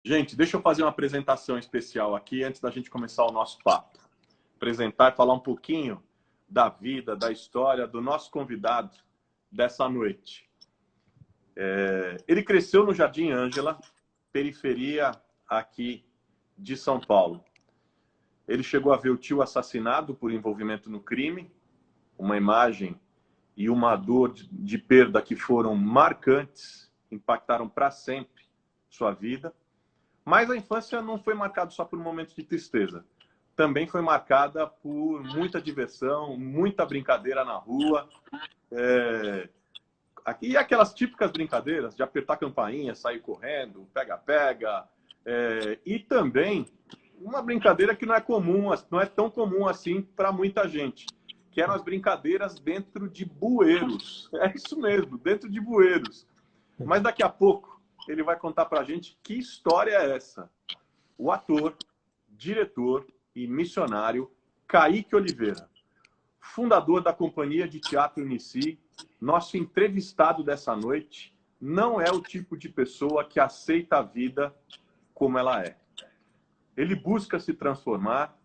Gente, deixa eu fazer uma apresentação especial aqui antes da gente começar o nosso papo. Apresentar e falar um pouquinho da vida, da história do nosso convidado dessa noite. Ele cresceu no Jardim Ângela, periferia aqui de São Paulo. Ele chegou a ver o tio assassinado por envolvimento no crime, uma imagem e uma dor de perda que foram marcantes, impactaram para sempre sua vida. Mas a infância não foi marcada só por momentos de tristeza. Também foi marcada por muita diversão, muita brincadeira na rua. Aqui aquelas típicas brincadeiras de apertar a campainha, sair correndo, pega-pega. E também uma brincadeira que não é comum, não é tão comum assim para muita gente, que eram as brincadeiras dentro de bueiros. É isso mesmo, dentro de bueiros. Mas daqui a pouco ele vai contar para a gente que história é essa. O ator, diretor e missionário Kaique Oliveira, fundador da Companhia de Teatro Nici, nosso entrevistado dessa noite, não é o tipo de pessoa que aceita a vida como ela é. Ele busca se transformar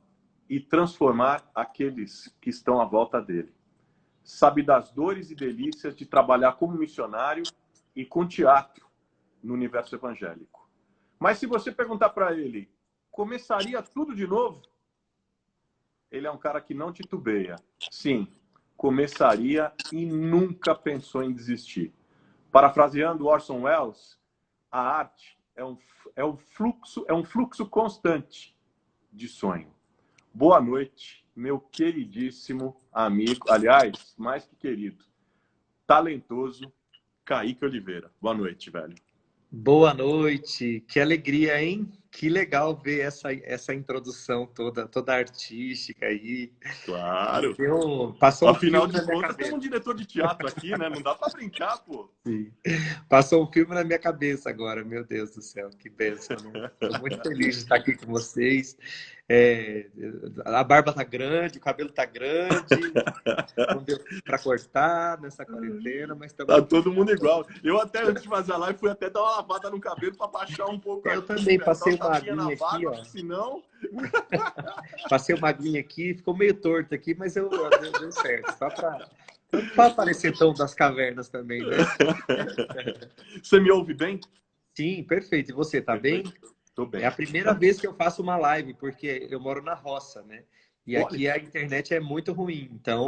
e transformar aqueles que estão à volta dele. Sabe das dores e delícias de trabalhar como missionário e com teatro no universo evangélico. Mas se você perguntar para ele, começaria tudo de novo? Ele é um cara que não titubeia. Sim, começaria e nunca pensou em desistir. Parafraseando Orson Welles, a arte é um fluxo constante de sonho. Boa noite, meu queridíssimo amigo, aliás, mais que querido, talentoso, Kaique Oliveira. Boa noite, velho. Boa noite, que alegria, hein? Que legal ver essa introdução toda artística aí. Claro. Passou Afinal de contas, temos um diretor de teatro aqui, né? Não dá para brincar, pô. Sim. Passou um filme na minha cabeça agora, meu Deus do céu, que bênção, né? Estou muito feliz de estar aqui com vocês. A barba tá grande, o cabelo tá grande, não deu para cortar nessa quarentena, mas tá todo mundo igual. Eu até, antes de fazer a live, fui até dar uma lavada no cabelo para baixar um pouco. Eu também passei uma aguinha aqui, ó. Senão... Passei uma aguinha aqui, ficou meio torto aqui, mas deu certo. Só para aparecer tão das cavernas também, né? Você me ouve bem? Sim, perfeito. E você, tá bem? Tô bem. É a primeira vez que eu faço uma live, porque eu moro na roça, né? E aqui a internet é muito ruim, então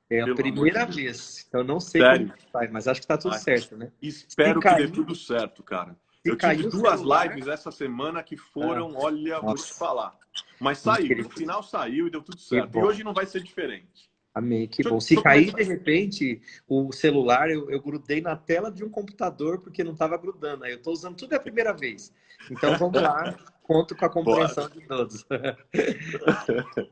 é a primeira vez. Então não sei como faz, mas acho que tá tudo certo, né? Espero que dê tudo certo, cara. Eu tive duas lives essa semana que foram, olha, vou te falar. Mas saiu, no final saiu e deu tudo certo. E hoje não vai ser diferente. Amém, que bom. Se cair de repente o celular, eu grudei na tela de um computador porque não estava grudando. Aí eu estou usando tudo a primeira vez. Então vamos lá, conto com a compreensão de todos. Deixa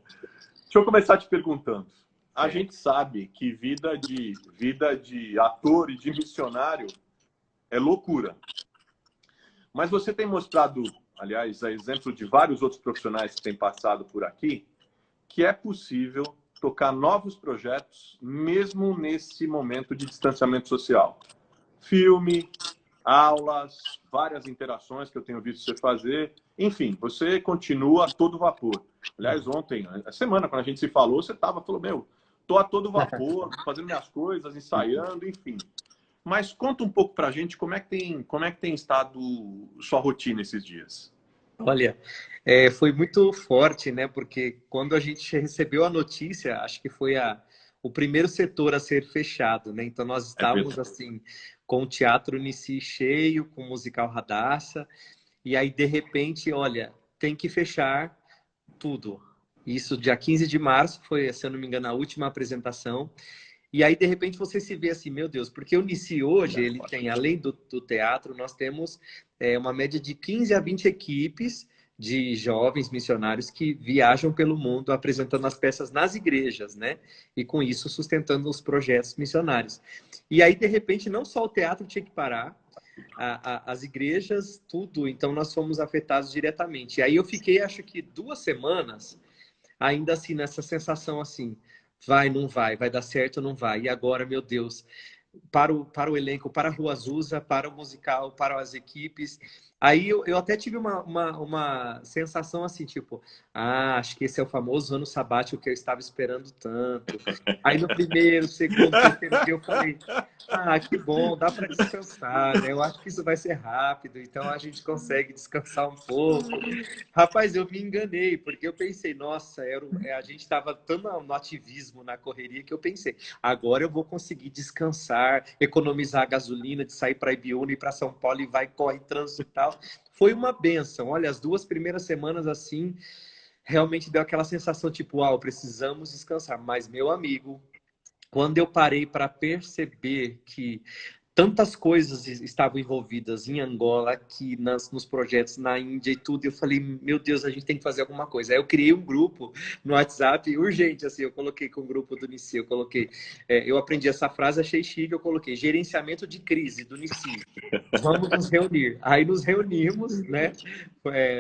eu começar te perguntando. A gente sabe que vida de ator e de missionário é loucura. Mas você tem mostrado, aliás, a exemplo de vários outros profissionais que têm passado por aqui, que é possível tocar novos projetos, mesmo nesse momento de distanciamento social. Filme, aulas, várias interações que eu tenho visto você fazer. Enfim, você continua a todo vapor. Aliás, ontem, a semana, quando a gente se falou, você falou, meu, tô a todo vapor, fazendo minhas coisas, ensaiando, enfim. Mas conta um pouco pra gente como é que tem estado sua rotina esses dias. Olha, foi muito forte, né? Porque quando a gente recebeu a notícia, acho que foi o primeiro setor a ser fechado, né? Então nós estávamos assim com o Teatro Nici cheio, com o musical Radassa, e aí de repente, olha, tem que fechar tudo. Isso dia 15 de março foi, se eu não me engano, a última apresentação. E aí, de repente, você se vê assim, meu Deus, porque o Nici hoje, ele tem, além do teatro, nós temos uma média de 15 a 20 equipes de jovens missionários que viajam pelo mundo apresentando as peças nas igrejas, né? E com isso sustentando os projetos missionários. E aí, de repente, não só o teatro tinha que parar, as igrejas, tudo. Então, nós fomos afetados diretamente. E aí eu fiquei, acho que 2 semanas, ainda assim, nessa sensação assim, vai, não vai dar certo, não vai. E agora, meu Deus, para o elenco, para a Rua Azusa, para o musical, para as equipes. Aí eu até tive uma sensação assim, tipo, acho que esse é o famoso ano sabático que eu estava esperando tanto. Aí no primeiro, segundo, terceiro dia eu falei, que bom, dá para descansar, né? Eu acho que isso vai ser rápido, então a gente consegue descansar um pouco. Rapaz, eu me enganei, porque eu pensei, nossa, a gente estava tão no ativismo, na correria, que eu pensei, agora eu vou conseguir descansar, economizar a gasolina de sair para Ibiúna e para São Paulo e vai, corre, trânsito e tal. Foi uma benção. Olha, as 2 primeiras semanas assim, realmente deu aquela sensação tipo, uau, precisamos descansar. Mas, meu amigo, quando eu parei para perceber que tantas coisas estavam envolvidas em Angola, aqui nos projetos na Índia e tudo, eu falei, meu Deus, a gente tem que fazer alguma coisa. Aí eu criei um grupo no WhatsApp, urgente, assim, eu coloquei com o grupo do NICI, eu coloquei, eu aprendi essa frase, achei chique, eu coloquei gerenciamento de crise do NICI. Vamos nos reunir. Aí nos reunimos, né,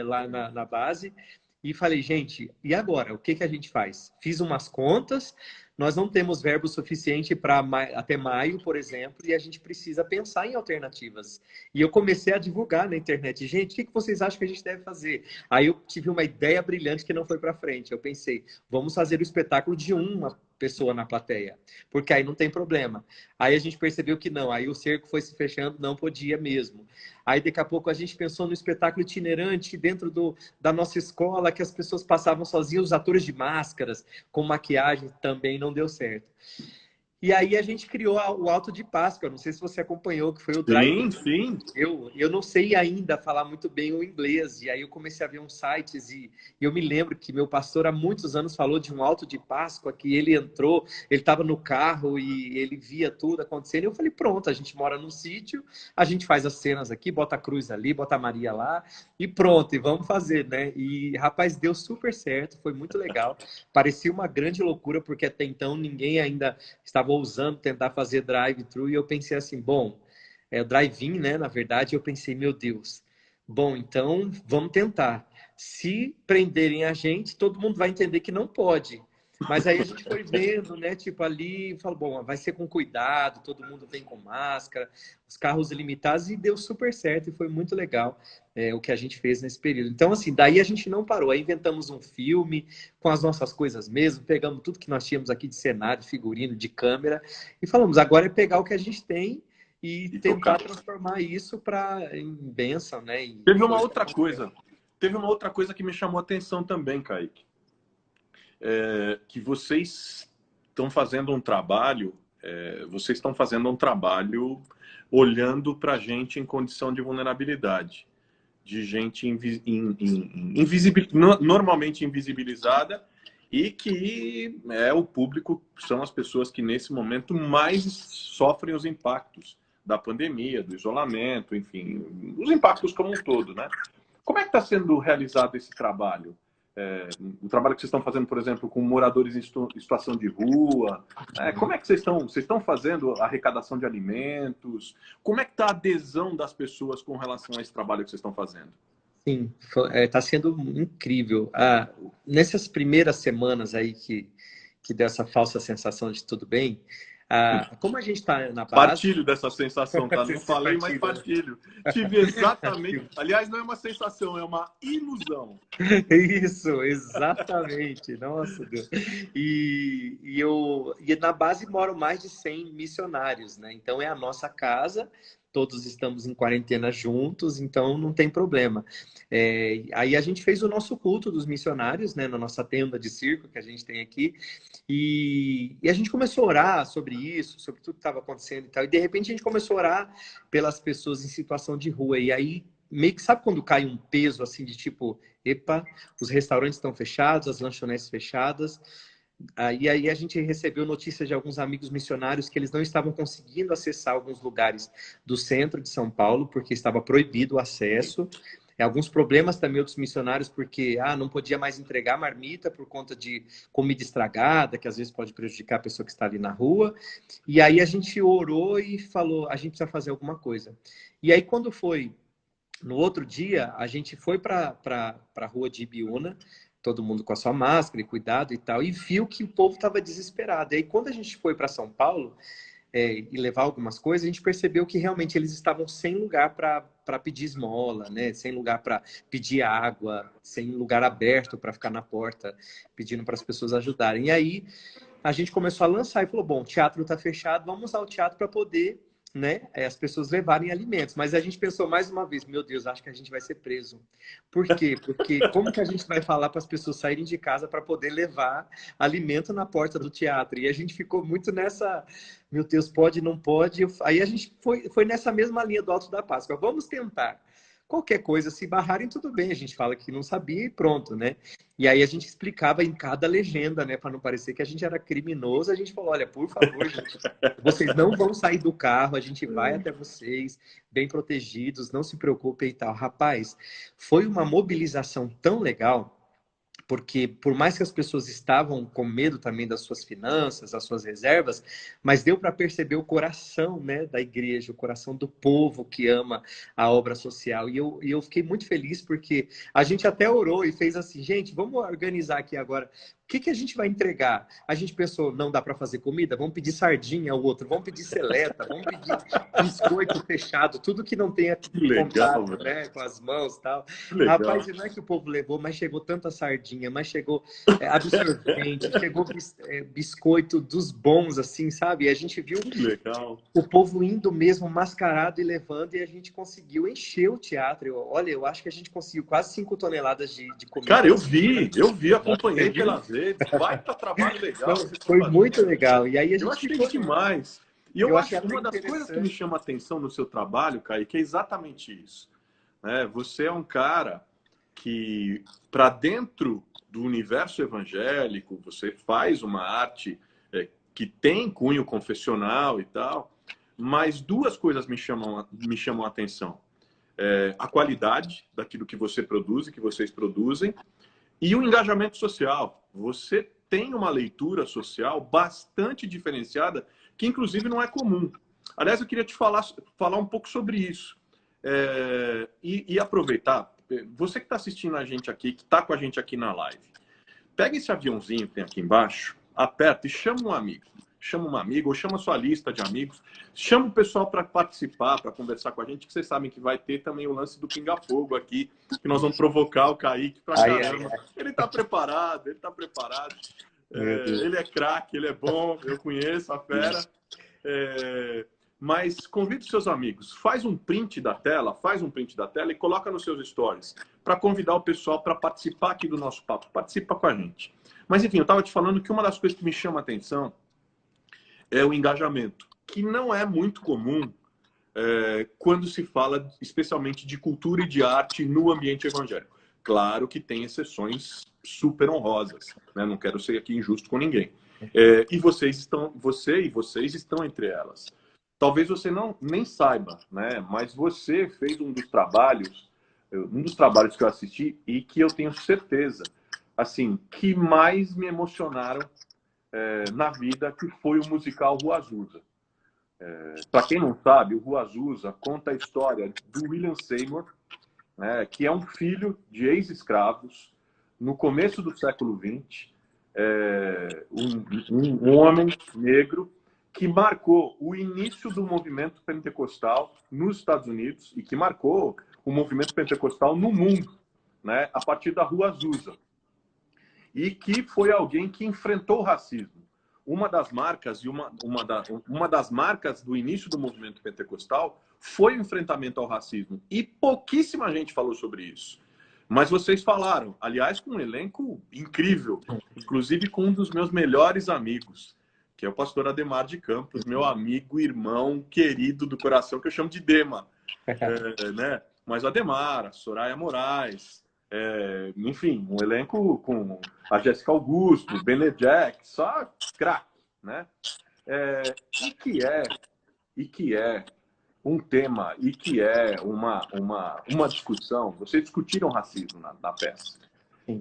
lá na base, e falei, gente, e agora? O que a gente faz? Fiz umas contas, nós não temos verbo suficiente para até maio, por exemplo, e a gente precisa pensar em alternativas. E eu comecei a divulgar na internet. Gente, o que vocês acham que a gente deve fazer? Aí eu tive uma ideia brilhante que não foi para frente. Eu pensei, vamos fazer o espetáculo de uma pessoa na plateia, porque aí não tem problema. Aí a gente percebeu que não, aí o cerco foi se fechando, não podia mesmo. Aí daqui a pouco a gente pensou no espetáculo itinerante dentro da nossa escola, que as pessoas passavam sozinhas, os atores de máscaras, com maquiagem, também não deu certo. E aí a gente criou o Alto de Páscoa, não sei se você acompanhou, que foi o Drive. Sim. Eu não sei ainda falar muito bem o inglês, e aí eu comecei a ver uns sites, e eu me lembro que meu pastor há muitos anos falou de um Alto de Páscoa, que ele entrou, ele estava no carro e ele via tudo acontecendo, e eu falei, pronto, a gente mora num sítio, a gente faz as cenas aqui, bota a cruz ali, bota a Maria lá, e pronto, e vamos fazer, né? E, rapaz, deu super certo, foi muito legal, parecia uma grande loucura, porque até então ninguém ainda estava ousando tentar fazer drive-thru, e eu pensei assim, bom, o drive-in, né? Na verdade, eu pensei, meu Deus, bom, então vamos tentar. Se prenderem a gente, todo mundo vai entender que não pode. Mas aí a gente foi vendo, né? Tipo, ali, falou, bom, vai ser com cuidado, todo mundo vem com máscara, os carros limitados, e deu super certo, e foi muito legal o que a gente fez nesse período. Então, assim, daí a gente não parou. Aí inventamos um filme com as nossas coisas mesmo, pegamos tudo que nós tínhamos aqui de cenário, de figurino, de câmera, e falamos, agora é pegar o que a gente tem e tentar transformar isso em bênção, né? E teve uma outra coisa que me chamou a atenção também, Kaique. Que vocês estão fazendo um trabalho, olhando para a gente em condição de vulnerabilidade, de gente normalmente invisibilizada, e que o público, são as pessoas que nesse momento mais sofrem os impactos da pandemia, do isolamento, enfim, os impactos como um todo, né? Como é que está sendo realizado esse trabalho? O trabalho que vocês estão fazendo, por exemplo, com moradores em situação de rua, como é que vocês estão fazendo a arrecadação de alimentos? Como é que está a adesão das pessoas com relação a esse trabalho que vocês estão fazendo? Sim, está sendo incrível. Nessas primeiras semanas aí que deu essa falsa sensação de tudo bem, como a gente está na base... Partilho dessa sensação, tá? Não falei, mas partilho. Tive exatamente... Aliás, não é uma sensação, é uma ilusão. Isso, exatamente. Nossa, Deus. E na base moram mais de 100 missionários, né? Então é a nossa casa, todos estamos em quarentena juntos, então não tem problema. Aí a gente fez o nosso culto dos missionários, né? Na nossa tenda de circo que a gente tem aqui, e a gente começou a orar sobre isso, sobre tudo que estava acontecendo e tal, e de repente a gente começou a orar pelas pessoas em situação de rua, e aí meio que sabe quando cai um peso assim de tipo, epa, os restaurantes estão fechados, as lanchonetes fechadas. E aí a gente recebeu notícias de alguns amigos missionários que eles não estavam conseguindo acessar alguns lugares do centro de São Paulo porque estava proibido o acesso. Alguns problemas também outros missionários porque não podia mais entregar marmita por conta de comida estragada, que às vezes pode prejudicar a pessoa que está ali na rua. E aí a gente orou e falou, a gente precisa fazer alguma coisa. E aí quando foi no outro dia, a gente foi para a rua de Ibiúna, todo mundo com a sua máscara e cuidado e tal, e viu que o povo estava desesperado. E aí, quando a gente foi para São Paulo, e levar algumas coisas, a gente percebeu que realmente eles estavam sem lugar para pedir esmola, né? Sem lugar para pedir água, sem lugar aberto para ficar na porta pedindo para as pessoas ajudarem. E aí a gente começou a lançar e falou, bom, o teatro está fechado, vamos usar o teatro para poder, né, as pessoas levarem alimentos. Mas a gente pensou mais uma vez, meu Deus, acho que a gente vai ser preso. Por quê? Porque como que a gente vai falar para as pessoas saírem de casa para poder levar alimento na porta do teatro? E a gente ficou muito nessa, meu Deus, pode, não pode? Aí a gente foi nessa mesma linha do Alto da Páscoa. Vamos tentar. Qualquer coisa, se barrarem, tudo bem. A gente fala que não sabia e pronto, né? E aí a gente explicava em cada legenda, né? Para não parecer que a gente era criminoso. A gente falou, olha, por favor, gente, vocês não vão sair do carro. A gente vai até vocês, bem protegidos. Não se preocupem e tal. Rapaz, foi uma mobilização tão legal. Porque por mais que as pessoas estavam com medo também das suas finanças, das suas reservas, mas deu para perceber o coração, né, da igreja, o coração do povo que ama a obra social. E eu fiquei muito feliz porque a gente até orou e fez assim, gente, vamos organizar aqui agora. O que a gente vai entregar? A gente pensou, não dá para fazer comida? Vamos pedir sardinha ao outro, vamos pedir seleta, vamos pedir biscoito fechado, tudo que não tenha contato, né, com as mãos e tal. Rapaz, não é que o povo levou, mas chegou tanta sardinha, mas chegou absorvente, chegou biscoito dos bons, assim, sabe? E a gente viu o povo indo mesmo mascarado e levando, e a gente conseguiu encher o teatro. Olha, eu acho que a gente conseguiu quase 5 toneladas de comida. Cara, eu vi, acompanhei pelas redes. Baita trabalho legal. Foi muito legal. E aí a gente eu achei demais. E eu acho que uma das coisas que me chama a atenção no seu trabalho, Kaique, é exatamente isso. Você é um cara que, para dentro do universo evangélico, você faz uma arte que tem cunho confessional e tal, mas duas coisas me chamam a atenção. A qualidade daquilo que você produz e que vocês produzem, e o engajamento social. Você tem uma leitura social bastante diferenciada, que inclusive não é comum. Aliás, eu queria te falar um pouco sobre isso. E aproveitar, você que está assistindo a gente aqui, que está com a gente aqui na live, pega esse aviãozinho que tem aqui embaixo, aperta e chama um amigo. Chama uma amiga ou chama a sua lista de amigos. Chama o pessoal para participar, para conversar com a gente, que vocês sabem que vai ter também o lance do pinga-fogo aqui, que nós vamos provocar o Kaique pra caramba. Ele está preparado, ele é craque, ele é bom, eu conheço a fera. Mas convide seus amigos, faz um print da tela e coloca nos seus stories para convidar o pessoal para participar aqui do nosso papo. Participa com a gente. Mas enfim, eu estava te falando que uma das coisas que me chama a atenção é o engajamento, que não é muito comum quando se fala especialmente de cultura e de arte no ambiente evangélico. Claro que tem exceções super honrosas, né? Não quero ser aqui injusto com ninguém. E vocês estão entre elas. Talvez você nem saiba, né? Mas você fez um dos trabalhos que eu assisti e que eu tenho certeza, assim, que mais me emocionaram na vida, que foi o musical Rua Azusa. Para quem não sabe, o Rua Azusa conta a história do William Seymour, né, que é um filho de ex-escravos no começo do século XX, um homem negro que marcou o início do movimento pentecostal nos Estados Unidos e que marcou o movimento pentecostal no mundo, né, a partir da Rua Azusa. E que foi alguém que enfrentou o racismo. Uma das marcas do início do movimento pentecostal foi o enfrentamento ao racismo. E pouquíssima gente falou sobre isso. Mas vocês falaram, aliás, com um elenco incrível, inclusive com um dos meus melhores amigos, que é o pastor Ademar de Campos, meu amigo, irmão, querido do coração, que eu chamo de Dema. Né? Mas o Ademar, a Soraya Moraes, enfim, um elenco com a Jéssica Augusto, Benedek, só craque, né? E que é um tema, e que é uma discussão. Vocês discutiram racismo na peça.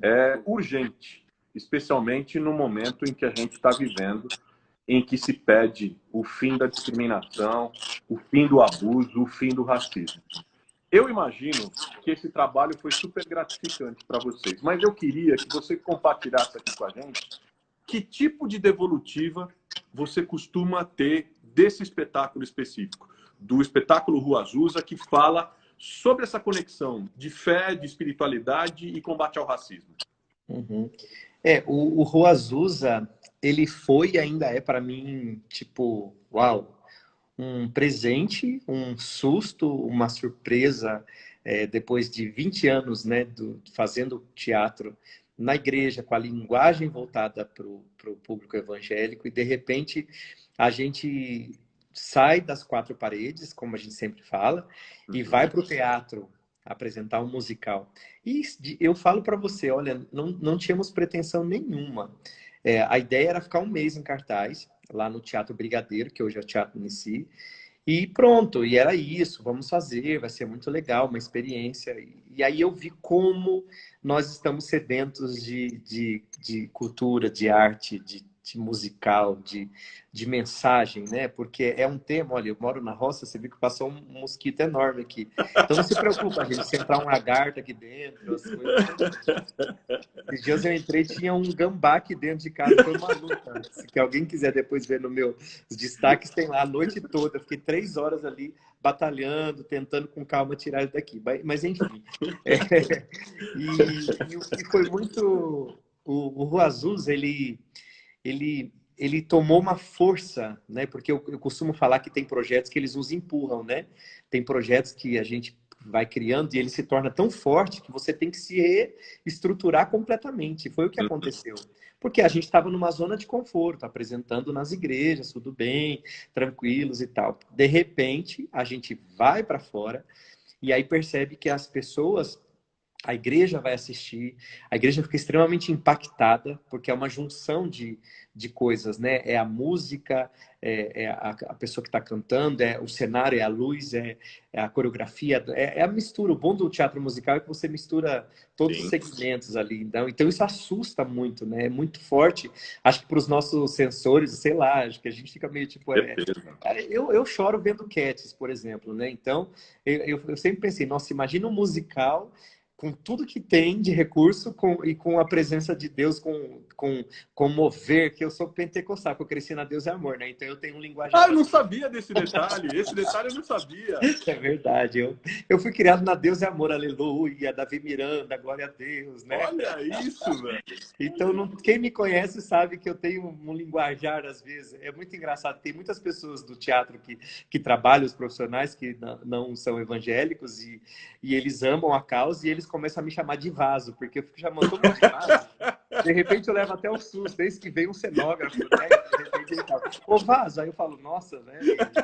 É urgente, especialmente no momento em que a gente está vivendo, em que se pede o fim da discriminação, o fim do abuso, o fim do racismo. Eu imagino que esse trabalho foi super gratificante para vocês, mas eu queria que você compartilhasse aqui com a gente que tipo de devolutiva você costuma ter desse espetáculo específico, do espetáculo Rua Azusa, que fala sobre essa conexão de fé, de espiritualidade e combate ao racismo. Uhum. O Rua Azusa, ele foi e ainda é para mim, tipo, uau, um presente, um susto, uma surpresa, depois de 20 anos, né, fazendo teatro na igreja, com a linguagem voltada para o público evangélico, e de repente a gente sai das quatro paredes, como a gente sempre fala, e vai para o teatro apresentar um musical. E eu falo para você, olha, não tínhamos pretensão nenhuma. A ideia era ficar um mês em cartaz, lá no Teatro Brigadeiro, que hoje é o Teatro Nici, e pronto, e era isso, vamos fazer, vai ser muito legal, uma experiência. E aí eu vi como nós estamos sedentos de cultura, de arte, de musical, de mensagem, né? Porque é um tema, olha, eu moro na roça, você viu que passou um mosquito enorme aqui. Então não se preocupa, gente, se entrar um lagarto aqui dentro, as coisas. Esses dias eu entrei, tinha um gambá aqui dentro de casa, foi uma luta. Se alguém quiser depois ver no meu os destaques, tem lá a noite toda. Eu fiquei 3 horas ali batalhando, tentando com calma tirar ele daqui. Mas enfim. E foi muito... O Rua Azul, ele tomou uma força, né? Porque eu costumo falar que tem projetos que eles nos empurram, né? Tem projetos que a gente vai criando e ele se torna tão forte que você tem que se reestruturar completamente. Foi o que aconteceu. Porque a gente estava numa zona de conforto, apresentando nas igrejas, tudo bem, tranquilos e tal. De repente, a gente vai para fora e aí percebe que as pessoas... A igreja vai assistir, a igreja fica extremamente impactada, porque é uma junção de coisas, né? É a música, a pessoa que está cantando, é o cenário, é a luz, é a coreografia, é a mistura. O bom do teatro musical é que você mistura todos os segmentos ali. Então isso assusta muito, né? É muito forte. Acho que para os nossos sensores, sei lá, acho que a gente fica meio tipo... Eu choro vendo Cats, por exemplo, né? Então, eu sempre pensei, nossa, imagina um musical... com tudo que tem de recurso e com a presença de Deus, com mover, que eu sou pentecostal, que eu cresci na Deus é Amor, né? Então eu tenho um linguagem... eu não sabia desse detalhe. Esse detalhe eu não sabia. É verdade. Eu fui criado na Deus é Amor, aleluia, Davi Miranda, glória a Deus, né? Olha isso, velho. Então, quem me conhece sabe que eu tenho um linguajar, às vezes. É muito engraçado. Tem muitas pessoas do teatro que trabalham, os profissionais que não são evangélicos, e eles amam a causa, e eles começam a me chamar de vaso, porque eu fico chamando todo mundo de vaso. De repente eu levo até um susto, desde que vem um cenógrafo, né? De repente ele fala, ô vaso, aí eu falo, nossa, né?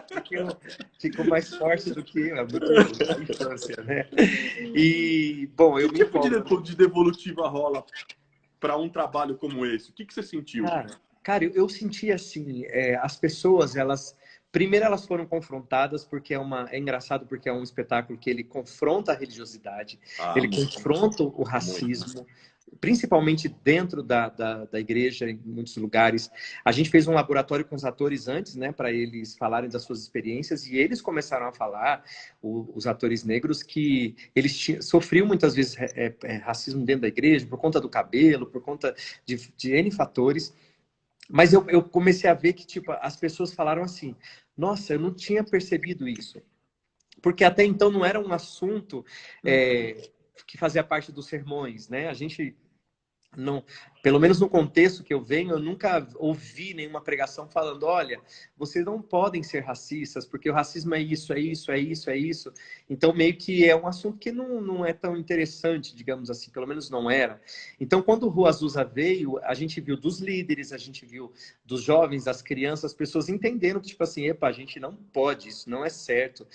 Porque eu fico mais forte do que eu, é muito infância, né? E, bom, eu que tipo de devolutiva rola para um trabalho como esse? O que você sentiu? Cara, eu senti assim, as pessoas, primeiro elas foram confrontadas, porque é engraçado, porque é um espetáculo que ele confronta a religiosidade, ele confronta o racismo, principalmente dentro da igreja, em muitos lugares. A gente fez um laboratório com os atores antes, né, para eles falarem das suas experiências, e eles começaram a falar, os atores negros, que eles sofriam muitas vezes racismo dentro da igreja, por conta do cabelo, por conta de N fatores. Mas eu comecei a ver que, tipo, as pessoas falaram assim, nossa, eu não tinha percebido isso. Porque até então não era um assunto que fazia parte dos sermões, né? A gente não, pelo menos no contexto que eu venho, eu nunca ouvi nenhuma pregação falando, olha, vocês não podem ser racistas, porque o racismo é isso, é isso, é isso, é isso. Então, meio que é um assunto que não é tão interessante, digamos assim, pelo menos não era. Então, quando o Rua Azusa veio, a gente viu dos líderes, a gente viu dos jovens, das crianças, as pessoas entendendo que, tipo assim, epa, a gente não pode, isso não é certo,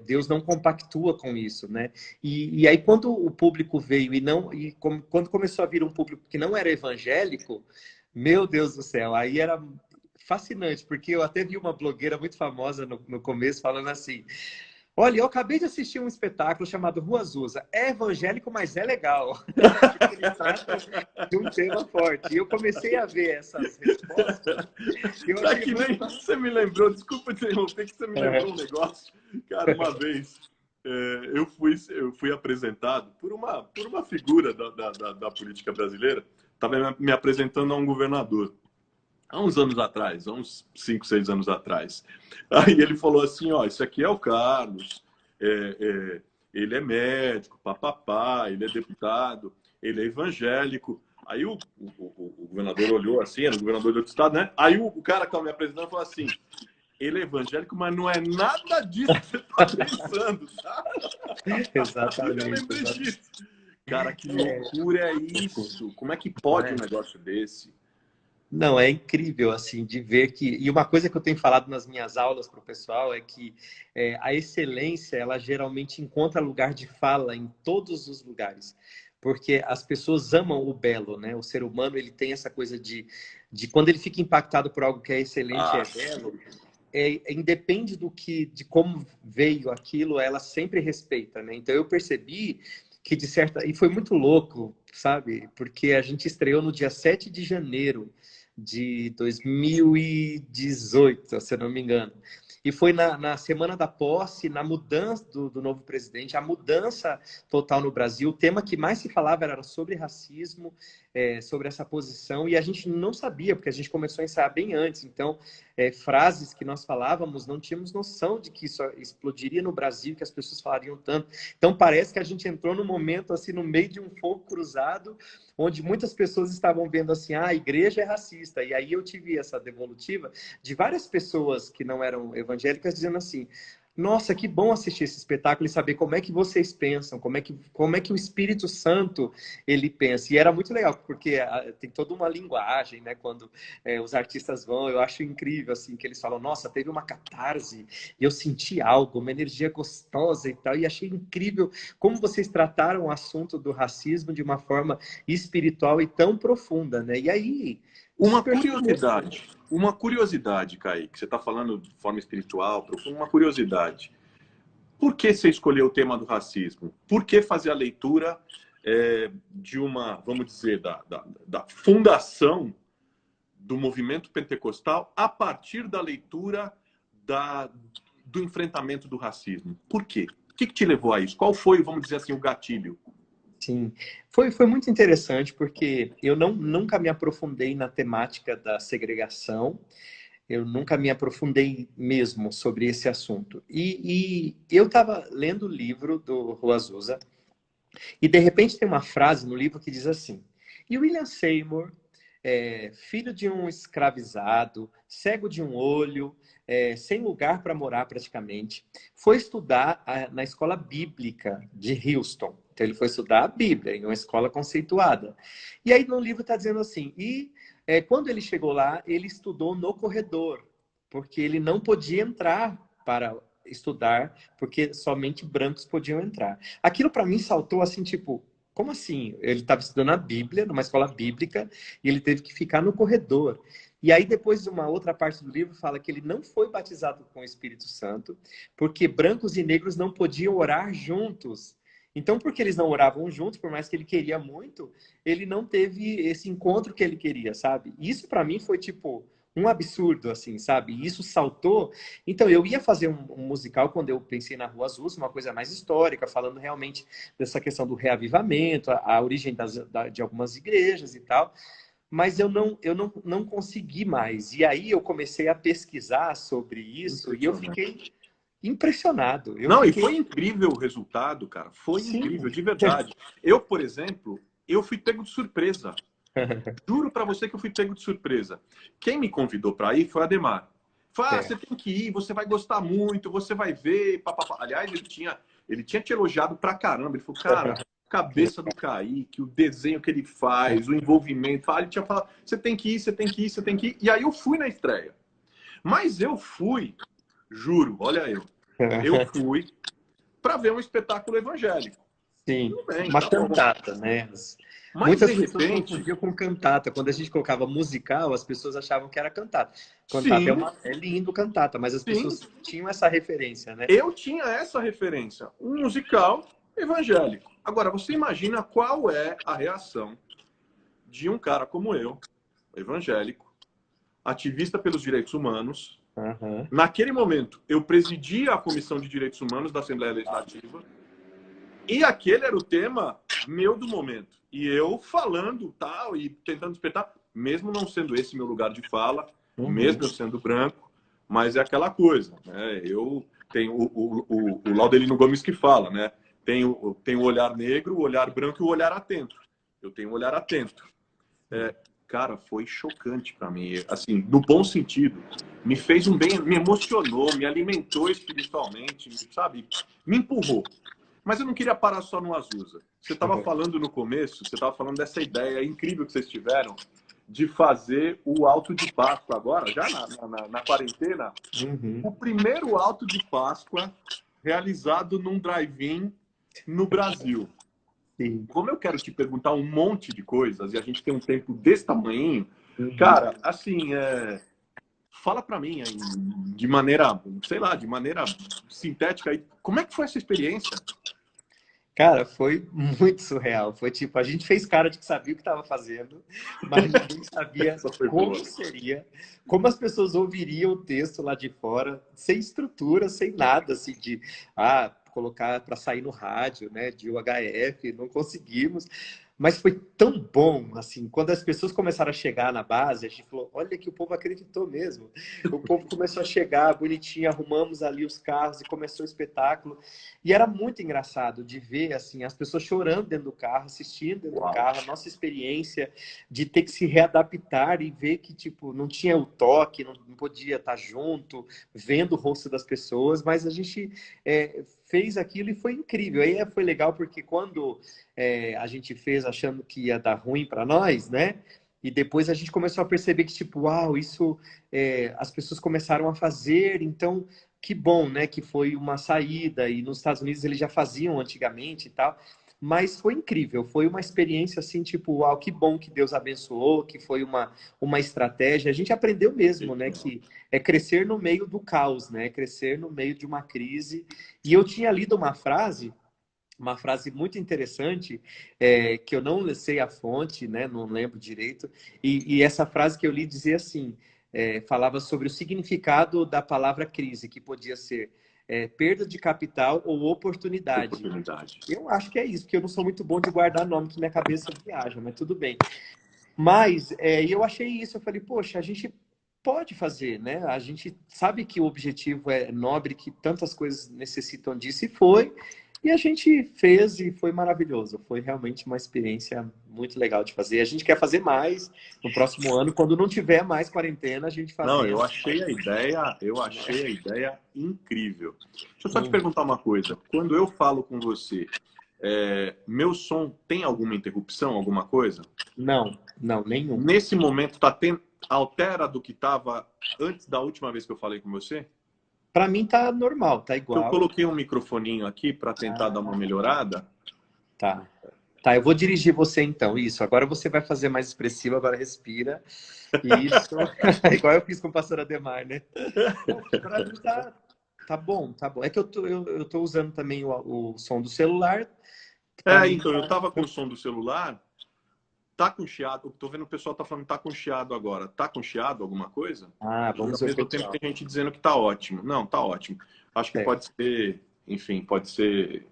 Deus não compactua com isso, né? E aí, quando o público veio quando começou a vir um público que não era evangélico, meu Deus do céu, aí era fascinante, porque eu até vi uma blogueira muito famosa no começo falando assim, olha, eu acabei de assistir um espetáculo chamado Rua Azusa, é evangélico, mas é legal. Ele trata de um tema forte. E eu comecei a ver essas respostas. Você me lembrou, desculpa interromper, que você me lembrou um negócio. Cara, uma vez... eu fui apresentado por uma figura da política brasileira, estava me apresentando a um governador. há uns anos atrás, há uns 5, 6 anos atrás. Aí ele falou assim, ó, isso aqui é o Carlos, ele é médico, papapá, ele é deputado, ele é evangélico. Aí o governador olhou assim, era o governador do outro estado, né? Aí o cara que estava me apresentando falou assim, ele é evangélico, mas não é nada disso que você está pensando, tá? Exatamente. Eu lembrei disso. Cara, que loucura é isso? Como é que pode um negócio desse? Não, é incrível, assim, de ver que... E uma coisa que eu tenho falado nas minhas aulas para o pessoal é que a excelência, ela geralmente encontra lugar de fala em todos os lugares. Porque as pessoas amam o belo, né? O ser humano, ele tem essa coisa de quando ele fica impactado por algo que é excelente, é belo, independe de como veio aquilo, ela sempre respeita, né? Então eu percebi que de certa... E foi muito louco, sabe? Porque a gente estreou no dia 7 de janeiro de 2018, se eu não me engano. E foi na semana da posse, na mudança do novo presidente, a mudança total no Brasil. O tema que mais se falava era sobre racismo, sobre essa posição, e a gente não sabia, porque a gente começou a ensaiar bem antes. Então, frases que nós falávamos, não tínhamos noção de que isso explodiria no Brasil, que as pessoas falariam tanto. Então, parece que a gente entrou num momento, assim, no meio de um fogo cruzado, onde muitas pessoas estavam vendo assim, a igreja é racista. E aí eu tive essa devolutiva de várias pessoas que não eram evangélicas dizendo assim, nossa, que bom assistir esse espetáculo e saber como é que vocês pensam, como é que o Espírito Santo ele pensa. E era muito legal, porque tem toda uma linguagem, né? Quando os artistas vão, eu acho incrível, assim, que eles falam, nossa, teve uma catarse, e eu senti algo, uma energia gostosa e tal, e achei incrível como vocês trataram o assunto do racismo de uma forma espiritual e tão profunda, né? E aí... Uma curiosidade, Kaique, você está falando de forma espiritual, profunda, uma curiosidade. Por que você escolheu o tema do racismo? Por que fazer a leitura de uma, vamos dizer, da fundação do movimento pentecostal a partir da leitura do enfrentamento do racismo? Por quê? O que te levou a isso? Qual foi, vamos dizer assim, o gatilho? Sim, foi muito interessante porque eu nunca me aprofundei na temática da segregação, eu nunca me aprofundei mesmo sobre esse assunto. E eu estava lendo o livro do Rua Azusa e de repente tem uma frase no livro que diz assim, e William Seymour, filho de um escravizado, cego de um olho, sem lugar para morar praticamente, foi estudar na escola bíblica de Houston. Então ele foi estudar a Bíblia em uma escola conceituada. E aí no livro está dizendo assim, quando ele chegou lá, ele estudou no corredor, porque ele não podia entrar para estudar, porque somente brancos podiam entrar. Aquilo para mim saltou assim, tipo, como assim? Ele estava estudando a Bíblia, numa escola bíblica, e ele teve que ficar no corredor. E aí, depois, uma outra parte do livro fala que ele não foi batizado com o Espírito Santo, porque brancos e negros não podiam orar juntos. Então, porque eles não oravam juntos, por mais que ele queria muito, ele não teve esse encontro que ele queria, sabe? Isso, para mim, foi, tipo, um absurdo, assim, sabe? E isso saltou. Então, eu ia fazer um musical quando eu pensei na Rua Azul, uma coisa mais histórica, falando realmente dessa questão do reavivamento, a origem de algumas igrejas e tal. Mas eu não consegui mais. E aí eu comecei a pesquisar sobre isso e eu fiquei impressionado. E foi incrível o resultado, cara. Foi incrível, de verdade. Eu, por exemplo, eu fui pego de surpresa. Juro para você que eu fui pego de surpresa. Quem me convidou para ir foi o Ademar. Falou, você tem que ir, você vai gostar muito, você vai ver. Papapá. Aliás, ele tinha te elogiado pra caramba. Ele falou, cara, cabeça do Kaique, o desenho que ele faz, o envolvimento. Ele tinha falado, você tem que ir, você tem que ir, você tem que ir. E aí eu fui na estreia. Mas eu fui, juro, olha eu fui para ver um espetáculo evangélico. Sim, bem, uma cantata, né? Mas, muitas de pessoas repente... confundiam com cantata. Quando a gente colocava musical, as pessoas achavam que era cantata. Cantata é lindo, cantata, mas as pessoas tinham essa referência, né? Eu tinha essa referência, um musical evangélico. Agora, você imagina qual é a reação de um cara como eu, evangélico, ativista pelos direitos humanos. Naquele momento, eu presidia a Comissão de Direitos Humanos da Assembleia Legislativa e aquele era o tema meu do momento. E eu falando tal e tentando despertar. mesmo não sendo esse meu lugar de fala, Uhum. mesmo eu sendo branco, mas é aquela coisa, né? Eu tenho o Laudelino Gomes que fala, né? Tem o olhar negro, o olhar branco e o olhar atento. Eu tenho o olhar atento. Cara, foi chocante para mim, assim, no bom sentido. Me fez um bem, me emocionou, me alimentou espiritualmente, sabe? Me empurrou. Mas eu não queria parar só no Azusa. Você estava falando no começo, você estava falando dessa ideia incrível que vocês tiveram de fazer o Alto de Páscoa agora, já na quarentena. Uhum. O primeiro Alto de Páscoa realizado num drive-in no Brasil. Sim. Como eu quero te perguntar um monte de coisas e a gente tem um tempo desse tamanho, Uhum. cara, assim, fala para mim aí, de maneira, sei lá, de maneira sintética aí, como é que foi essa experiência? Cara, foi muito surreal. Foi tipo, a gente fez cara de que sabia o que estava fazendo, mas ninguém sabia como seria, como as pessoas ouviriam o texto lá de fora, sem estrutura, sem nada, assim, de colocar para sair no rádio, né, de UHF, não conseguimos. Mas foi tão bom, assim, quando as pessoas começaram a chegar na base, a gente falou, olha que o povo acreditou mesmo. O povo começou a chegar bonitinho, arrumamos ali os carros e começou o espetáculo. E era muito engraçado de ver, assim, as pessoas chorando dentro do carro, assistindo dentro do carro, a nossa experiência de ter que se readaptar e ver que, tipo, não tinha o toque, não podia estar junto, vendo o rosto das pessoas, mas a gente fez aquilo e foi incrível. Aí foi legal porque quando a gente fez achando que ia dar ruim para nós, né? E depois a gente começou a perceber que, tipo, uau, isso as pessoas começaram a fazer, então que bom, né? Que foi uma saída, e nos Estados Unidos eles já faziam antigamente e tal. Mas foi incrível, foi uma experiência assim, tipo, uau, que bom que Deus abençoou, que foi uma estratégia. A gente aprendeu mesmo, né? Que é crescer no meio do caos, né? Crescer no meio de uma crise. E eu tinha lido uma frase muito interessante, que eu não sei a fonte, né? Não lembro direito, e essa frase que eu li dizia assim, falava sobre o significado da palavra crise, que podia ser perda de capital ou oportunidade. Eu acho que é isso, porque eu não sou muito bom de guardar nome, que minha cabeça viaja, mas tudo bem. Mas eu achei isso, eu falei, poxa, a gente pode fazer, né? A gente sabe que o objetivo é nobre, que tantas coisas necessitam disso, e foi. E a gente fez e foi maravilhoso. Foi realmente uma experiência muito legal de fazer. A gente quer fazer mais no próximo ano, quando não tiver mais quarentena, a gente faz. Não, eu achei a ideia incrível. Deixa eu só te perguntar uma coisa. Quando eu falo com você, meu som tem alguma interrupção, alguma coisa? Não, nenhum. Nesse momento altera do que estava antes da última vez que eu falei com você? Para mim tá normal, tá igual. Eu coloquei um microfoninho aqui para tentar dar uma melhorada. Tá. Tá, eu vou dirigir você então. Isso. Agora você vai fazer mais expressivo, agora respira. Isso. Igual eu fiz com o pastor Ademar, né? Para mim tá bom, tá bom. É que eu tô usando também o som do celular. Então, eu tava com o som do celular. Tá com chiado? Tô vendo o pessoal tá falando que tá com chiado agora. Tá com chiado alguma coisa? Vamos ver. Ao mesmo tempo tem gente dizendo que tá ótimo. Não, tá ótimo. Acho que pode ser, enfim, pode ser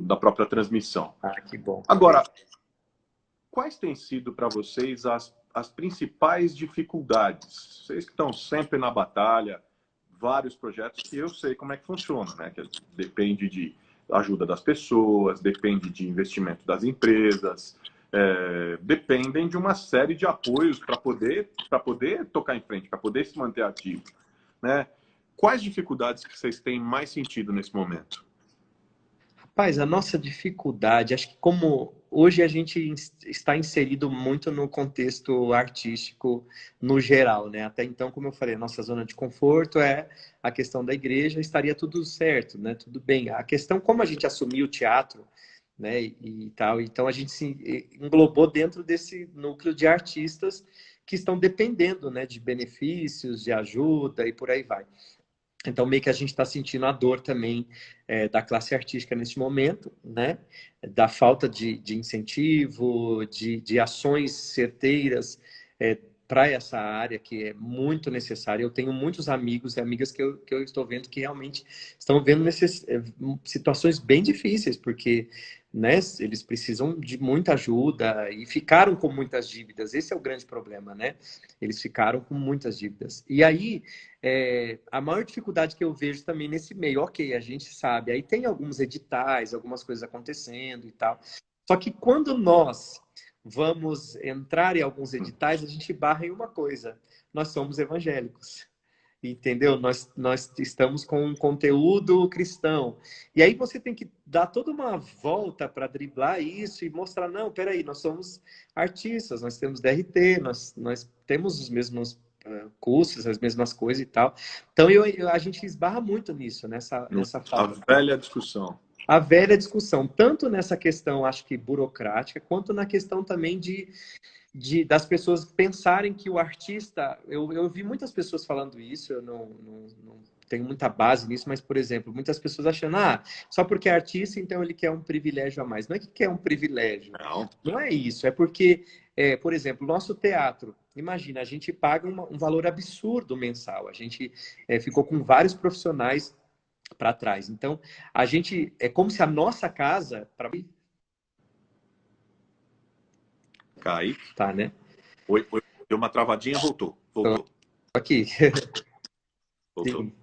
da própria transmissão. Que bom. Agora, quais têm sido para vocês as principais dificuldades? Vocês que estão sempre na batalha, vários projetos que eu sei como é que funciona, né? Que depende de ajuda das pessoas, depende de investimento das empresas, dependem de uma série de apoios para poder tocar em frente, para poder se manter ativo, né? Quais dificuldades que vocês têm mais sentido nesse momento? Rapaz, a nossa dificuldade, acho que como hoje a gente está inserido muito no contexto artístico no geral, né? Até então, como eu falei, a nossa zona de conforto é a questão da igreja, estaria tudo certo, né? Tudo bem. A questão, como a gente assumiu o teatro, né? E tal, então a gente se englobou dentro desse núcleo de artistas que estão dependendo, né? De benefícios, de ajuda e por aí vai. Então, meio que a gente está sentindo a dor também da classe artística nesse momento, né? Da falta de incentivo, de ações certeiras para essa área que é muito necessária. Eu tenho muitos amigos e amigas que eu estou vendo que realmente estão vendo situações bem difíceis, porque né? Eles precisam de muita ajuda e ficaram com muitas dívidas. Esse é o grande problema, né? Eles ficaram com muitas dívidas. E aí, a maior dificuldade que eu vejo também nesse meio, ok, a gente sabe, aí tem alguns editais, algumas coisas acontecendo e tal. Só que quando nós vamos entrar em alguns editais, a gente barra em uma coisa: nós somos evangélicos. Entendeu? Nós estamos com um conteúdo cristão. E aí você tem que dar toda uma volta para driblar isso e mostrar, não, peraí, nós somos artistas, nós temos DRT, nós temos os mesmos cursos, as mesmas coisas e tal. Então a gente esbarra muito nisso, nessa A falta. velha discussão. A velha discussão, tanto nessa questão, acho que burocrática, quanto na questão também das pessoas pensarem que o artista... Eu vi muitas pessoas falando isso, eu não tenho muita base nisso, mas, por exemplo, muitas pessoas achando, só porque é artista, então ele quer um privilégio a mais. Não é que quer um privilégio. Não é isso. É porque, por exemplo, nosso teatro, imagina, a gente paga um valor absurdo mensal. A gente ficou com vários profissionais para trás. Então, a gente... É como se a nossa casa... Cai. Tá, né? Oi, deu uma travadinha, voltou. Aqui. Voltou. Sim.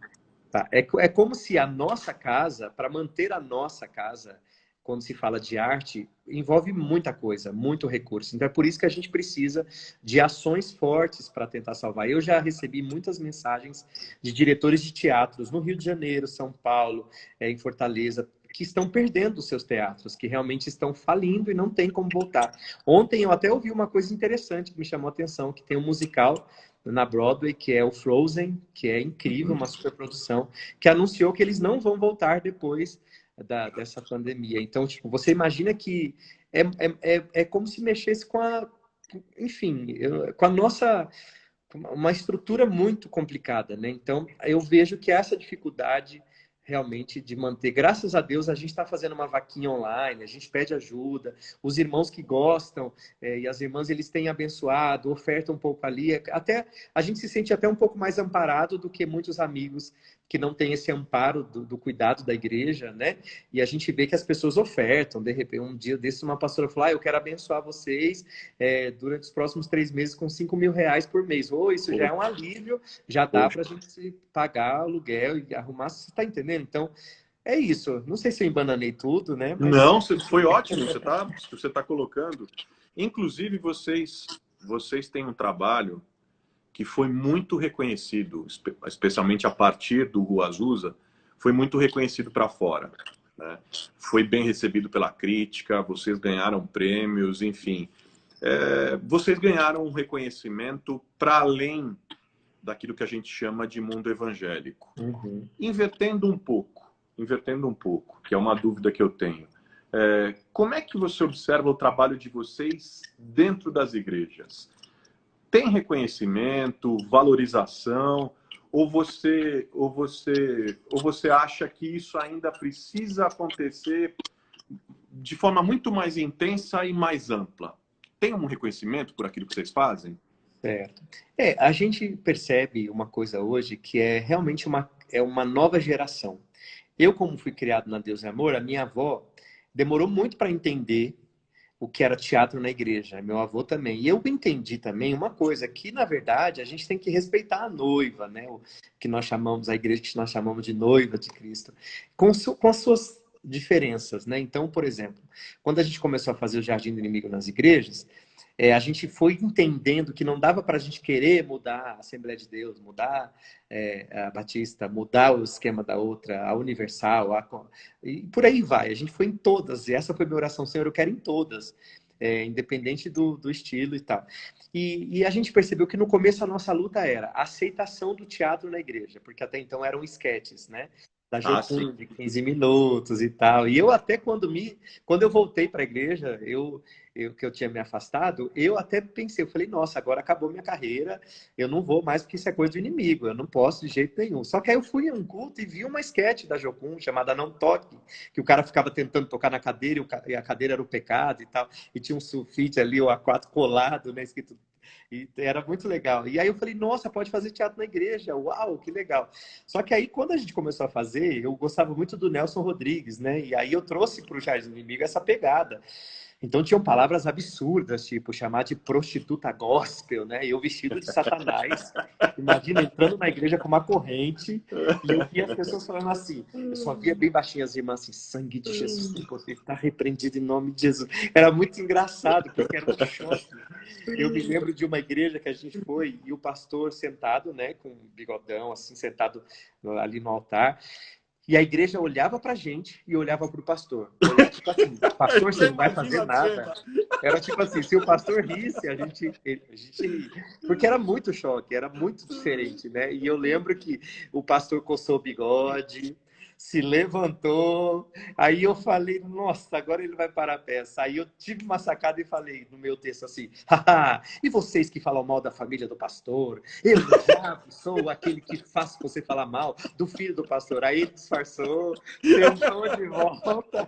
Tá. É como se a nossa casa, para manter a nossa casa, quando se fala de arte, envolve muita coisa, muito recurso. Então é por isso que a gente precisa de ações fortes para tentar salvar. Eu já recebi muitas mensagens de diretores de teatros no Rio de Janeiro, São Paulo, em Fortaleza, que estão perdendo os seus teatros, que realmente estão falindo e não tem como voltar. Ontem eu até ouvi uma coisa interessante que me chamou a atenção, que tem um musical na Broadway, que é o Frozen, que é incrível, uma superprodução, que anunciou que eles não vão voltar depois dessa pandemia. Então, tipo, você imagina que é como se mexesse com enfim, com a nossa... uma estrutura muito complicada, né? Então, eu vejo que essa dificuldade realmente de manter. Graças a Deus, a gente está fazendo uma vaquinha online, a gente pede ajuda, os irmãos que gostam e as irmãs, eles têm abençoado, ofertam um pouco ali, até a gente se sente até um pouco mais amparado do que muitos amigos que não têm esse amparo do cuidado da igreja, né? E a gente vê que as pessoas ofertam. De repente, um dia desse, uma pastora falou, eu quero abençoar vocês durante os próximos 3 meses com R$ 5.000 por mês. Isso já é um alívio, já dá para a gente pagar aluguel e arrumar, você está entendendo? Então, é isso. Não sei se eu embananei tudo, né? Mas... Não, foi ótimo. Você tá colocando. Inclusive, vocês têm um trabalho que foi muito reconhecido, especialmente a partir do Rua Azusa, foi muito reconhecido para fora, né? Foi bem recebido pela crítica, vocês ganharam prêmios, enfim. Vocês ganharam um reconhecimento para além daquilo que a gente chama de mundo evangélico. Uhum. Invertendo um pouco, que é uma dúvida que eu tenho. Como é que você observa o trabalho de vocês dentro das igrejas? Tem reconhecimento, valorização, ou você acha que isso ainda precisa acontecer de forma muito mais intensa e mais ampla? Tem um reconhecimento por aquilo que vocês fazem? Certo. A gente percebe uma coisa hoje que é realmente uma nova geração. Eu, como fui criado na Deus e Amor, a minha avó demorou muito para entender o que era teatro na igreja. Meu avô também. E eu entendi também uma coisa, que na verdade a gente tem que respeitar a noiva, né? O que nós chamamos, a igreja que nós chamamos de noiva de Cristo, com as suas diferenças, né? Então, por exemplo, quando a gente começou a fazer o Jardim do Inimigo nas igrejas, a gente foi entendendo que não dava para a gente querer mudar a Assembleia de Deus, mudar a Batista, mudar o esquema da outra, a Universal, e por aí vai. A gente foi em todas, e essa foi minha oração, Senhor, eu quero em todas, independente do estilo e tal. E a gente percebeu que no começo a nossa luta era a aceitação do teatro na igreja, porque até então eram esquetes, né? Da Jocum, de 15 minutos e tal. E eu até quando eu voltei para a igreja, eu que eu tinha me afastado, eu até pensei, eu falei, nossa, agora acabou minha carreira, eu não vou mais porque isso é coisa do inimigo, eu não posso de jeito nenhum. Só que aí eu fui a um culto e vi uma esquete da Jocum chamada Não Toque, que o cara ficava tentando tocar na cadeira e a cadeira era o pecado e tal, e tinha um sulfite ali, o A4 colado, né, escrito. E era muito legal. E aí eu falei, nossa, pode fazer teatro na igreja. Uau, que legal. Só que aí, quando a gente começou a fazer, eu gostava muito do Nelson Rodrigues, né? E aí eu trouxe para o Jardim do Inimigo essa pegada. Então tinham palavras absurdas, tipo chamar de prostituta gospel, né? Eu vestido de Satanás. Imagina entrando na igreja com uma corrente e eu via as pessoas falando assim. Eu só via bem baixinho as irmãs assim, sangue de Jesus, você está repreendido em nome de Jesus. Era muito engraçado, porque era um choque. Eu me lembro de uma igreja que a gente foi e o pastor sentado, né, com um bigodão, assim, sentado ali no altar. E a igreja olhava pra gente e olhava pro pastor. Olhava, tipo assim, pastor, você não vai fazer nada. Era tipo assim, se o pastor risse, a gente ria. Porque era muito choque, era muito diferente, né? E eu lembro que o pastor coçou o bigode, se levantou. Aí eu falei, nossa, agora ele vai parar a peça. Aí eu tive uma sacada e falei no meu texto assim, haha, e vocês que falam mal da família do pastor? Eu já sou aquele que faz você falar mal do filho do pastor. Aí ele disfarçou, sentou de volta.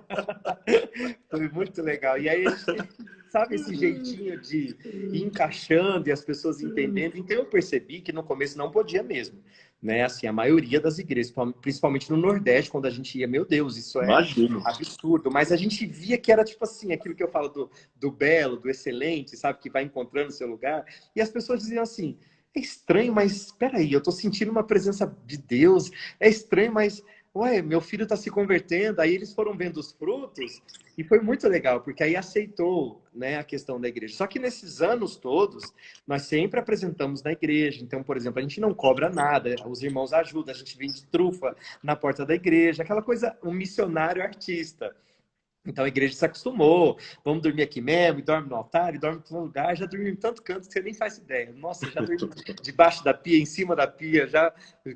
Foi muito legal. E aí a gente sabe esse jeitinho de ir encaixando e as pessoas entendendo. Então eu percebi que no começo não podia mesmo. Né? Assim, a maioria das igrejas, principalmente no Nordeste, quando a gente ia, meu Deus, isso é Imagino. absurdo. Mas a gente via que era tipo assim, aquilo que eu falo do belo, do excelente, sabe? Que vai encontrando seu lugar. E as pessoas diziam assim, é estranho, mas espera aí, eu tô sentindo uma presença de Deus. É estranho, mas ué, meu filho está se convertendo. Aí eles foram vendo os frutos e foi muito legal, porque aí aceitou, né, a questão da igreja. Só que nesses anos todos, nós sempre apresentamos na igreja. Então, por exemplo, a gente não cobra nada, os irmãos ajudam, a gente vende trufa na porta da igreja, aquela coisa, um missionário artista. Então a igreja se acostumou, vamos dormir aqui mesmo, e dorme no altar, e dorme em todo lugar, já dormi em tanto canto que você nem faz ideia. Nossa, já dormi debaixo da pia, em cima da pia, já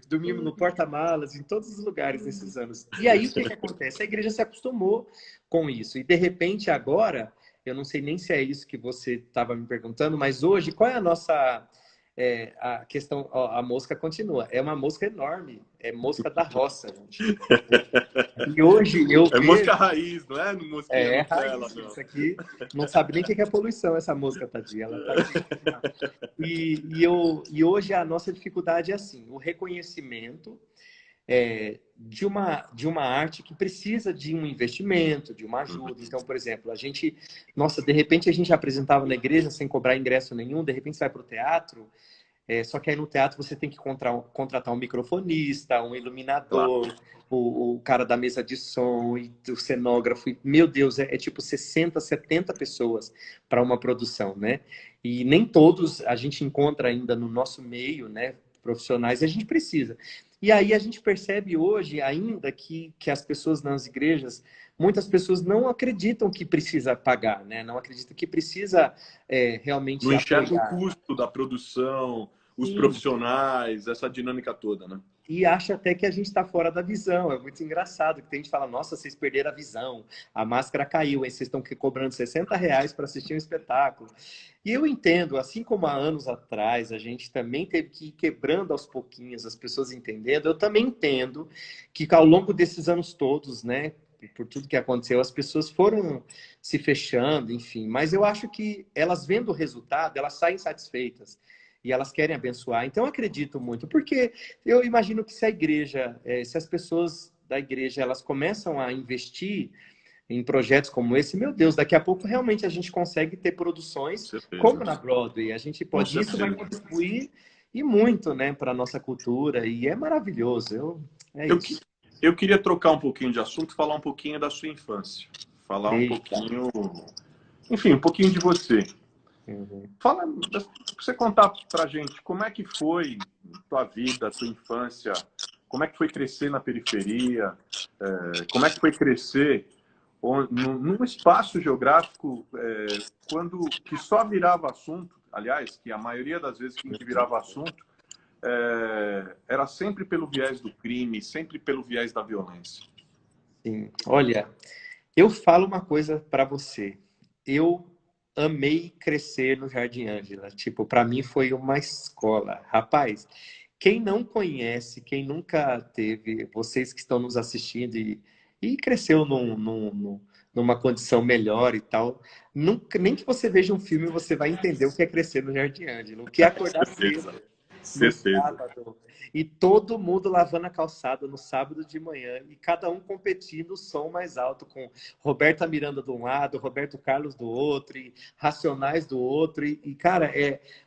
dormimos no porta-malas, em todos os lugares nesses anos. E aí o que acontece? A igreja se acostumou com isso, e de repente agora, eu não sei nem se é isso que você estava me perguntando, mas hoje, qual é a nossa... a questão, ó, a mosca continua, é uma mosca enorme, é mosca da roça, gente. E hoje eu É vejo... mosca raiz, não é mosquinha É, Nutella, raiz, não. isso aqui não sabe nem o que é poluição, essa mosca, tadinha. Ela tá aqui. E hoje a nossa dificuldade é assim, o reconhecimento de uma arte que precisa de um investimento, de uma ajuda. Então, por exemplo, de repente a gente apresentava na igreja sem cobrar ingresso nenhum, de repente você vai para o teatro, só que aí no teatro você tem que contratar um microfonista, um iluminador, Claro. o cara da mesa de som, e o cenógrafo. E, meu Deus, é tipo 60, 70 pessoas para uma produção, né? E nem todos a gente encontra ainda no nosso meio, né? Profissionais, e a gente precisa. E aí a gente percebe hoje ainda que as pessoas nas igrejas, muitas pessoas não acreditam que precisa pagar, né? Não acreditam que precisa Não realmente enxerga o apoiar. custo da produção, os Sim. profissionais, essa dinâmica toda, né? E acha até que a gente está fora da visão. É muito engraçado que tem gente que fala, nossa, vocês perderam a visão, a máscara caiu, aí vocês estão cobrando R$ 60 para assistir um espetáculo. E eu entendo, assim como há anos atrás a gente também teve que ir quebrando aos pouquinhos, as pessoas entendendo, eu também entendo que ao longo desses anos todos, né, por tudo que aconteceu, as pessoas foram se fechando, enfim. Mas eu acho que elas vendo o resultado, elas saem satisfeitas. E elas querem abençoar. Então, eu acredito muito, porque eu imagino que se a igreja, se as pessoas da igreja, elas começam a investir em projetos como esse, meu Deus, daqui a pouco realmente a gente consegue ter Com produções como certeza. na Broadway. A gente Com pode, isso vai certeza. contribuir e muito, né, para a nossa cultura, e é maravilhoso. É Eu, que- isso. eu queria trocar um pouquinho de assunto, falar um pouquinho da sua infância. Falar um Eita. pouquinho, enfim, um pouquinho de você. Uhum. Fala, você contar pra gente como é que foi tua vida, tua infância, como é que foi crescer na periferia, como é que foi crescer num espaço geográfico quando que só virava assunto, aliás, que a maioria das vezes que virava assunto era sempre pelo viés do crime, sempre pelo viés da violência. Sim. Olha, eu falo uma coisa para você. Eu amei crescer no Jardim Ângela. Tipo, para mim foi uma escola. Rapaz, quem não conhece, quem nunca teve, vocês que estão nos assistindo e cresceu numa condição melhor e tal, nunca, nem que você veja um filme, você vai entender o que é crescer no Jardim Ângela, o que é acordar cedo no Certeza. sábado. E todo mundo lavando a calçada no sábado de manhã e cada um competindo o som mais alto com Roberta Miranda de um lado, Roberto Carlos do outro, e Racionais do outro. Cara,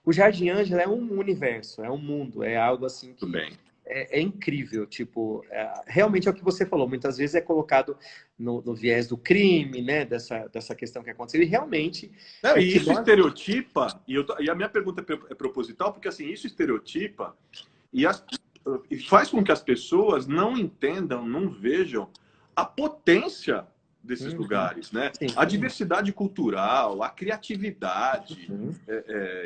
o Jardim Ângela é um universo, é um mundo, é algo assim Tudo que bem. é incrível. Tipo, realmente é o que você falou, muitas vezes é colocado no viés do crime, né? Dessa questão que aconteceu. E realmente Não, o e que isso nós... estereotipa, e a minha pergunta é proposital, porque assim, isso estereotipa e, e faz com que as pessoas não entendam, não vejam a potência desses Uhum. lugares, né? Sim. A diversidade cultural, a criatividade, Uhum.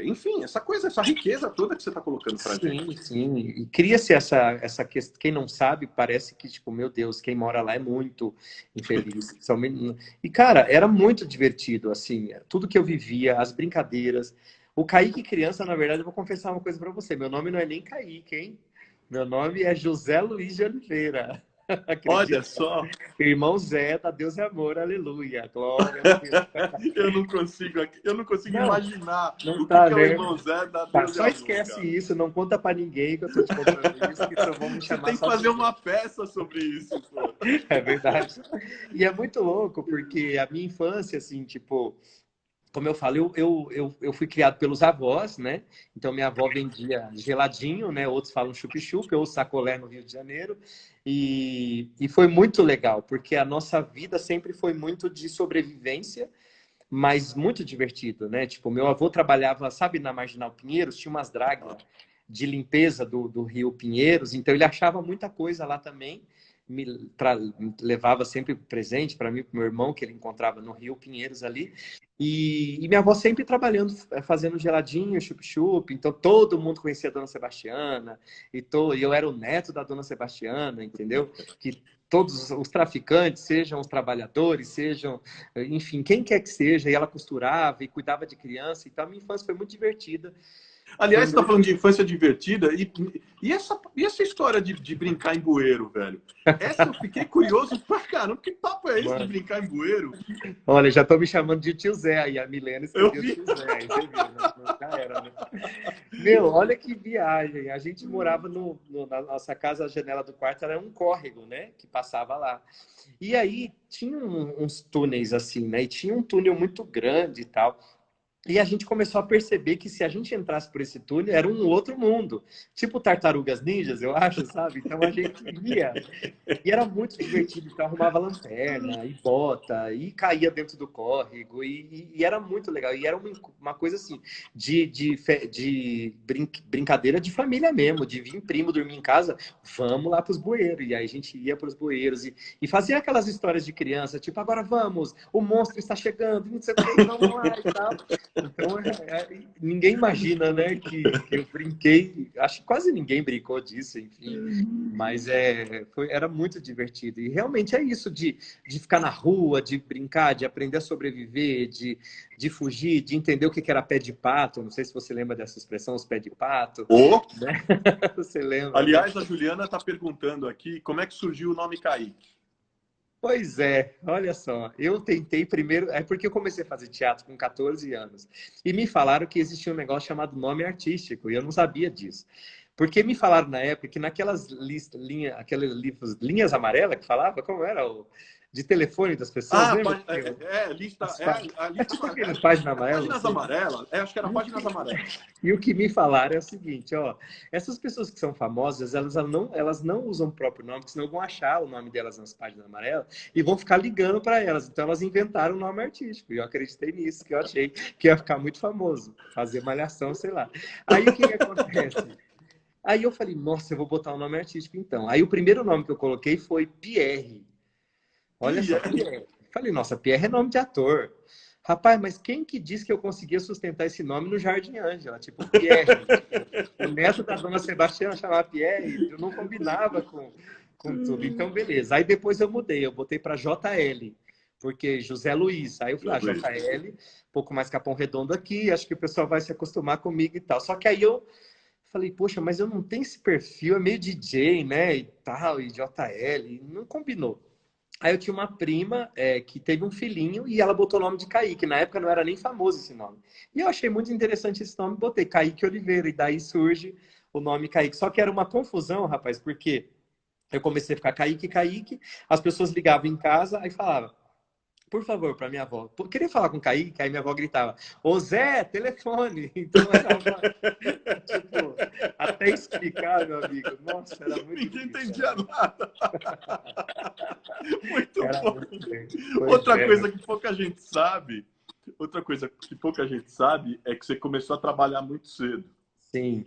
enfim, essa coisa, essa riqueza toda que você está colocando para a Sim, gente. sim. E cria-se essa questão. Quem não sabe, parece que, tipo, meu Deus, quem mora lá é muito infeliz. E, cara, era muito divertido, assim, tudo que eu vivia, as brincadeiras. O Kaique criança, na verdade, eu vou confessar uma coisa para você. Meu nome não é nem Kaique, hein? Meu nome é José Luiz de Oliveira. Olha Acredita? só, Irmão Zé, da Deus é amor, aleluia. Glória a Deus. eu não consigo Não, imaginar não o tá, é o né? irmão Zé da Tá, Deus e só Amor, esquece cara. isso, não conta pra ninguém que eu tô te contando isso, que só vão me Você chamar tem que só de fazer Zé. uma peça sobre isso, pô. É verdade. E é muito louco, porque a minha infância, assim, tipo, como eu falo, eu fui criado pelos avós, né? Então, minha avó vendia geladinho, né? Outros falam chup-chup, ou sacolé no Rio de Janeiro. E foi muito legal, porque a nossa vida sempre foi muito de sobrevivência, mas muito divertido, né? Tipo, meu avô trabalhava, sabe, na Marginal Pinheiros, tinha umas dragas de limpeza do Rio Pinheiros, então ele achava muita coisa lá também, levava sempre presente para mim, para meu irmão, que ele encontrava no Rio Pinheiros ali, e minha avó sempre trabalhando, fazendo geladinho, chup-chup, então todo mundo conhecia a Dona Sebastiana, e eu era o neto da Dona Sebastiana, entendeu? Que todos os traficantes, sejam os trabalhadores, sejam, enfim, quem quer que seja, e ela costurava e cuidava de criança, então a minha infância foi muito divertida. Foi Aliás, você está muito... falando de infância divertida e essa história de brincar em bueiro, velho? Essa eu fiquei curioso pra caramba. Que papo é esse de Mano, brincar em bueiro? olha, já estão me chamando de tio Zé aí, a Milena Eu escreveu vi. tio Zé, aí você viu, né? Já era, né? Meu, olha que viagem. A gente morava na nossa casa, a janela do quarto era um córrego, né? Que passava lá. E aí tinha uns túneis assim, né? E tinha um túnel muito grande e tal. E a gente começou a perceber que se a gente entrasse por esse túnel, era um outro mundo. Tipo Tartarugas Ninjas, eu acho, sabe? Então a gente ia. E era muito divertido, então arrumava lanterna e bota, e caía dentro do córrego, e era muito legal. E era uma coisa assim, de brincadeira de família mesmo, de vir primo dormir em casa, vamos lá para os bueiros. E aí a gente ia para os bueiros e fazia aquelas histórias de criança, tipo, agora vamos, o monstro está chegando, não sei o que, vamos lá e tal. Então, ninguém imagina, né, que eu brinquei, acho que quase ninguém brincou disso, enfim. Mas era muito divertido. E realmente é isso de ficar na rua, de brincar, de aprender a sobreviver, de fugir, de entender o que era pé de pato. Não sei se você lembra dessa expressão, os pé de pato. Oh, Né? Você lembra, né? aliás, a Juliana está perguntando aqui como é que surgiu o nome Kaique. Pois é, olha só. Eu tentei primeiro. É porque eu comecei a fazer teatro com 14 anos. E me falaram que existia um negócio chamado nome artístico. E eu não sabia disso. Porque me falaram na época que naquelas aqueles livros, linhas amarelas que falava, como era o de telefone das pessoas, Ah, lembra? lista, a É lista tipo amarela. aqueles páginas amarelas, não Páginas sei. amarelas? Acho que era páginas amarelas. E o que me falaram é o seguinte, ó, essas pessoas que são famosas, elas não usam o próprio nome, porque senão vão achar o nome delas nas páginas amarelas e vão ficar ligando para elas. Então elas inventaram o nome artístico. E eu acreditei nisso, que eu achei que ia ficar muito famoso, fazer malhação, sei lá. Aí o que acontece? Aí eu falei, nossa, eu vou botar um nome artístico então. Aí o primeiro nome que eu coloquei foi Pierre. Olha só, Pierre. Falei, nossa, Pierre é nome de ator. Rapaz, mas quem que disse que eu conseguia sustentar esse nome no Jardim Ângela? Tipo, Pierre. Tipo, o neto da Dona Sebastiana chamava Pierre. Eu não combinava com tudo. Então, beleza. Aí depois eu mudei. Eu botei para JL. porque José Luiz. Aí eu falei, JL, um pouco mais Capão Redondo aqui, acho que o pessoal vai se acostumar comigo e tal. Só que aí eu falei, poxa, mas eu não tenho esse perfil, é meio DJ, né, e tal, e JL, e não combinou. Aí eu tinha uma prima que teve um filhinho e ela botou o nome de Kaique. Na época não era nem famoso esse nome. E eu achei muito interessante esse nome, botei Kaique Oliveira, e daí surge o nome Kaique. Só que era uma confusão, rapaz, porque eu comecei a ficar Kaique, Kaique, as pessoas ligavam em casa, aí falava, por favor, para minha avó. Queria falar com o Kaique, aí minha avó gritava, ô Zé, telefone! Então era tipo, até explicar, meu amigo. Nossa, era muito Ninguém difícil, entendia nada. Muito era bom. muito bem. Outra coisa que pouca gente sabe, é que você começou a trabalhar muito cedo. Sim.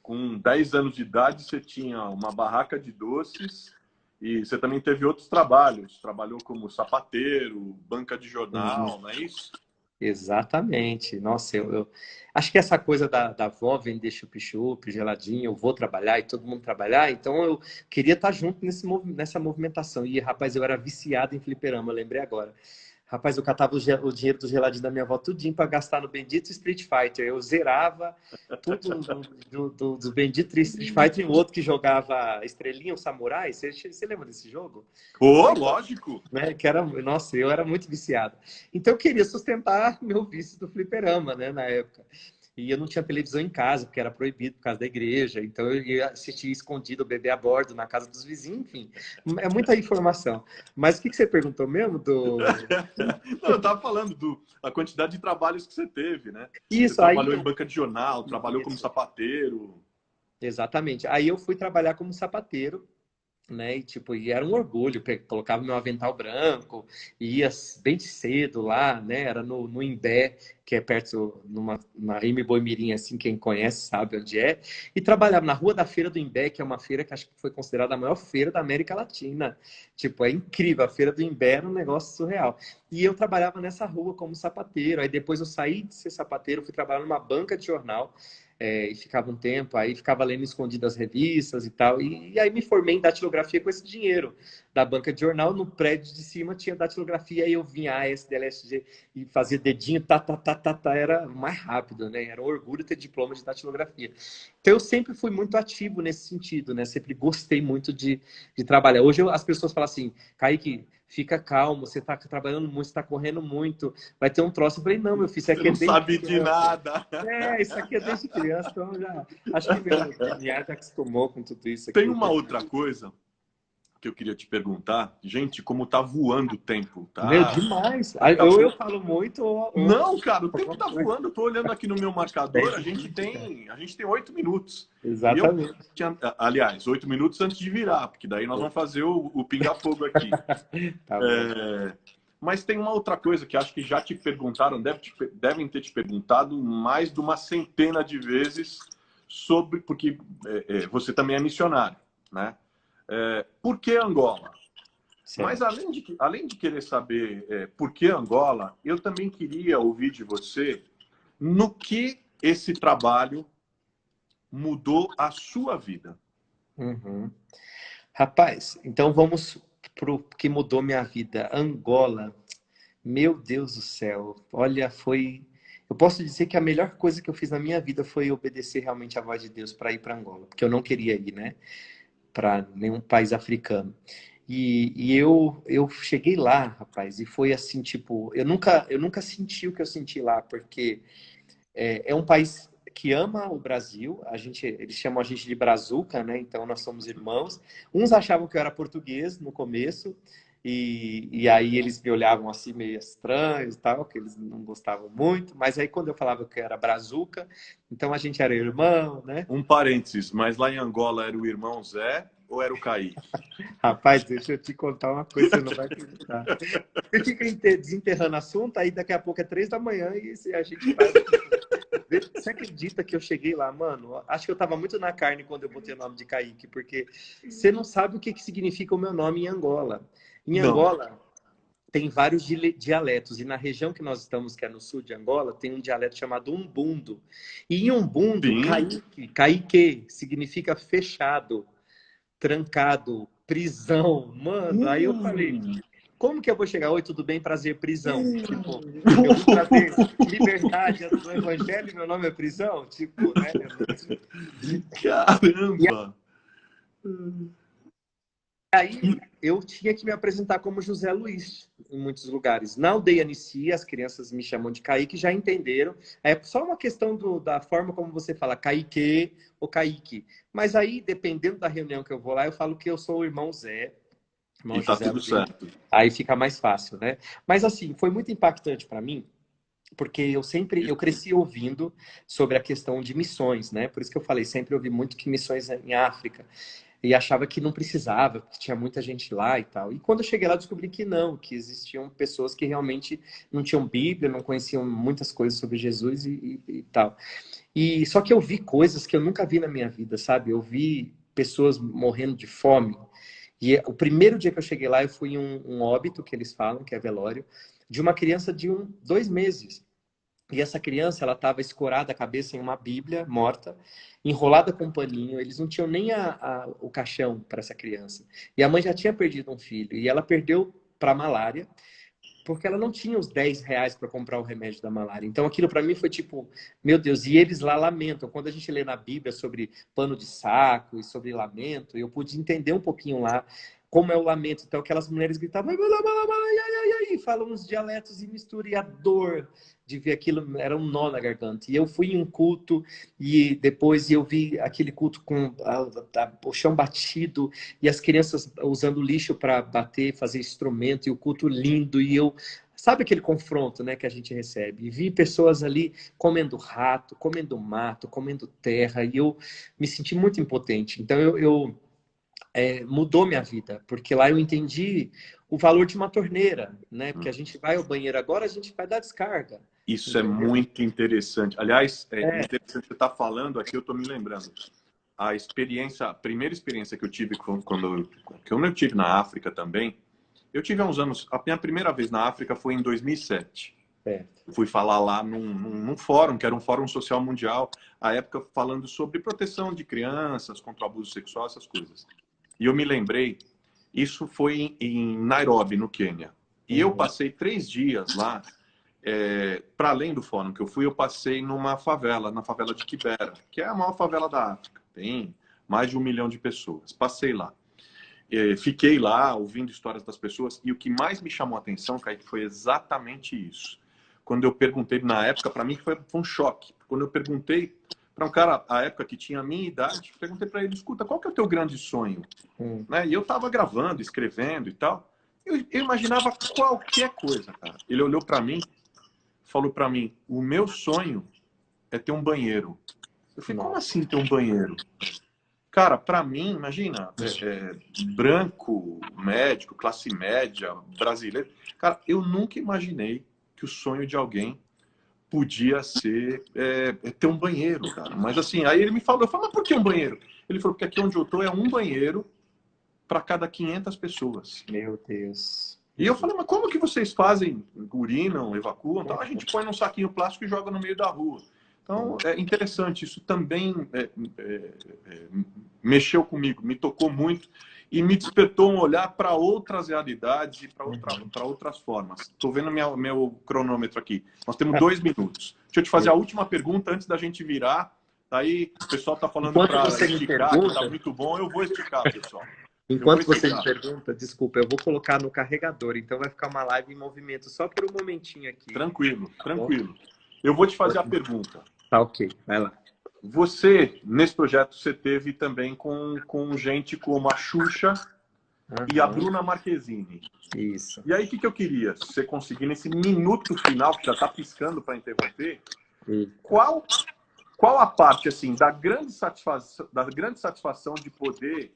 Com 10 anos de idade, você tinha uma barraca de doces e você também teve outros trabalhos. Trabalhou como sapateiro, banca de jornal, não é isso? Exatamente. Nossa, eu acho que essa coisa da avó vender chup-chup, geladinho, eu vou trabalhar e todo mundo trabalhar, então eu queria estar junto nessa movimentação. E, rapaz, eu era viciado em fliperama, eu lembrei agora. Rapaz, eu catava o dinheiro do geladinho da minha avó tudinho para gastar no bendito Street Fighter. Eu zerava tudo do bendito Street Fighter e o outro que jogava estrelinha, o samurai. Você lembra desse jogo? Oh, lógico! Né? Que era, nossa, eu era muito viciado. Então eu queria sustentar meu vício do fliperama, né, na época. E eu não tinha televisão em casa, porque era proibido por causa da igreja. Então eu ia assistir escondido o bebê a bordo na casa dos vizinhos, enfim. É muita informação. Mas o que você perguntou mesmo do... Não, eu estava falando da quantidade de trabalhos que você teve, né? Isso, você trabalhou em banca de jornal, trabalhou como sapateiro. Exatamente. Aí eu fui trabalhar como sapateiro, né? E, tipo, e era um orgulho, colocava meu avental branco, ia bem cedo lá, né? Era no Imbé, que é perto, na Rime Boimirim, assim, quem conhece sabe onde é. E trabalhava na Rua da Feira do Imbé, que é uma feira que acho que foi considerada a maior feira da América Latina. Tipo, é incrível, a Feira do Imbé era um negócio surreal. E eu trabalhava nessa rua como sapateiro. Aí depois eu saí de ser sapateiro, fui trabalhar numa banca de jornal, e ficava um tempo, aí ficava lendo escondido as revistas e tal, e aí me formei em datilografia com esse dinheiro da banca de jornal. No prédio de cima tinha datilografia, aí eu vinha a SDLSG e fazia dedinho, era mais rápido, né? Era um orgulho ter diploma de datilografia. Então eu sempre fui muito ativo nesse sentido, né? Sempre gostei muito de trabalhar. Hoje as pessoas falam assim, Kaique, fica calmo, você está trabalhando muito, você está correndo muito, vai ter um troço. Eu falei, não, meu filho, isso aqui Você não sabe de nada. Isso aqui é desde criança, então já acho que meu DNA já acostumou com tudo isso aqui. Tem uma outra coisa que eu queria te perguntar. Gente, como tá voando o tempo, tá? Meu, demais. Eu falo muito Não, cara, o tempo tá voando. Eu tô olhando aqui no meu marcador, a gente tem 8 minutos. Exatamente. Aliás, 8 minutos antes de virar, porque daí nós vamos fazer o pinga-fogo aqui. Tá bom. Mas tem uma outra coisa que acho que já te perguntaram, devem ter te perguntado mais de uma centena de vezes sobre, porque você também é missionário, né? Por que Angola? Certo. Mas além de querer saber por que Angola, eu também queria ouvir de você no que esse trabalho mudou a sua vida. Uhum. Rapaz, então vamos para o que mudou minha vida. Angola. Meu Deus do céu. Olha, eu posso dizer que a melhor coisa que eu fiz na minha vida foi obedecer realmente à voz de Deus para ir para Angola, porque eu não queria ir, né, para nenhum país africano. E eu cheguei lá, rapaz, e foi assim, tipo, eu nunca senti o que eu senti lá, porque é um país que ama o Brasil. Eles chamam a gente de brazuca, né? Então nós somos irmãos. Uns achavam que eu era português no começo, e aí eles me olhavam assim meio estranhos e tal, que eles não gostavam muito. Mas aí quando eu falava que eu era brazuca, então a gente era irmão, né? Um parênteses, mas lá em Angola era o irmão Zé ou era o Kaique? Rapaz, deixa eu te contar uma coisa, você não vai acreditar. Você fica desenterrando assunto, aí daqui a pouco é 3 da manhã e a gente faz. Você acredita que eu cheguei lá, mano? Acho que eu tava muito na carne quando eu botei o nome de Kaique, porque você não sabe o que significa o meu nome em Angola. Em Angola tem vários dialetos, e na região que nós estamos, que é no sul de Angola, tem um dialeto chamado Umbundo. E em Umbundo, Kaique significa fechado, trancado, prisão. Mano, aí eu falei, como que eu vou chegar? Oi, tudo bem? Prazer, prisão. Tipo, eu vim trazer liberdade do evangelho, meu nome é prisão? Tipo, né? Caramba! Aí eu tinha que me apresentar como José Luiz em muitos lugares. Na aldeia Nicia, as crianças me chamam de Kaique, já entenderam. É só uma questão da forma como você fala, Kaique ou Kaique. Mas aí, dependendo da reunião que eu vou lá, eu falo que eu sou o irmão Zé, irmão E tá José tudo Luiz. certo. Aí fica mais fácil, né? Mas assim, foi muito impactante para mim, porque eu cresci ouvindo sobre a questão de missões, né? Por isso que eu falei, sempre ouvi muito que missões em África. E achava que não precisava, que tinha muita gente lá e tal. E quando eu cheguei lá, eu descobri que não, que existiam pessoas que realmente não tinham Bíblia, não conheciam muitas coisas sobre Jesus e tal. E só que eu vi coisas que eu nunca vi na minha vida, sabe? Eu vi pessoas morrendo de fome. E o primeiro dia que eu cheguei lá, eu fui em um óbito, que eles falam, que é velório, de uma criança de 2 meses. E essa criança, ela estava escorada a cabeça em uma Bíblia, morta, enrolada com um paninho. Eles não tinham nem o caixão para essa criança. E a mãe já tinha perdido um filho. E ela perdeu para malária, porque ela não tinha os R$ 10 para comprar o remédio da malária. Então aquilo para mim foi tipo, meu Deus, e eles lá lamentam. Quando a gente lê na Bíblia sobre pano de saco e sobre lamento, eu pude entender um pouquinho lá como é o lamento. Então aquelas mulheres gritavam, e falam uns dialetos e mistura, e a dor de ver aquilo era um nó na garganta. E eu fui em um culto e depois eu vi aquele culto com o chão batido e as crianças usando lixo para bater, fazer instrumento, e o culto lindo, e eu... Sabe aquele confronto, né, que a gente recebe? E vi pessoas ali comendo rato, comendo mato, comendo terra, e eu me senti muito impotente. Então mudou minha vida, porque lá eu entendi o valor de uma torneira, né? Porque a gente vai ao banheiro agora, a gente vai dar descarga. Isso é Entendeu? muito interessante. Aliás, é interessante você estar falando aqui, eu estou me lembrando. A primeira experiência que eu tive quando eu tive na África também, eu tive há uns anos, a minha primeira vez na África foi em 2007. Fui falar lá num fórum, que era um fórum social mundial, à época falando sobre proteção de crianças contra o abuso sexual, essas coisas. E eu me lembrei, isso foi em Nairobi, no Quênia. E eu passei 3 dias lá, para além do fórum que eu fui, eu passei numa favela, na favela de Kibera, que é a maior favela da África. Tem mais de 1 milhão de pessoas. Passei lá. Fiquei lá, ouvindo histórias das pessoas, e o que mais me chamou a atenção, Kaique, foi exatamente isso. Quando eu perguntei, na época, para mim foi um choque. Quando eu perguntei para um cara, à época, que tinha a minha idade, perguntei para ele, escuta, qual que é o teu grande sonho? Né? E eu estava gravando, escrevendo e tal. Eu imaginava qualquer coisa, cara. Ele olhou para mim, falou para mim, o meu sonho é ter um banheiro. Eu falei, como assim ter um banheiro? Cara, para mim, imagina, branco, médico, classe média, brasileiro. Cara, eu nunca imaginei que o sonho de alguém podia ser ter um banheiro, cara. Mas assim, aí ele me falou, eu falei, mas por que um banheiro? Ele falou, porque aqui onde eu tô é um banheiro para cada 500 pessoas. Meu Deus. E eu falei, mas como que vocês fazem? Urinam, evacuam? Então a gente põe num saquinho plástico e joga no meio da rua. Então é interessante, isso também mexeu comigo, me tocou muito e me despertou um olhar para outras realidades e para outras formas. Estou vendo meu cronômetro aqui. Nós temos 2 minutos. Deixa eu te fazer a última pergunta antes da gente virar. Aí o pessoal está falando para esticar, que está muito bom. Eu vou esticar, pessoal. Enquanto você me pergunta, desculpa, eu vou colocar no carregador, então vai ficar uma live em movimento só por um momentinho aqui. Tranquilo, tranquilo. Eu vou te fazer a pergunta. Tá ok, vai lá. Você, nesse projeto, você teve também com gente como a Xuxa e a Bruna Marquezine. Isso. E aí, o que eu queria? Se você conseguir, nesse minuto final, que já está piscando para interromper, qual a parte assim da grande satisfação de poder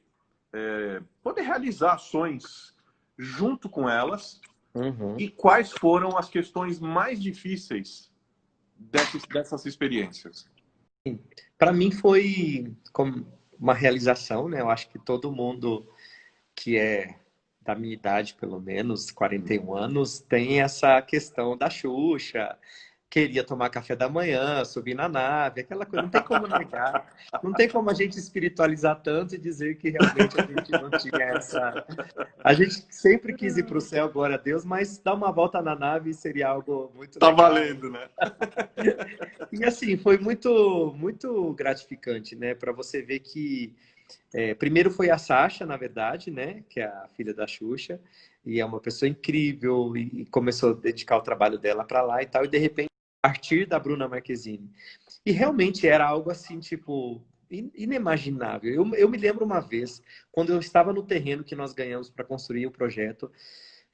realizar ações junto com elas e quais foram as questões mais difíceis dessas experiências? Para mim foi como uma realização, né? Eu acho que todo mundo que é da minha idade, pelo menos, 41 anos, tem essa questão da Xuxa, queria tomar café da manhã, subir na nave, aquela coisa. Não tem como negar. Não tem como a gente espiritualizar tanto e dizer que realmente a gente não tinha essa... A gente sempre quis ir para o céu, glória a Deus, mas dar uma volta na nave seria algo muito Tá legal. valendo, né? E assim, foi muito, muito gratificante, né? Para você ver que... primeiro foi a Sasha, na verdade, né? Que é a filha da Xuxa. E é uma pessoa incrível e começou a dedicar o trabalho dela para lá e tal. E de repente, a partir da Bruna Marquezine. E realmente era algo assim, tipo, inimaginável. Eu me lembro uma vez, quando eu estava no terreno que nós ganhamos para construir o projeto,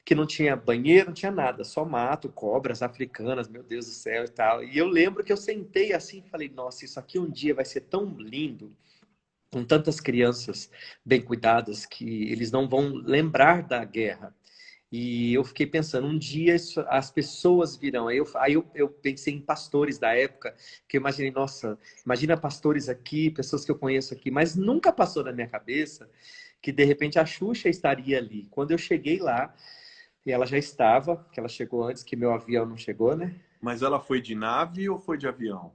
que não tinha banheiro, não tinha nada, só mato, cobras africanas, meu Deus do céu e tal. E eu lembro que eu sentei assim e falei, nossa, isso aqui um dia vai ser tão lindo, com tantas crianças bem cuidadas, que eles não vão lembrar da guerra. E eu fiquei pensando, um dia as pessoas virão. Aí eu pensei em pastores da época, que eu imaginei, nossa, imagina pastores aqui, pessoas que eu conheço aqui, mas nunca passou na minha cabeça que de repente a Xuxa estaria ali. Quando eu cheguei lá, e ela já estava, que ela chegou antes que meu avião não chegou, né? Mas ela foi de nave ou foi de avião?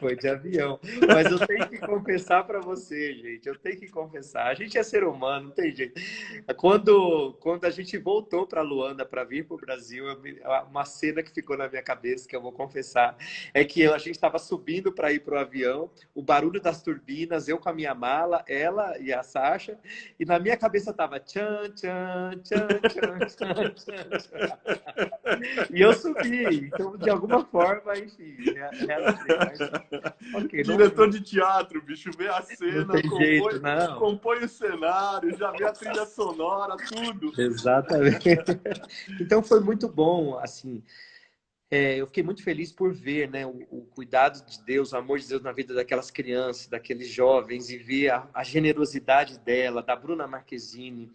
Foi de avião. Mas eu tenho que confessar para você, gente. Eu tenho que confessar. A gente é ser humano, não tem jeito. Quando a gente voltou para Luanda para vir para o Brasil, uma cena que ficou na minha cabeça, que eu vou confessar, é que a gente estava subindo para ir para o avião, o barulho das turbinas, eu com a minha mala, ela e a Sasha, e na minha cabeça estava tchan, tchan, tchan, tchan, tchan, tchan, tchan. E eu subi. Então, de alguma forma, enfim, realizei. Mas, ok, Diretor de teatro, bicho, vê a não cena, tem jeito, não. compõe o cenário, já vê a trilha sonora, tudo. Exatamente. Então, foi muito bom, assim. Eu fiquei muito feliz por ver, né, o cuidado de Deus, o amor de Deus na vida daquelas crianças, daqueles jovens, e ver a generosidade dela, da Bruna Marquezine.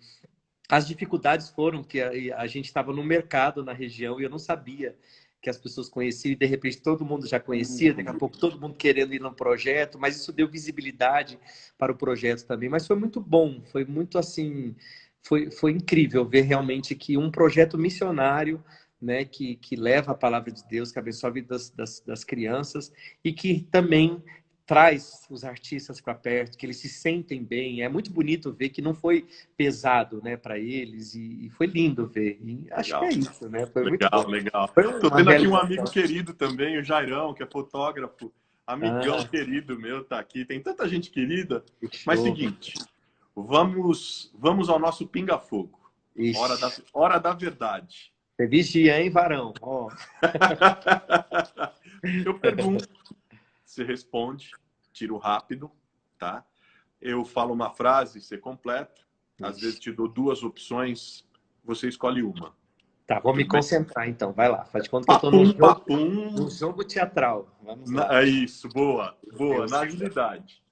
As dificuldades foram que a gente estava no mercado na região e eu não sabia que as pessoas conheciam, e de repente todo mundo já conhecia, daqui a pouco todo mundo querendo ir no projeto, mas isso deu visibilidade para o projeto também. Mas foi muito bom, foi muito assim, foi incrível ver realmente que um projeto missionário, né, que leva a palavra de Deus, que abençoa a vida das crianças e que também traz os artistas para perto, que eles se sentem bem. É muito bonito ver que não foi pesado, né, para eles e foi lindo ver. E acho que Legal, é isso, né? Foi muito legal, bom. legal. Foi Tô uma tendo aqui um amigo realização. querido também, o Jairão, que é fotógrafo. Amigão Ah, querido meu, tá aqui. Tem tanta gente querida. que Mas show. seguinte, vamos ao nosso pinga-fogo. Ixi, Hora da verdade. você vigia, hein, varão? Ó. Eu pergunto, você responde, tiro rápido, tá? Eu falo uma frase, você completa. Às vezes Ixi. te dou duas opções, você escolhe uma. Tá, vou me Tudo bem? concentrar então. Vai lá. Faz de conta que eu estou Papum, papum. num jogo teatral. Vamos lá. É isso, boa, boa, Deus na do céu. agilidade.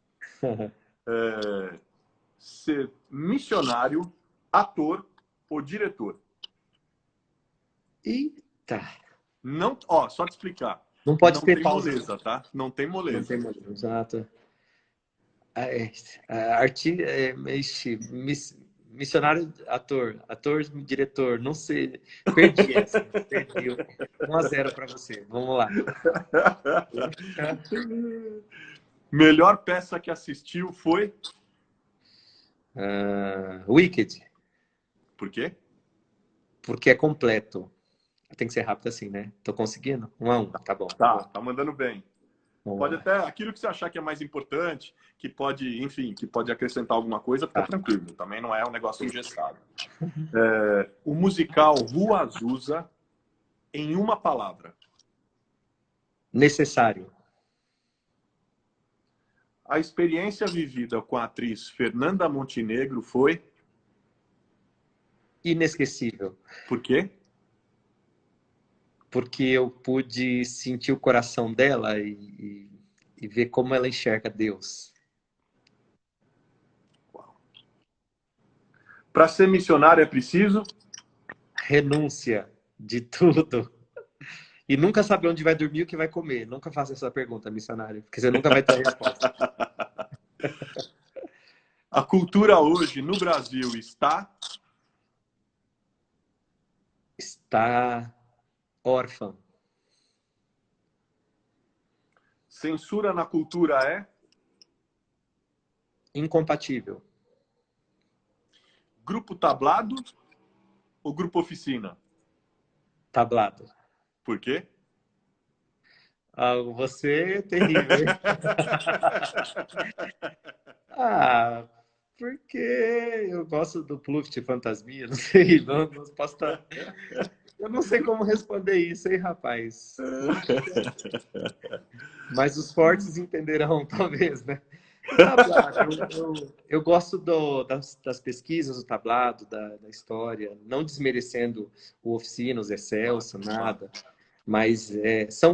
Ser missionário, ator ou diretor. Eita. Não, ó, só te explicar. Não pode Não ter tem pausa. moleza, tá? Não tem Não tem moleza. mais. Exato. Arti, ixi, missionário, ator, diretor, não sei. Perdi essa. Perdi. 1-0 para você. Vamos lá. Melhor peça que assistiu foi? Wicked, Por quê? porque é completo. Tem que ser rápido assim, né? Tô conseguindo? 1-1, tá bom. Tá mandando bem. Vamos Pode lá. até, aquilo que você achar que é mais importante, que pode, enfim, que pode acrescentar alguma coisa, fica Tá. tranquilo. Também não é um negócio engessado. O musical Rua Azusa, em uma palavra. Necessário. A experiência vivida com a atriz Fernanda Montenegro foi? Inesquecível. Por quê? Porque eu pude sentir o coração dela e ver como ela enxerga Deus. Para ser missionário é preciso? Renúncia de tudo. E nunca saber onde vai dormir e o que vai comer. Nunca faça essa pergunta, missionário, porque você nunca vai ter a resposta. A cultura hoje no Brasil está? Está Órfã. Censura na cultura é? Incompatível. Grupo tablado ou grupo oficina? Tablado. Por quê? Ah, você é terrível. Ah, porque eu gosto do Pluft Fantasmia, não sei, não posso estar... Eu não sei como responder isso, hein, rapaz? Mas os fortes entenderão, talvez, né? O tablado, eu gosto das pesquisas do tablado, da história, não desmerecendo o Oficina, o Zé Celso, nada. Mas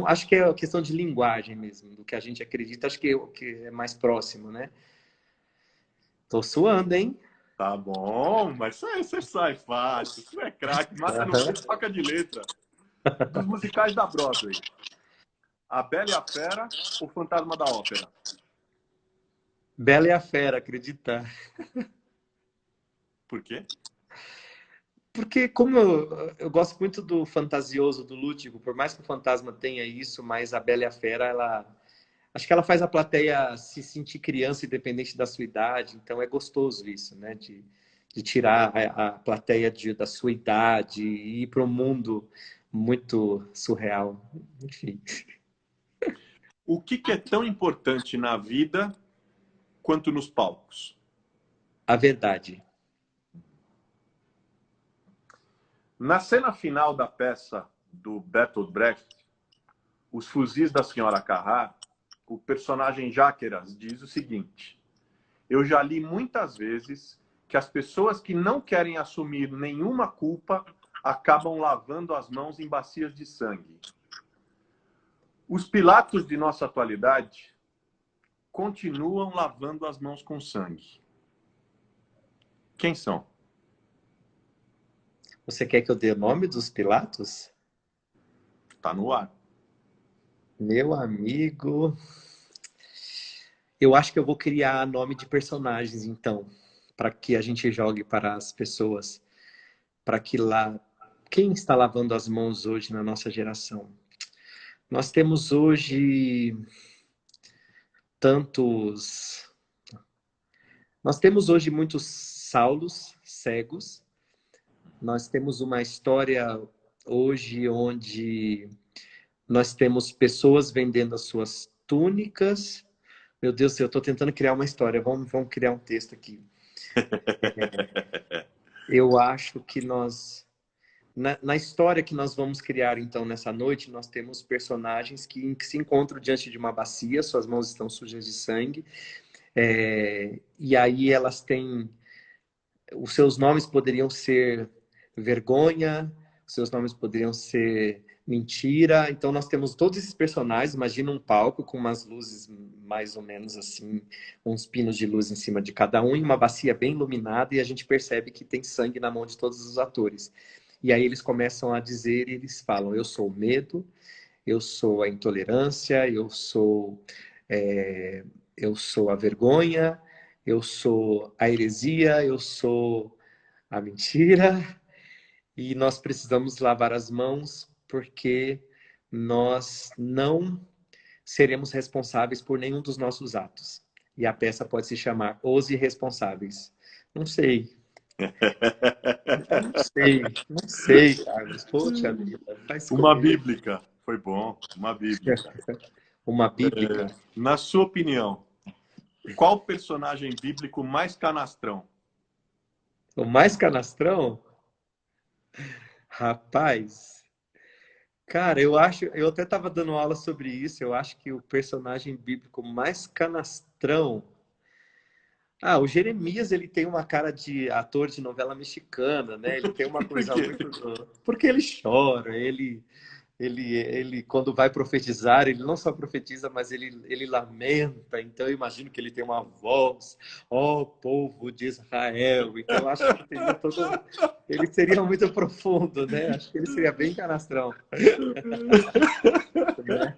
acho que é questão de linguagem mesmo, do que a gente acredita, acho que é mais próximo, né? Tô suando, hein? Tá bom, mas isso aí você sai fácil. Isso é craque, mata no peito, toca de letra. Dos musicais da Broadway. A Bela e a Fera ou Fantasma da Ópera? Bela e a Fera, acreditar. Por quê? Porque como eu gosto muito do fantasioso, do lúdico, por mais que o fantasma tenha isso, mas a Bela e a Fera, acho que ela faz a plateia se sentir criança independente da sua idade, então é gostoso isso, né? De tirar a plateia da sua idade e ir para um mundo muito surreal. Enfim. O que é tão importante na vida quanto nos palcos? A verdade. Na cena final da peça do Bertolt Brecht, Os Fuzis da Senhora Carrá, o personagem Jáqueras diz o seguinte: eu já li muitas vezes que as pessoas que não querem assumir nenhuma culpa acabam lavando as mãos em bacias de sangue. Os Pilatos de nossa atualidade continuam lavando as mãos com sangue. Quem são? Você quer que eu dê o nome dos Pilatos? Está no ar. Meu amigo, eu acho que eu vou criar nome de personagens, então, para que a gente jogue para as pessoas, para que lá... Quem está lavando as mãos hoje na nossa geração? Nós temos hoje tantos... Nós temos hoje muitos Saulos cegos. Nós temos uma história hoje onde nós temos pessoas vendendo as suas túnicas. Meu Deus do céu, eu estou tentando criar uma história. Vamos criar um texto aqui. Eu acho que na história que nós vamos criar, então, nessa noite, nós temos personagens que se encontram diante de uma bacia, suas mãos estão sujas de sangue, e aí elas têm... Os seus nomes poderiam ser vergonha, os seus nomes poderiam ser mentira. Então, nós temos todos esses personagens. Imagina um palco com umas luzes mais ou menos assim, uns pinos de luz em cima de cada um, e uma bacia bem iluminada, e a gente percebe que tem sangue na mão de todos os atores. E aí eles começam a dizer, e eles falam: eu sou o medo, eu sou a intolerância, eu sou a vergonha, eu sou a heresia, eu sou a mentira, e nós precisamos lavar as mãos porque nós não seremos responsáveis por nenhum dos nossos atos. E a peça pode se chamar Os Irresponsáveis. Não sei. Não sei, Carlos. Poxa vida, vai Uma escolher. bíblica. Foi bom. Uma bíblica. Uma bíblica. Na sua opinião, qual personagem bíblico mais canastrão? O mais canastrão? Rapaz, cara, eu até estava dando aula sobre isso, eu acho que o personagem bíblico mais canastrão... Ah, o Jeremias, ele tem uma cara de ator de novela mexicana, né? Ele tem uma Por coisa quê? muito... Porque ele chora, ele quando vai profetizar, ele não só profetiza, mas ele lamenta. Então, eu imagino que ele tem uma voz, ó povo de Israel. Então, eu acho que ele teria todo... Ele seria muito profundo, né? Acho que ele seria bem canastrão. Né?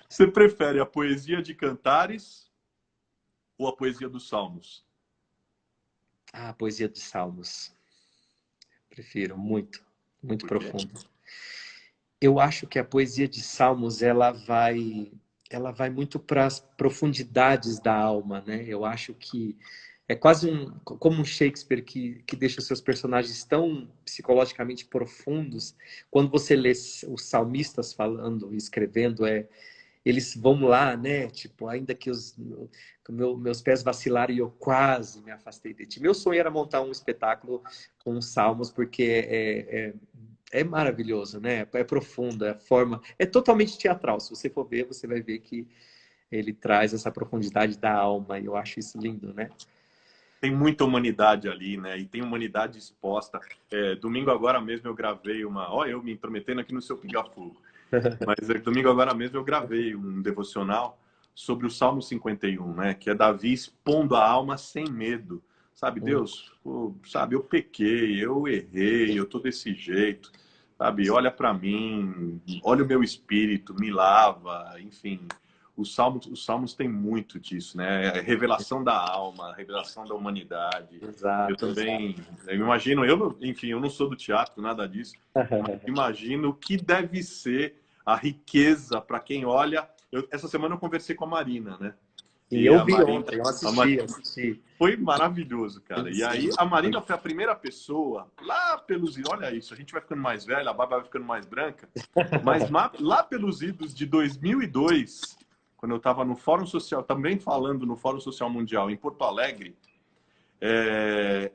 Você prefere a poesia de Cantares ou a poesia dos Salmos? Ah, a poesia dos Salmos. Prefiro muito, muito Por quê? profundo. eu acho que a poesia de Salmos, ela vai muito para as profundidades da alma, né? Eu acho que é quase como um Shakespeare que deixa os seus personagens tão psicologicamente profundos. Quando você lê os salmistas falando, escrevendo, eles vão lá, né? Tipo, ainda que meus pés vacilaram e eu quase me afastei de ti. Meu sonho era montar um espetáculo com os salmos, porque é maravilhoso, né? É profundo, é a forma, é totalmente teatral. Se você for ver, você vai ver que ele traz essa profundidade da alma. E eu acho isso lindo, né? Tem muita humanidade ali, né? E tem humanidade exposta. Domingo agora mesmo eu gravei Olha, eu me intrometendo aqui no seu pinga-fogo. Mas domingo agora mesmo eu gravei um devocional sobre o Salmo 51, né? Que é Davi expondo a alma sem medo. Sabe, Deus, sabe, eu pequei, eu errei, eu tô desse jeito. Sabe, olha para mim, olha o meu espírito, me lava, enfim. Os Salmos têm muito disso, né? A revelação da alma, a revelação da humanidade. Eu Exato, também, exato. eu imagino, enfim, eu não sou do teatro, nada disso, mas imagino o que deve ser a riqueza para quem olha. Essa semana eu conversei com a Marina, né? E E eu a vi Marina, ontem, eu assisti. foi maravilhoso, cara. Sim, E aí sim. a Marina foi a primeira pessoa lá pelos, olha isso, a gente vai ficando mais velha, a barba vai ficando mais branca, mas lá pelos idos de 2002, quando eu estava no Fórum Social, também falando no Fórum Social Mundial em Porto Alegre,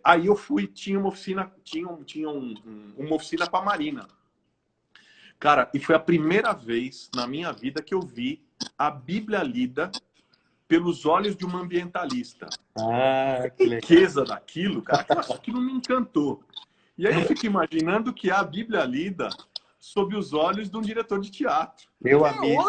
aí eu fui, tinha uma oficina, uma oficina com a Marina. Cara, e foi a primeira vez na minha vida que eu vi a Bíblia lida pelos olhos de uma ambientalista. Ah, A que legal. riqueza daquilo, cara, aquilo me encantou. E aí eu fico imaginando que é a Bíblia lida sob os olhos de um diretor de teatro. Meu Que é amigo,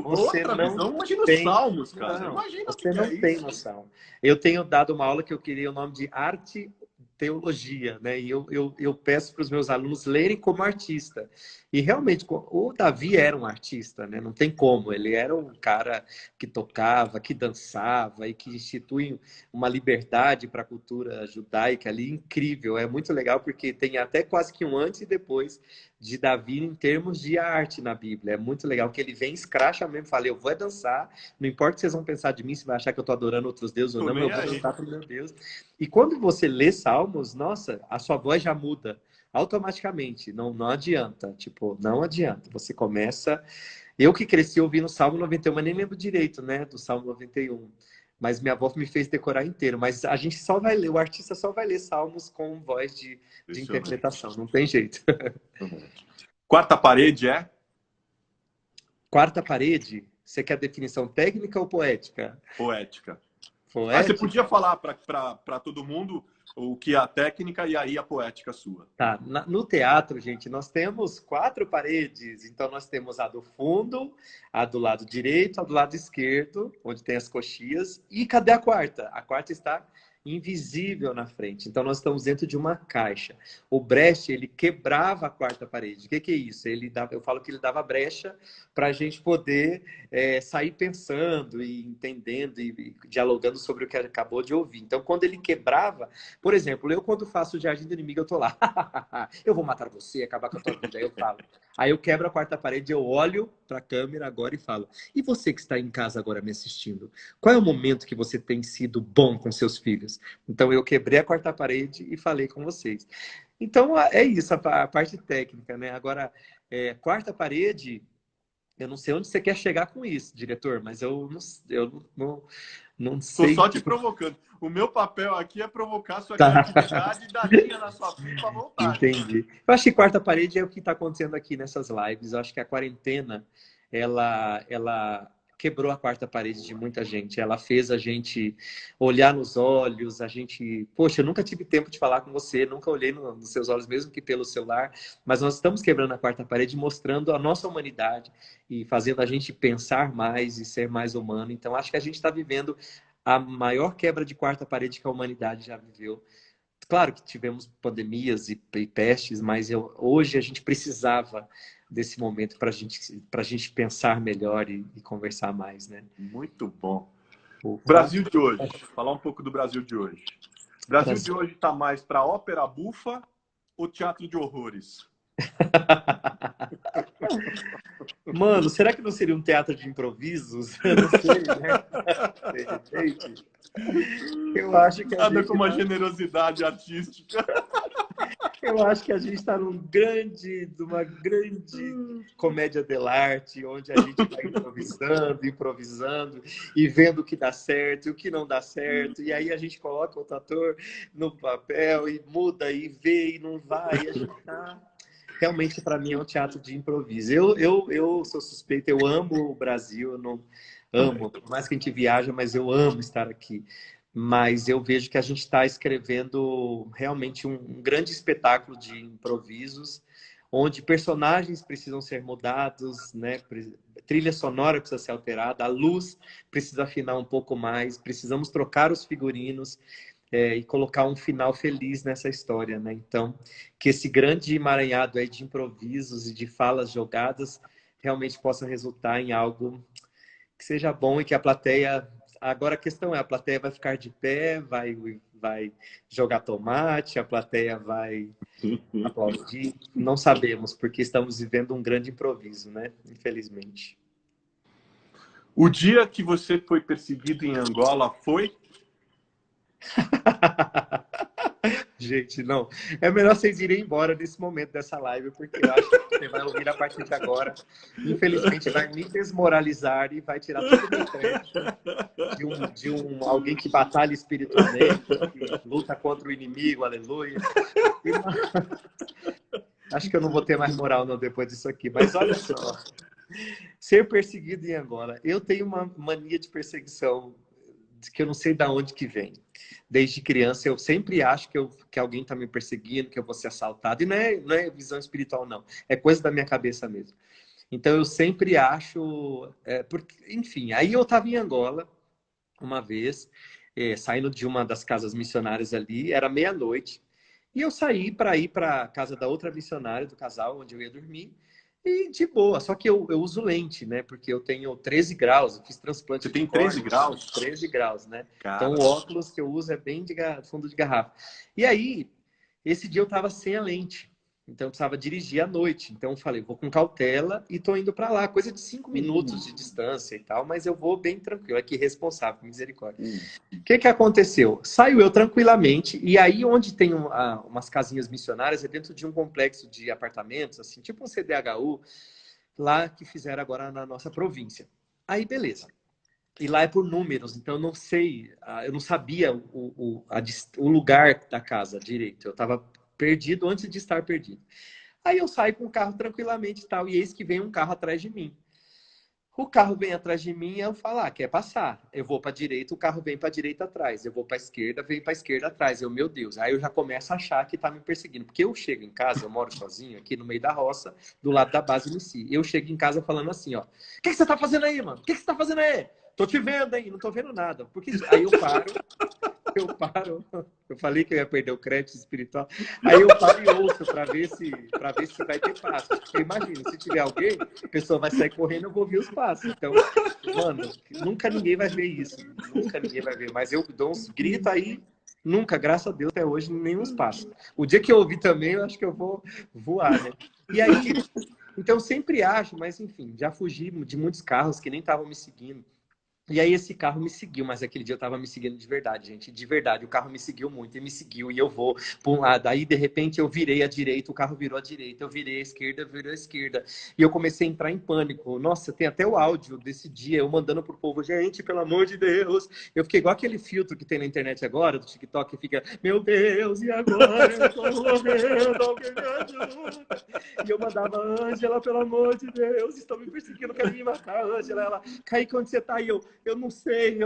você outra não visão. Imagina os tem. salmos, cara. Não, Imagina o você que é não tem isso. noção. Eu tenho dado uma aula que eu queria o nome de arte teologia, né? E eu peço para os meus alunos lerem como artista. E realmente, o Davi era um artista, né? Não tem como. Ele era um cara que tocava, que dançava e que institui uma liberdade para a cultura judaica ali incrível. É muito legal porque tem até quase que um antes e depois de Davi em termos de arte na Bíblia. É muito legal que ele vem escracha mesmo, fala, eu vou dançar, não importa o que vocês vão pensar de mim, se vai achar que eu estou adorando outros deuses ou Tô não, nem eu vou aí. dançar para o meu Deus. E quando você lê Salmos, nossa, a sua voz já muda automaticamente, não adianta, tipo, não adianta. Você começa... Eu que cresci ouvindo o Salmo 91, mas nem lembro direito, né, do Salmo 91. Mas minha avó me fez decorar inteiro. Mas a gente só vai ler, o artista só vai ler Salmos com voz de interpretação, não tem jeito. Quarta parede é? Quarta parede, você quer definição técnica ou poética? Poética. Você Poética? podia falar para todo mundo o que é a técnica e aí a poética sua. Tá. No teatro, gente, nós temos quatro paredes. Então, nós temos a do fundo, a do lado direito, a do lado esquerdo, onde tem as coxias. E cadê a quarta? A quarta está invisível na frente. Então, nós estamos dentro de uma caixa. O Brecht, ele quebrava a quarta parede. O que é isso? Eu falo que ele dava brecha para a gente poder sair pensando e entendendo e dialogando sobre o que acabou de ouvir. Então, quando ele quebrava, por exemplo, eu quando faço o Jardim do Inimigo, eu tô lá, eu vou matar você, acabar com a tua vida, aí eu falo. Aí eu quebro a quarta parede, eu olho para a câmera agora e falo, e você que está em casa agora me assistindo, qual é o momento que você tem sido bom com seus filhos? Então eu quebrei a quarta parede e falei com vocês. Então é isso, a parte técnica, né? Agora, quarta parede, eu não sei onde você quer chegar com isso, diretor, mas eu não Estou sei. só te provocando. O meu papel aqui é provocar a sua criatividade e dar linha na sua vida à vontade. Entendi. Eu acho que quarta parede é o que está acontecendo aqui nessas lives. Eu acho que a quarentena, ela quebrou a quarta parede de muita gente. Ela fez a gente olhar nos olhos, a gente... Poxa, eu nunca tive tempo de falar com você, nunca olhei nos seus olhos, mesmo que pelo celular, mas nós estamos quebrando a quarta parede, mostrando a nossa humanidade e fazendo a gente pensar mais e ser mais humano. Então, acho que a gente está vivendo a maior quebra de quarta parede que a humanidade já viveu. Claro que tivemos pandemias e pestes, mas hoje a gente precisava desse momento para a gente pensar melhor e conversar mais, né? Muito bom. Brasil de hoje. Falar um pouco do Brasil de hoje. O Brasil de hoje está mais para ópera bufa ou teatro de horrores? Mano, será que não seria um teatro de improvisos? Eu não sei, né? De repente. Eu acho que a Nada gente com uma tá, generosidade artística. eu acho que a gente está numa grande comédia dell'arte, onde a gente vai improvisando, improvisando e vendo o que dá certo e o que não dá certo. E aí a gente coloca o ator no papel e muda e vê e não vai. E a gente tá... Realmente, para mim, é um teatro de improviso. Eu sou suspeito, eu amo o Brasil, eu não amo, por mais que a gente viaja, mas eu amo estar aqui. Mas eu vejo que a gente está escrevendo realmente um grande espetáculo de improvisos, onde personagens precisam ser mudados, né? Trilha sonora precisa ser alterada, a luz precisa afinar um pouco mais, precisamos trocar os figurinos, e colocar um final feliz nessa história, né? Então, que esse grande emaranhado aí de improvisos e de falas jogadas realmente possa resultar em algo que seja bom e que a plateia... Agora a questão é, a plateia vai ficar de pé, vai jogar tomate, a plateia vai aplaudir? Não sabemos, porque estamos vivendo um grande improviso, né? Infelizmente. O dia que você foi perseguido em Angola foi? Gente, não. É melhor vocês irem embora nesse momento dessa live, porque eu acho que você vai ouvir a partir de agora. Infelizmente, vai me desmoralizar e vai tirar todo o meu crédito alguém que batalha espiritualmente, que luta contra o inimigo, aleluia. Acho que eu não vou ter mais moral não depois disso aqui. Mas olha só, ser perseguido em Angola. Eu tenho uma mania de perseguição que eu não sei de onde que vem. Desde criança, eu sempre acho que alguém está me perseguindo, que eu vou ser assaltado. E não é visão espiritual, não. É coisa da minha cabeça mesmo. Então, eu sempre acho... porque, enfim, aí eu estava em Angola, uma vez, saindo de uma das casas missionárias ali, era meia-noite. E eu saí para ir para a casa da outra missionária, do casal, onde eu ia dormir. E de boa, só que eu uso lente, né? Porque eu tenho 13 graus, eu fiz transplante Você de tem 13 córnea, graus? 13 graus, né? Então Cara. o óculos que eu uso é bem de fundo de garrafa. E aí, esse dia eu tava sem a lente. Então eu precisava dirigir à noite. Então eu falei, vou com cautela e tô indo para lá. Coisa de 5 minutos de distância e tal, mas eu vou bem tranquilo. Aqui, responsável, misericórdia. O que aconteceu? Saiu eu tranquilamente, e aí onde tem umas casinhas missionárias, é dentro de um complexo de apartamentos, assim, tipo um CDHU, lá que fizeram agora na nossa província. Aí, beleza. E lá é por números, então eu não sei, eu não sabia o lugar da casa direito. Eu estava perdido antes de estar perdido. Aí eu saio com o carro tranquilamente e tal, e eis que vem um carro atrás de mim. O carro vem atrás de mim e eu falo, quer passar. Eu vou para a direita, o carro vem para a direita atrás. Eu vou para a esquerda, vem para a esquerda atrás. Eu, meu Deus. Aí eu já começo a achar que tá me perseguindo. Porque eu chego em casa, eu moro sozinho aqui no meio da roça, do lado da base em si. Eu chego em casa falando assim, ó. O que você tá fazendo aí, mano? O que você tá fazendo aí? Tô te vendo aí, não tô vendo nada. Porque aí eu paro. Eu falei que eu ia perder o crédito espiritual. Aí eu paro e ouço para ver se vai ter passo. Porque imagina, se tiver alguém, a pessoa vai sair correndo, eu vou ouvir os passos. Então, mano, nunca ninguém vai ver isso. Nunca ninguém vai ver. Mas eu dou uns gritos aí, nunca, graças a Deus, até hoje, nenhum passo. O dia que eu ouvir também, eu acho que eu vou voar, né? E aí, então eu sempre acho, mas enfim, já fugi de muitos carros que nem estavam me seguindo. E aí esse carro me seguiu, mas aquele dia eu tava me seguindo de verdade, gente. De verdade, o carro me seguiu muito e me seguiu e eu vou para um lado. Aí, de repente, eu virei à direita, o carro virou à direita, eu virei à esquerda, virou à esquerda. E eu comecei a entrar em pânico. Nossa, tem até o áudio desse dia, eu mandando pro povo, gente, pelo amor de Deus. Eu fiquei igual aquele filtro que tem na internet agora, do TikTok, que fica, meu Deus, e agora? Eu tô morrendo, alguém me ajuda. E eu mandava, Ângela, pelo amor de Deus, estão me perseguindo, querem me matar, Ângela. Ela, Kaique, onde você tá? E eu não sei.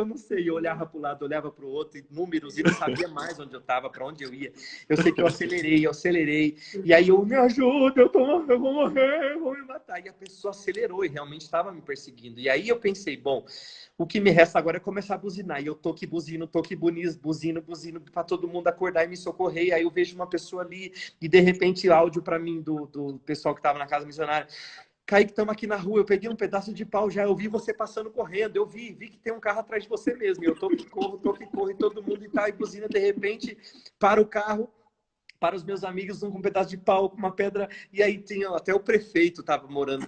Eu olhava para o lado, olhava para o outro, e números, e não sabia mais onde eu estava, para onde eu ia. Eu sei que eu acelerei. E aí eu, me ajuda, eu vou morrer, vou me matar. E a pessoa acelerou e realmente estava me perseguindo. E aí eu pensei, bom, o que me resta agora é começar a buzinar. E eu tô que buzino, buzino, para todo mundo acordar e me socorrer. E aí eu vejo uma pessoa ali, e de repente áudio para mim do pessoal que estava na casa missionária. Kaique, estamos aqui na rua, eu peguei um pedaço de pau já, eu vi você passando correndo, eu vi que tem um carro atrás de você mesmo, eu tô que corro, e todo mundo tá e buzina, de repente, para o carro, para os meus amigos um pedaço de pau, com uma pedra. E aí tinha até o prefeito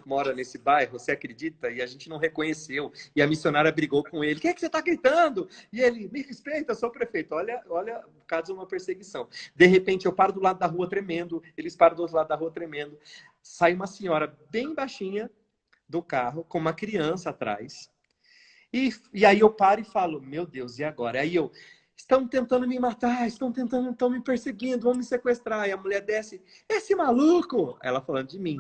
mora nesse bairro, você acredita? E a gente não reconheceu. E a missionária brigou com ele. Quem é que você está gritando? E ele, me respeita, eu sou o prefeito. Olha, o caso de uma perseguição. De repente, eu paro do lado da rua tremendo, eles param do outro lado da rua tremendo. Sai uma senhora bem baixinha do carro, com uma criança atrás. E aí eu paro e falo, meu Deus, e agora? Aí eu, estão tentando me matar, estão me perseguindo, vão me sequestrar. E a mulher desce, esse maluco, ela falando de mim,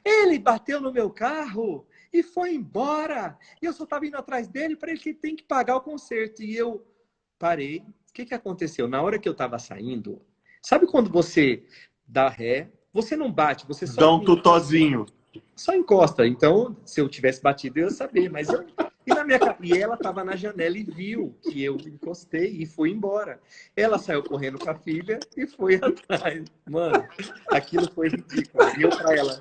ele bateu no meu carro e foi embora. E eu só estava indo atrás dele para ele que tem que pagar o conserto. E eu parei. O que aconteceu? Na hora que eu estava saindo, sabe quando você dá ré, você não bate, você só... Dá um tutozinho. Só encosta. Então, se eu tivesse batido, eu ia saber. Mas eu... E ela estava na janela e viu que eu encostei e fui embora. Ela saiu correndo com a filha e foi atrás. Mano, aquilo foi ridículo. E eu para ela,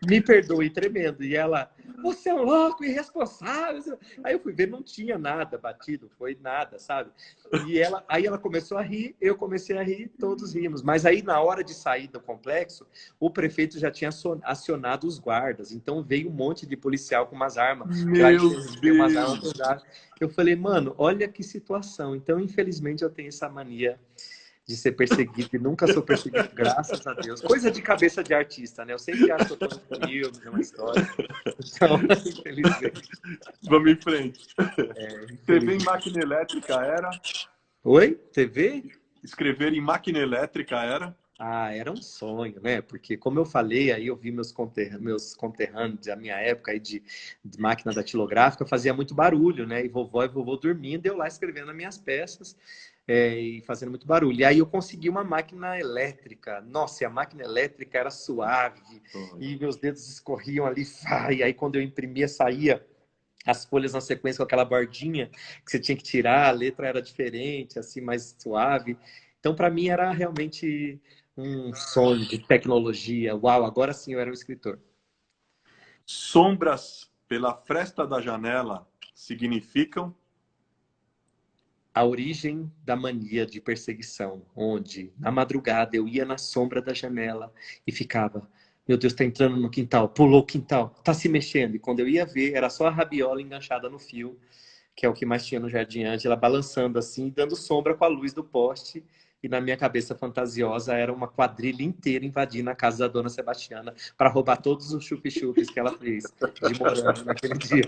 me perdoe, tremendo. E ela, você é um louco, irresponsável. Aí eu fui ver, não tinha nada batido, foi nada, sabe? E aí ela começou a rir, eu comecei a rir, todos rimos. Mas aí, na hora de sair do complexo, o prefeito já tinha acionado os guardas. Então veio um monte de policial com umas armas. Meu Deus! Eu falei, mano, olha que situação. Então, infelizmente, eu tenho essa mania de ser perseguido e nunca sou perseguido, graças a Deus. Coisa de cabeça de artista, né? Eu sempre acho que eu tô no filme, numa história. Então, infelizmente. Vamos em frente. Infelizmente. TV em máquina elétrica era? Oi? TV? Escrever em máquina elétrica era? Ah, era um sonho, né? Porque, como eu falei, aí eu vi meus conterrâneos da minha época aí de máquina datilográfica, fazia muito barulho, né? E vovô dormindo, eu lá escrevendo as minhas peças e fazendo muito barulho. E aí eu consegui uma máquina elétrica. Nossa, e a máquina elétrica era suave, e meus dedos escorriam ali, e aí quando eu imprimia, saía as folhas na sequência com aquela bordinha que você tinha que tirar, a letra era diferente, assim, mais suave. Então, para mim, era realmente um sonho de tecnologia. Uau, agora sim eu era um escritor. Sombras pela fresta da janela significam? A origem da mania de perseguição, onde, na madrugada, eu ia na sombra da janela e ficava, meu Deus, está entrando no quintal, pulou o quintal, está se mexendo. E quando eu ia ver, era só a rabiola enganchada no fio, que é o que mais tinha no Jardim Ângela, balançando assim, dando sombra com a luz do poste. E na minha cabeça fantasiosa era uma quadrilha inteira invadindo a casa da dona Sebastiana para roubar todos os chup-chupes que ela fez de morango naquele dia.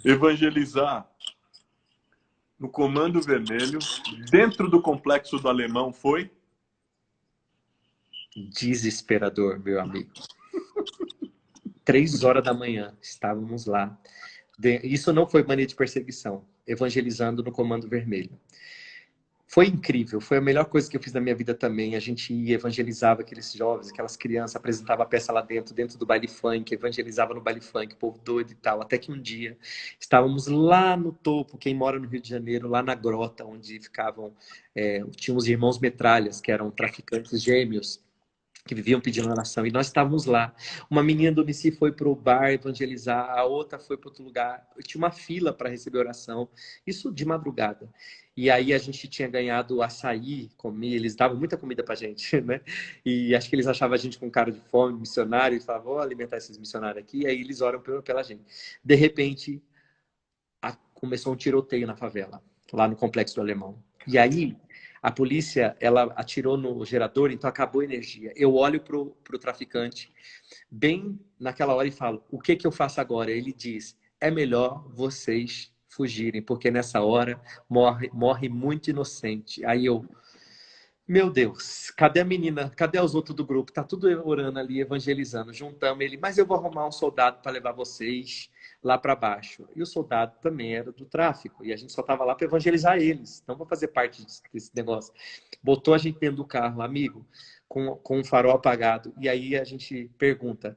Evangelizar no Comando Vermelho, dentro do Complexo do Alemão, foi? Desesperador, meu amigo. 3 horas da manhã, estávamos lá. Isso não foi mania de perseguição, evangelizando no Comando Vermelho. Foi incrível, foi a melhor coisa que eu fiz na minha vida também. A gente ia, evangelizava aqueles jovens, aquelas crianças, apresentava a peça lá dentro do baile funk, evangelizava no baile funk, o povo doido e tal. Até que um dia estávamos lá no topo, quem mora no Rio de Janeiro, lá na grota, onde ficavam, tinham os irmãos Metralhas, que eram traficantes gêmeos, que viviam pedindo oração, e nós estávamos lá. Uma menina do Missy foi para o bar evangelizar, a outra foi para outro lugar. Eu tinha uma fila para receber oração, isso de madrugada. E aí a gente tinha ganhado açaí, comia, eles davam muita comida para a gente, né? E acho que eles achavam a gente com cara de fome, missionário, e falavam, vou alimentar esses missionários aqui, e aí eles oram pela gente. De repente, começou um tiroteio na favela, lá no Complexo do Alemão. E aí, a polícia, ela atirou no gerador, então acabou a energia. Eu olho pro traficante, bem naquela hora, e falo, o que eu faço agora? Ele diz, é melhor vocês fugirem, porque nessa hora morre muito inocente. Aí eu, meu Deus, cadê a menina? Cadê os outros do grupo? Tá tudo orando ali, evangelizando. Juntamos ele, mas eu vou arrumar um soldado para levar vocês lá para baixo. E o soldado também era do tráfico, e a gente só estava lá para evangelizar eles, não para fazer parte desse negócio. Botou a gente dentro do carro, amigo, com o farol apagado, e aí a gente pergunta,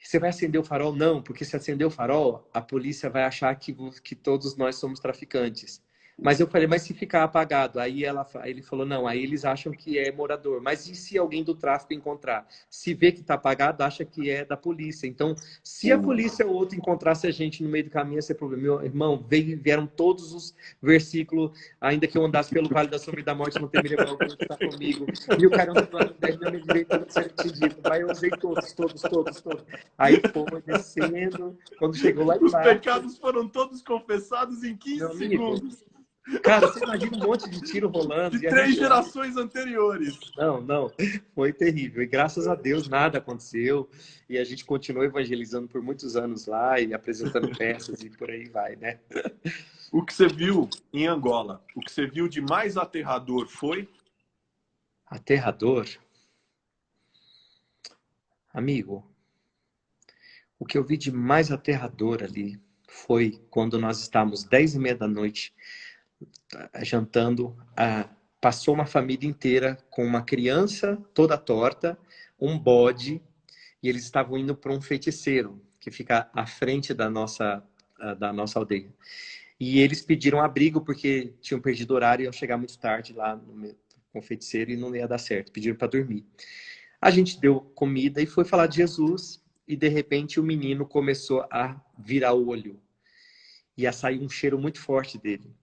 você vai acender o farol? Não, porque se acender o farol, a polícia vai achar que todos nós somos traficantes. Mas eu falei, mas se ficar apagado? Aí ele falou, não, aí eles acham que é morador. Mas e se alguém do tráfico encontrar? Se vê que está apagado, acha que é da polícia. Então, se a polícia ou outro encontrasse a gente no meio do caminho, ia ser problema. Meu irmão, vieram todos os versículos, ainda que eu andasse pelo vale da sombra e da morte, não temeria mal, porque está comigo. E o caramba do plano 10 mil direito não ser atingido. Aí eu usei todos. Aí foi descendo, quando chegou lá Os embaixo... pecados foram todos confessados em 15 segundos. Cara, você imagina um monte de tiro rolando. De 3 gerações anteriores. Não. Foi terrível. E graças a Deus nada aconteceu. E a gente continuou evangelizando por muitos anos lá e apresentando peças e por aí vai, né? O que você viu em Angola, o que você viu de mais aterrador foi? Aterrador? Amigo, o que eu vi de mais aterrador ali foi quando nós estávamos 10h30 da noite jantando, passou uma família inteira com uma criança toda torta, um bode, e eles estavam indo para um feiticeiro que fica à frente da nossa aldeia. E eles pediram abrigo porque tinham perdido horário e iam chegar muito tarde lá com o feiticeiro e não ia dar certo. Pediram para dormir. A gente deu comida e foi falar de Jesus e de repente o menino começou a virar o olho e a sair um cheiro muito forte dele.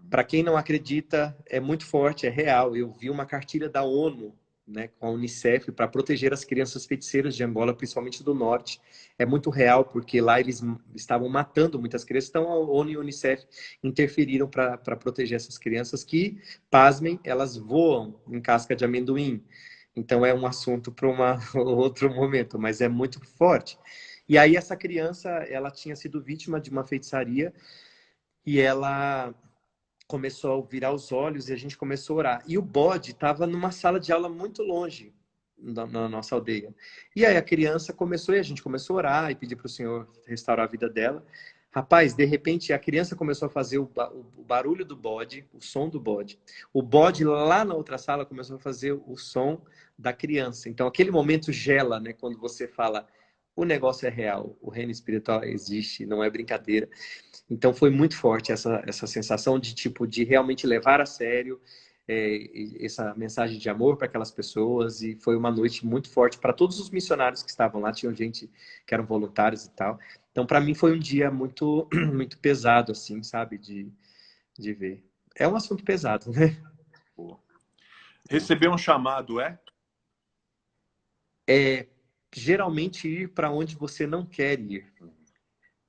Para quem não acredita, é muito forte, é real. Eu vi uma cartilha da ONU, né, com a Unicef, para proteger as crianças feiticeiras de Angola, principalmente do norte. É muito real, porque lá eles estavam matando muitas crianças. Então, a ONU e a Unicef interferiram para proteger essas crianças que, pasmem, elas voam em casca de amendoim. Então, é um assunto para outro momento, mas é muito forte. E aí, essa criança, ela tinha sido vítima de uma feitiçaria e ela começou a virar os olhos e a gente começou a orar. E o bode estava numa sala de aula muito longe na nossa aldeia. E aí a criança começou e a gente começou a orar e pedir para o Senhor restaurar a vida dela. Rapaz, de repente a criança começou a fazer o barulho do bode, o som do bode. O bode lá na outra sala começou a fazer o som da criança. Então aquele momento gela, né? Quando você fala, o negócio é real, o reino espiritual existe, não é brincadeira. Então foi muito forte essa sensação de tipo de realmente levar a sério essa mensagem de amor para aquelas pessoas, e foi uma noite muito forte para todos os missionários que estavam lá. Tinha gente que eram voluntários e tal. Então para mim foi um dia muito muito pesado assim, sabe, de ver. É um assunto pesado, né? Receber um chamado É geralmente ir para onde você não quer ir.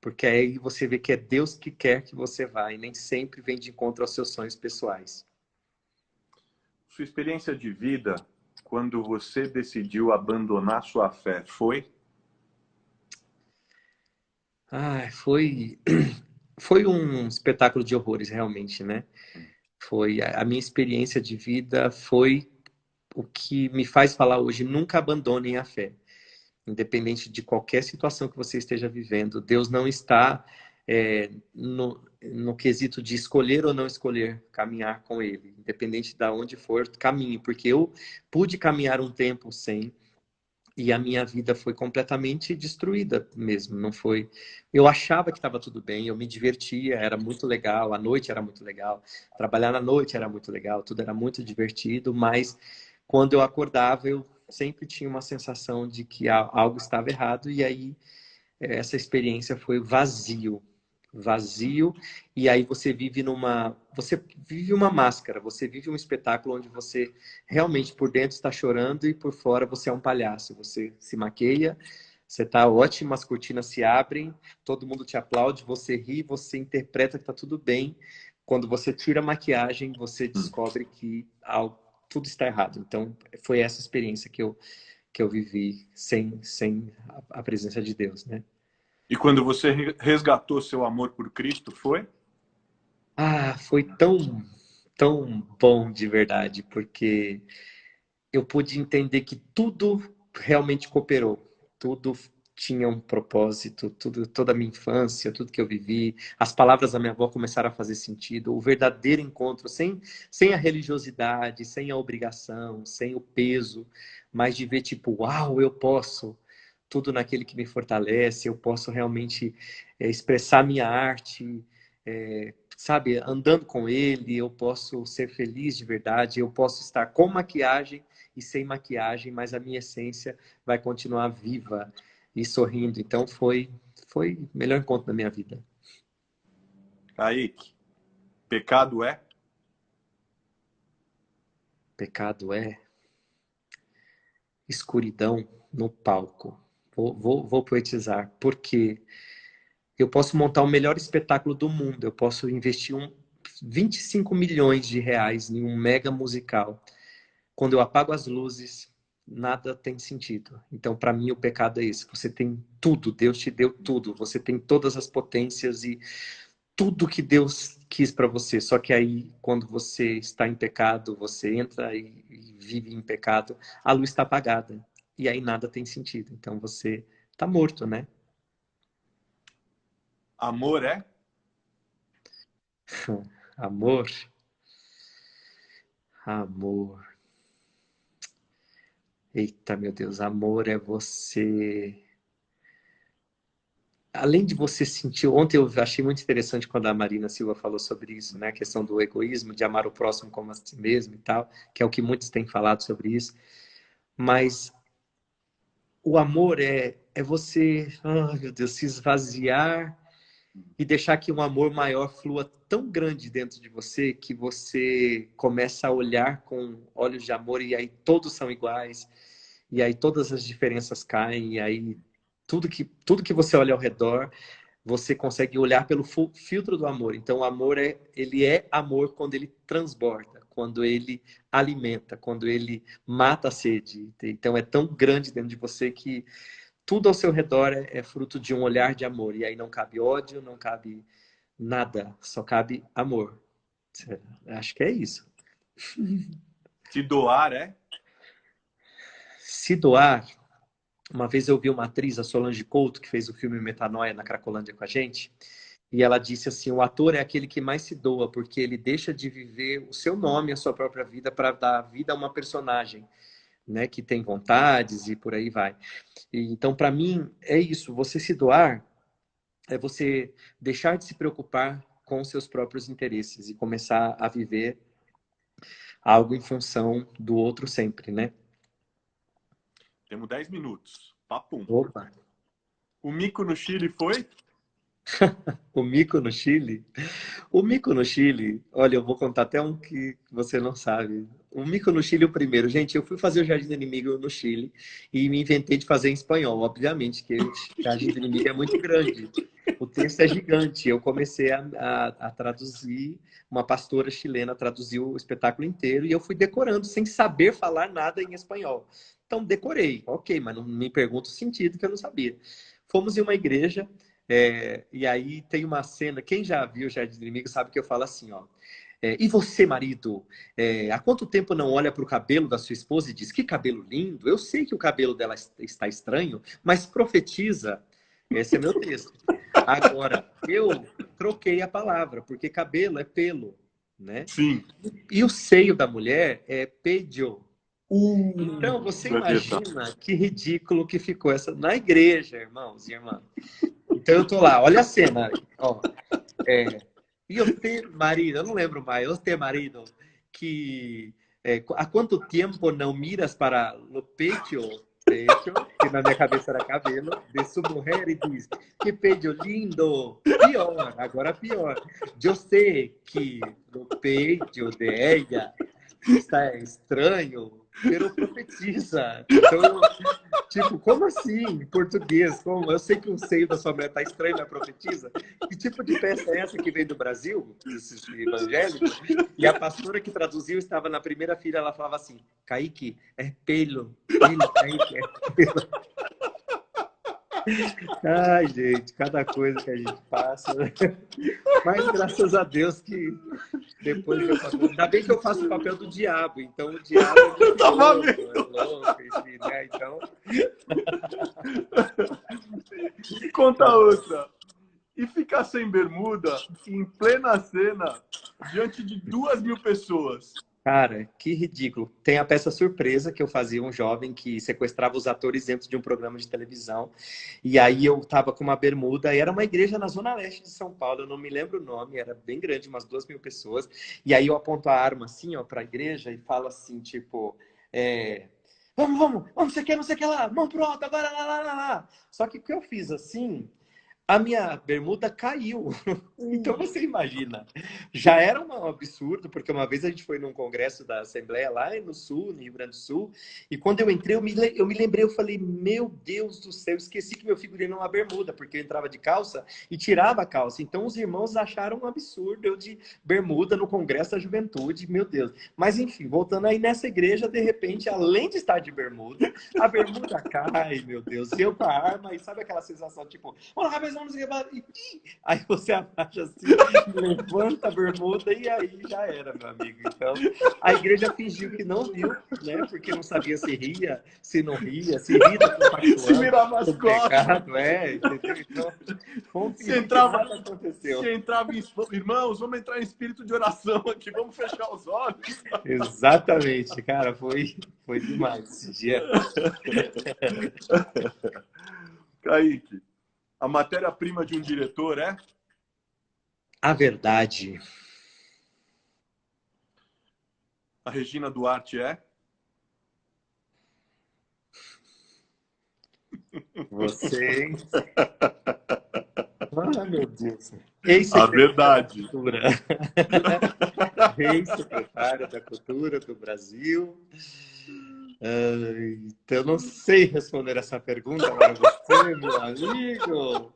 Porque aí você vê que é Deus que quer que você vá e nem sempre vem de encontro aos seus sonhos pessoais. Sua experiência de vida, quando você decidiu abandonar sua fé, foi? Foi um espetáculo de horrores, realmente, né? Foi a minha experiência de vida, foi o que me faz falar hoje, nunca abandonem a fé. Independente de qualquer situação que você esteja vivendo, Deus não está no quesito de escolher ou não escolher caminhar com Ele. Independente de onde for, caminhe. Porque eu pude caminhar um tempo sem, e a minha vida foi completamente destruída mesmo. Não foi. Eu achava que estava tudo bem, eu me divertia, era muito legal, a noite era muito legal, trabalhar na noite era muito legal, tudo era muito divertido, mas quando eu acordava, eu sempre tinha uma sensação de que algo estava errado, e aí essa experiência foi vazio, e aí você vive uma máscara, você vive um espetáculo onde você realmente por dentro está chorando e por fora você é um palhaço, você se maqueia, você está ótimo, as cortinas se abrem, todo mundo te aplaude, você ri, você interpreta que está tudo bem. Quando você tira a maquiagem, você descobre que tudo está errado. Então, foi essa experiência que eu vivi sem a presença de Deus, né? E quando você resgatou seu amor por Cristo, foi? Foi tão bom de verdade, porque eu pude entender que tudo realmente cooperou. Tudo tinha um propósito, toda a minha infância, tudo que eu vivi, as palavras da minha avó começaram a fazer sentido, o verdadeiro encontro, sem a religiosidade, sem a obrigação, sem o peso, mas de ver tipo, uau, eu posso, tudo naquele que me fortalece, eu posso realmente expressar minha arte, sabe, andando com ele, eu posso ser feliz de verdade, eu posso estar com maquiagem e sem maquiagem, mas a minha essência vai continuar viva e sorrindo. Então foi o melhor encontro da minha vida. Kaique, pecado é? Pecado é escuridão no palco. Vou poetizar, porque eu posso montar o melhor espetáculo do mundo, eu posso investir 25 milhões de reais em um mega musical. Quando eu apago as luzes, nada tem sentido. Então, para mim, o pecado é esse. Você tem tudo, Deus te deu tudo. Você tem todas as potências e tudo que Deus quis para você. Só que aí, quando você está em pecado, você entra e vive em pecado, a luz está apagada. E aí nada tem sentido. Então, você está morto, né? Amor é? Amor. Amor. Eita, meu Deus. Amor é você... Além de você sentir... Ontem eu achei muito interessante quando a Marina Silva falou sobre isso, né? A questão do egoísmo, de amar o próximo como a si mesmo e tal, que é o que muitos têm falado sobre isso. Mas o amor é você, meu Deus, se esvaziar e deixar que um amor maior flua tão grande dentro de você que você começa a olhar com olhos de amor e aí todos são iguais. E aí todas as diferenças caem e aí tudo que você olha ao redor você consegue olhar pelo filtro do amor. Então, o amor ele é amor quando ele transborda, quando ele alimenta, quando ele mata a sede. Então, é tão grande dentro de você que tudo ao seu redor é fruto de um olhar de amor. E aí não cabe ódio, não cabe nada, só cabe amor. Acho que é isso. Se doar é? Se doar. Uma vez eu vi uma atriz, a Solange Couto, que fez o filme Metanoia na Cracolândia com a gente, e ela disse assim, o ator é aquele que mais se doa, porque ele deixa de viver o seu nome, a sua própria vida, para dar vida a uma personagem, né, que tem vontades e por aí vai. Então, para mim, é isso, você se doar é você deixar de se preocupar com os seus próprios interesses e começar a viver algo em função do outro sempre, né? Temos 10 minutos. Papum. Opa! O mico no Chile foi? O mico no Chile? O mico no Chile, olha, eu vou contar até um que você não sabe. O mico no Chile, o primeiro. Gente, eu fui fazer o Jardim do Inimigo no Chile e me inventei de fazer em espanhol, obviamente, que o Jardim do Inimigo é muito grande. O texto é gigante. Eu comecei a traduzir, uma pastora chilena traduziu o espetáculo inteiro e eu fui decorando sem saber falar nada em espanhol. Então, decorei. Ok, mas não me pergunta o sentido que eu não sabia. Fomos em uma igreja. E aí tem uma cena, quem já viu o Jardim do Inimigo sabe que eu falo assim, ó. E você, marido, há quanto tempo não olha para o cabelo da sua esposa e diz, que cabelo lindo? Eu sei que o cabelo dela está estranho, mas profetiza. Esse é meu texto. Agora, eu troquei a palavra, porque cabelo é pelo, né? Sim. E o seio da mulher é pedio. Então, você imagina que ridículo que ficou essa na igreja, irmãos e irmãs. Então eu tô lá, olha a cena, ó. E eu tenho marido, eu não lembro mais, eu tenho marido que há quanto tempo não miras para o peito, que na minha cabeça era cabelo, de sua mulher e diz, que peito lindo, pior, agora pior. Eu sei que no peito de ela está estranho, pero profetiza. Então, tipo, como assim, em português? Como? Eu sei que o seio da sua mulher está estranho, mas profetiza. Que tipo de peça é essa que veio do Brasil, desses evangélicos? E a pastora que traduziu estava na primeira fila, ela falava assim, Kaique, é pelo, Kaique, é pelo. Ai, gente, cada coisa que a gente passa. Mas graças a Deus que depois eu faço. Ainda bem que eu faço o papel do diabo, então o diabo é muito louco, enfim, né? Então. E conta outra. E ficar sem bermuda em plena cena diante de 2.000 pessoas. Cara, que ridículo. Tem a peça surpresa que eu fazia um jovem que sequestrava os atores dentro de um programa de televisão. E aí eu tava com uma bermuda, e era uma igreja na Zona Leste de São Paulo, eu não me lembro o nome, era bem grande, umas 2.000 pessoas. E aí eu aponto a arma assim, ó, pra igreja e falo assim, tipo, vamos, não sei o que lá, mão pro alto, agora lá. Só que o que eu fiz assim, a minha bermuda caiu. Então você imagina, já era um absurdo, porque uma vez a gente foi num congresso da Assembleia lá no Sul, no Rio Grande do Sul, e quando eu entrei, eu me lembrei, eu falei, meu Deus do céu, esqueci que meu figurino é uma bermuda, porque eu entrava de calça e tirava a calça. Então os irmãos acharam um absurdo eu de bermuda no Congresso da Juventude, meu Deus. Mas enfim, voltando aí nessa igreja, de repente, além de estar de bermuda, a bermuda cai, meu Deus, e eu com a arma, e sabe aquela sensação, tipo, aí você abaixa assim, levanta a bermuda e aí já era, meu amigo. Então, a igreja fingiu que não viu, né? Porque não sabia se ria, se não ria, se ria da compactuando, Se virava as costas. Entendeu? Então, foi Nada aconteceu. Você entrava em... Irmãos, vamos entrar em espírito de oração aqui, vamos fechar os olhos. Exatamente, cara, foi demais esse dia. Kaique, a matéria-prima de um diretor é? A verdade. A Regina Duarte é? Você. Ah, meu Deus. A verdade. Ex-secretário da Cultura do Brasil. Então, eu não sei responder essa pergunta para você, meu amigo.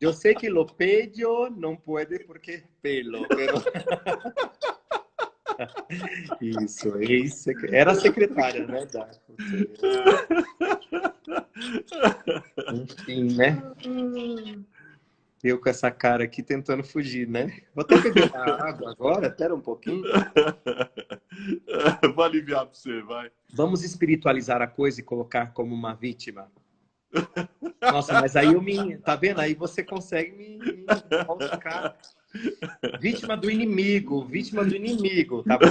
Eu sei que lo pedio não pode porque pelo. Pero... Isso, era secretária, né, da Cultura. Enfim, né? Eu com essa cara aqui tentando fugir, né? Vou até beber a água agora, espera um pouquinho. Vou aliviar para você, vai. Vamos espiritualizar a coisa e colocar como uma vítima. Nossa, mas aí tá vendo? Aí você consegue me colocar vítima do inimigo, tá bom?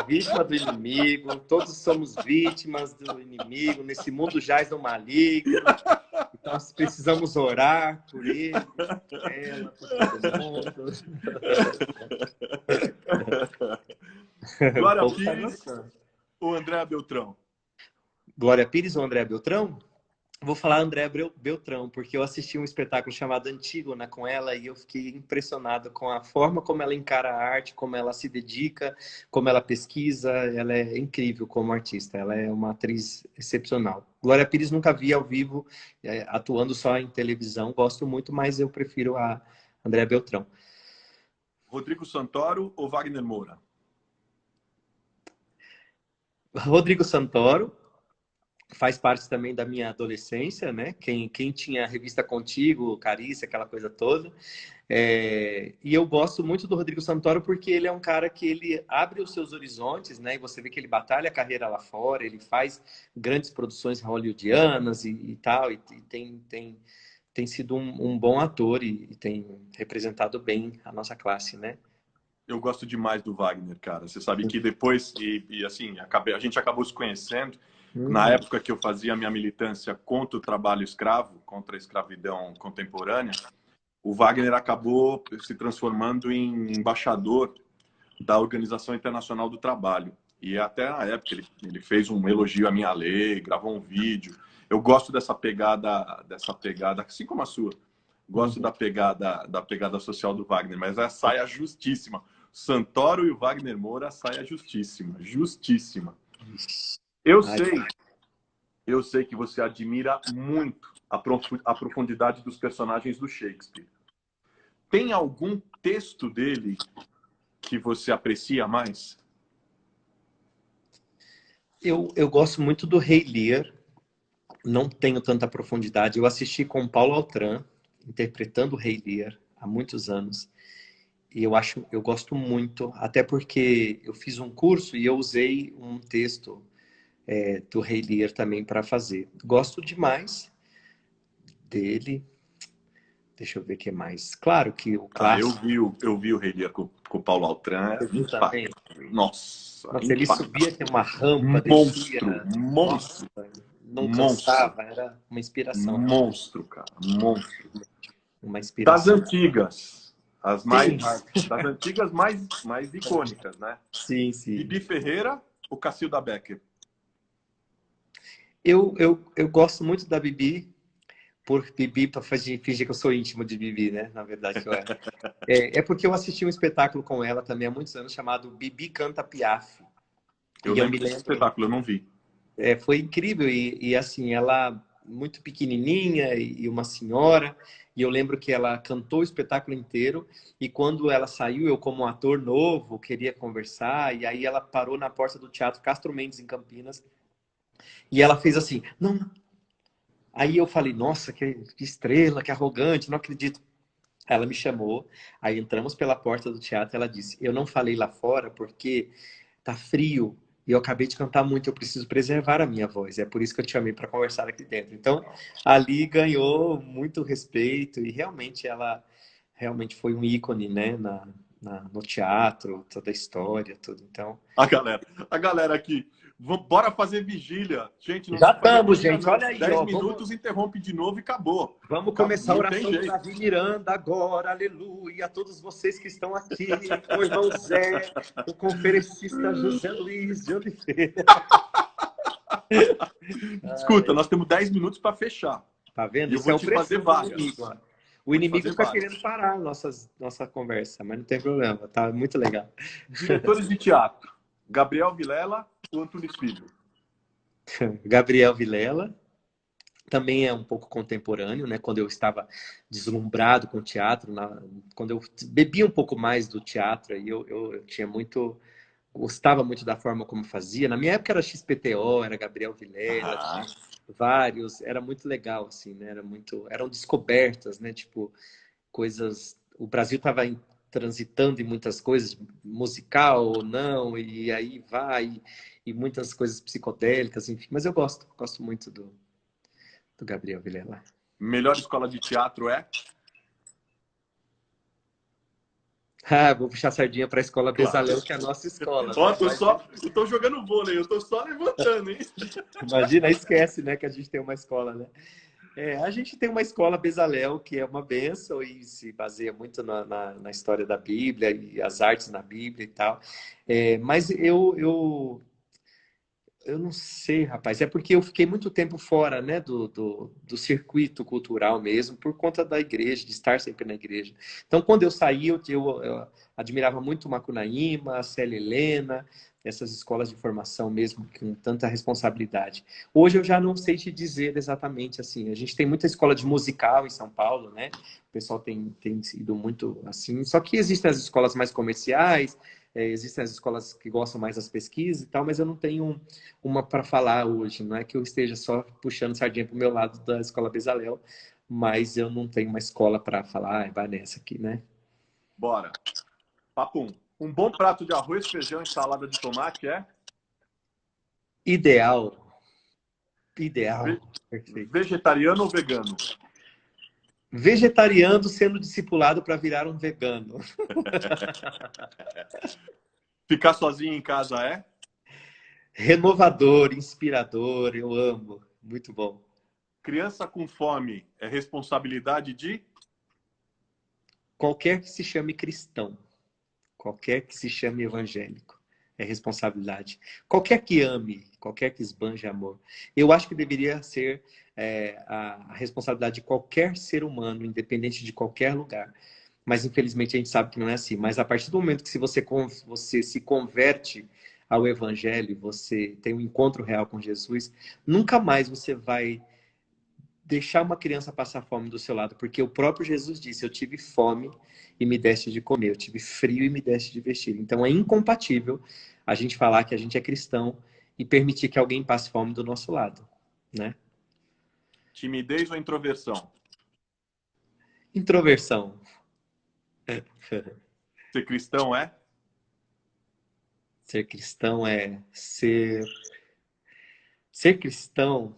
Vítima do inimigo, todos somos vítimas do inimigo, nesse mundo jaz do maligno. Então, nós precisamos orar por ele, por ela, por todo mundo. Glória Pires ou Andréa Beltrão? Glória Pires ou Andréa Beltrão? Vou falar Andréa Beltrão, porque eu assisti um espetáculo chamado Antígona com ela e eu fiquei impressionado com a forma como ela encara a arte, como ela se dedica, como ela pesquisa. Ela é incrível como artista, ela é uma atriz excepcional. Glória Pires nunca vi ao vivo, atuando só em televisão, gosto muito, mas eu prefiro a Andréa Beltrão. Rodrigo Santoro ou Wagner Moura? Rodrigo Santoro. Faz parte também da minha adolescência, né? Quem tinha a revista Contigo, Carícia, aquela coisa toda. E eu gosto muito do Rodrigo Santoro porque ele é um cara que ele abre os seus horizontes, né? E você vê que ele batalha a carreira lá fora, ele faz grandes produções hollywoodianas e tal, e tem sido um bom ator e tem representado bem a nossa classe, né? Eu gosto demais do Wagner, cara. Você sabe que depois, assim, a gente acabou se conhecendo. Na época que eu fazia a minha militância contra o trabalho escravo, contra a escravidão contemporânea, o Wagner acabou se transformando em embaixador da Organização Internacional do Trabalho. E até na época ele fez um elogio à minha lei, gravou um vídeo. Eu gosto dessa pegada, assim como a sua. Gosto da pegada social do Wagner, mas a saia justíssima. Santoro e o Wagner Moura, a saia justíssima. Justíssima. Eu sei que você admira muito a profundidade dos personagens do Shakespeare. Tem algum texto dele que você aprecia mais? Eu gosto muito do Rei Lear. Não tenho tanta profundidade. Eu assisti com Paulo Altran, interpretando o Rei Lear há muitos anos. E eu gosto muito, até porque eu fiz um curso e eu usei um texto do Rei Lear também para fazer. Gosto demais dele. Deixa eu ver o que mais. Claro que o Ah, clássico. eu vi o Rei Lear com o Paulo Altran. Você viu também? Nossa, Nossa, ele subia, impacto. tem uma rampa, Monstro, descia. Nossa, monstro, não monstro, cansava, era uma inspiração, realmente. monstro, cara, monstro. Uma Das inspiração. antigas, Sim, das antigas mais icônicas, né? sim, sim. Bibi Ferreira ou Cacilda Becker? Eu gosto muito da Bibi, por Bibi, para fingir que eu sou íntimo de Bibi, né? Na verdade, que eu era. É porque eu assisti um espetáculo com ela também há muitos anos, chamado Bibi Canta Piaf. Eu E eu lembro me desse lembro, espetáculo, eu não vi. foi incrível. Assim, ela muito pequenininha e uma senhora. E eu lembro que ela cantou o espetáculo inteiro. E quando ela saiu, eu, como um ator novo, queria conversar. E aí ela parou na porta do Teatro Castro Mendes, em Campinas. E ela fez assim: não. Aí eu falei: nossa, que estrela, que arrogante, não acredito. Ela me chamou, aí entramos pela porta do teatro. Ela disse: eu não falei lá fora porque tá frio e eu acabei de cantar muito, eu preciso preservar a minha voz. É por isso que eu te chamei para conversar aqui dentro. Então, ali ganhou muito respeito e realmente ela realmente foi um ícone, né, no teatro, toda a história, tudo. Então, A galera aqui, bora fazer vigília. Gente, não já tem que fazer estamos, vigília, gente. não. Olha aí, 10 ó. minutos, interrompe de novo e acabou. Vamos começar a Não tem oração do jeito. Davi Miranda agora, aleluia. A todos vocês que estão aqui, o irmão Zé, o conferencista José Luiz de Oliveira. Escuta, nós temos 10 minutos para fechar. Tá vendo? E eu Isso vou é o te fazer pressão do várias. inimigo. Ó. O Vou te inimigo fazer fica várias. querendo parar a nossa conversa, mas não tem problema. Tá muito legal. Diretores de teatro. Gabriel Vilela ou Antunes Filho? Gabriel Vilela. Também é um pouco contemporâneo, né? Quando eu estava deslumbrado com o teatro, quando eu bebia um pouco mais do teatro, aí eu tinha muito, gostava muito da forma como fazia. Na minha época era XPTO, era Gabriel Vilela, Ah, tinha vários, era muito legal, assim, né? Eram descobertas, né? Tipo, coisas. O Brasil estava transitando em muitas coisas, musical ou não, e aí vai, e muitas coisas psicodélicas, enfim. Mas eu gosto muito do Gabriel Vilela. melhor escola de teatro é? Ah, vou puxar a sardinha para a escola Claro. Bezalel, que é a nossa escola, Ó, né? Imagina, eu tô jogando vôlei, eu tô só levantando, hein? imagina, esquece, né, que a gente tem uma escola, né? A gente tem uma escola Bezalel, que é uma bênção e se baseia muito na história da Bíblia e as artes na Bíblia e tal. Mas eu não sei, rapaz. É porque eu fiquei muito tempo fora, né, do circuito cultural mesmo, por conta da igreja, de estar sempre na igreja. Então, quando eu saí, eu admirava muito Macunaíma, a Célia Helena, essas escolas de formação mesmo, com tanta responsabilidade. Hoje eu já não sei te dizer exatamente assim. A gente tem muita escola de musical em São Paulo, né? O pessoal tem sido muito assim. Só que existem as escolas mais comerciais, existem as escolas que gostam mais das pesquisas e tal, mas eu não tenho uma para falar hoje. Não é que eu esteja só puxando sardinha para o meu lado da escola Bezalel, mas eu não tenho uma escola para falar, vai nessa aqui, né? Bora. Papum. Um bom prato de arroz, feijão e salada de tomate é? Ideal. Ideal. Perfeito. Vegetariano ou vegano? Vegetariano sendo discipulado para virar um vegano. Ficar sozinho em casa é? Renovador, inspirador, eu amo. Muito bom. Criança com fome é responsabilidade de? Qualquer que se chame cristão, qualquer que se chame evangélico, é responsabilidade. Qualquer que ame, qualquer que esbanje amor. Eu acho que deveria ser a responsabilidade de qualquer ser humano, independente de qualquer lugar. Mas infelizmente a gente sabe que não é assim. Mas a partir do momento que você se converte ao evangelho, você tem um encontro real com Jesus, nunca mais você vai deixar uma criança passar fome do seu lado, porque o próprio Jesus disse: eu tive fome e me deste de comer, eu tive frio e me deste de vestir. Então é incompatível a gente falar que a gente é cristão e permitir que alguém passe fome do nosso lado, né? Timidez ou introversão? Introversão. Ser cristão é? Ser cristão é ser cristão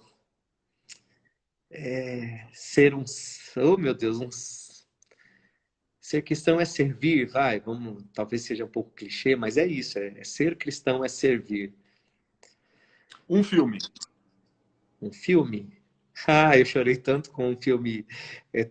é ser oh meu Deus, Ser cristão é servir, vai, vamos, talvez seja um pouco clichê, mas é isso, ser cristão é servir. Um filme. Um filme? Ah, eu chorei tanto com um filme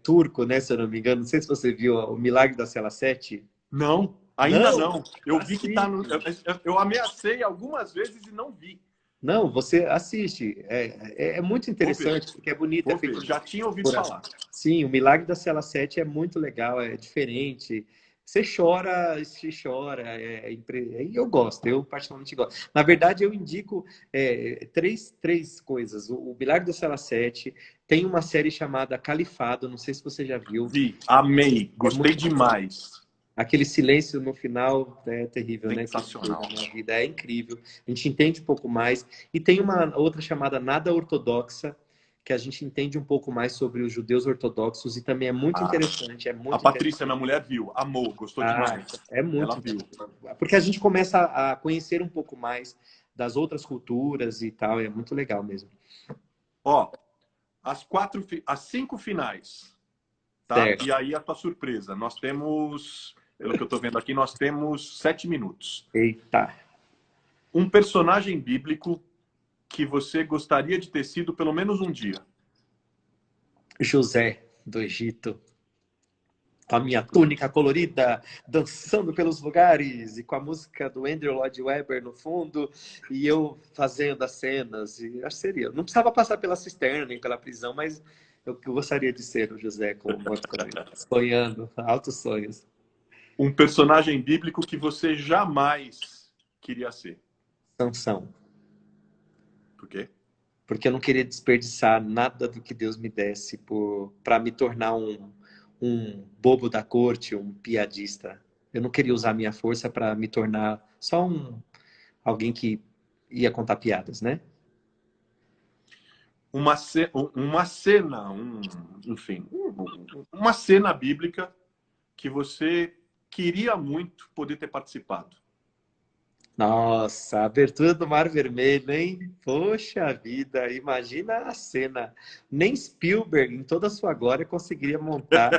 turco, né, se eu não me engano. Não sei se você viu O Milagre da Cela 7. Não, ainda Não? não. Eu vi que tá no. Assiste. Eu ameacei algumas vezes e não vi. Não, você assiste. É muito Vou ver. interessante, porque é bonito. É Vou ver. feito Já tinha ouvido por... falar. Sim, O Milagre da Cela 7 é muito legal, é diferente. Você chora, se chora. E eu gosto, eu particularmente gosto. Na verdade, eu indico três coisas. O Milagre da Cela 7, tem uma série chamada Califado, não sei se você já viu. Vi, amei, É gostei muito demais. Aquele silêncio no final é terrível, né? Sensacional. Na minha vida é incrível. A gente entende um pouco mais. E tem uma outra chamada Nada Ortodoxa, que a gente entende um pouco mais sobre os judeus ortodoxos e também é muito interessante. É muito A Patrícia, minha mulher, viu, amou, gostou demais. É muito Ela viu. porque a gente começa a conhecer um pouco mais das outras culturas e tal. É muito legal mesmo. Ó, as 5 finais, tá? Certo. E aí a tua surpresa. Nós temos, pelo que eu tô vendo aqui, nós temos 7 minutos. Eita. Um personagem bíblico que você gostaria de ter sido pelo menos um dia. José, do Egito. Com a minha túnica colorida, dançando pelos lugares, e com a música do Andrew Lloyd Webber no fundo, e eu fazendo as cenas. E acho que seria. Não precisava passar pela cisterna, nem pela prisão, mas eu gostaria de ser o José com o morto colorido, sonhando, altos sonhos. Um personagem bíblico que você jamais queria ser. Sansão. Por quê? Porque eu não queria desperdiçar nada do que Deus me desse para me tornar um bobo da corte, um piadista. Eu não queria usar minha força para me tornar só alguém que ia contar piadas, né? Uma cena bíblica que você queria muito poder ter participado. Nossa, a abertura do Mar Vermelho, hein? Poxa vida, imagina a cena. Nem Spielberg, em toda a sua glória, conseguiria montar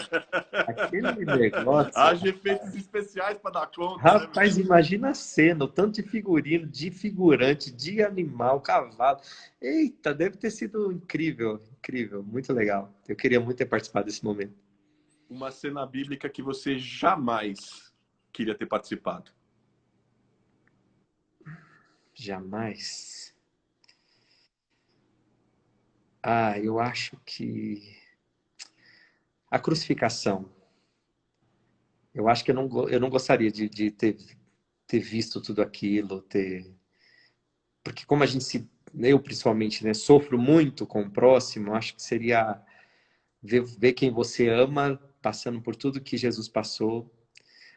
aquele negócio. Haja efeitos especiais para dar conta. Rapaz, né, imagina a cena, o tanto de figurino, de figurante, de animal, cavalo. Eita, deve ter sido incrível, incrível, muito legal. Eu queria muito ter participado desse momento. Uma cena bíblica que você jamais queria ter participado. Jamais. Eu acho que a crucificação. Eu acho que eu não gostaria de ter visto tudo aquilo, porque como a gente eu principalmente, né, sofro muito com o próximo, acho que seria ver quem você ama passando por tudo que Jesus passou.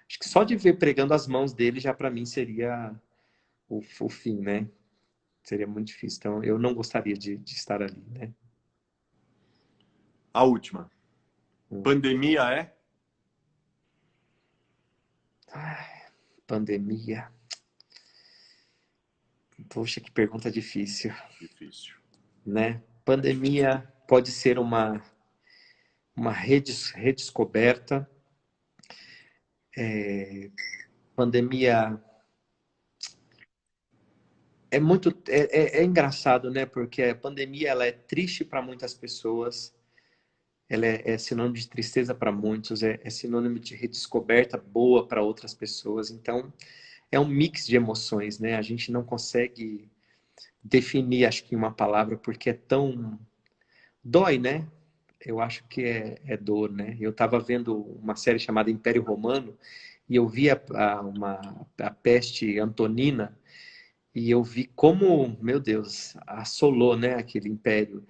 Acho que só de ver pregando as mãos dele já para mim seria o fim, né? Seria muito difícil. Então eu não gostaria de estar ali, né? A última. Pandemia é? Pandemia. Poxa, que pergunta difícil. Difícil. Né? Pandemia pode ser uma redescoberta. Pandemia é engraçado, né? Porque a pandemia ela é triste para muitas pessoas. Ela é sinônimo de tristeza para muitos, é sinônimo de redescoberta boa para outras pessoas. Então, é um mix de emoções, né? A gente não consegue definir, acho que, uma palavra, porque é tão... Dói, né? Eu acho que é dor, né? Eu estava vendo uma série chamada Império Romano e eu vi a peste antonina e eu vi como, meu Deus, assolou, né, aquele império.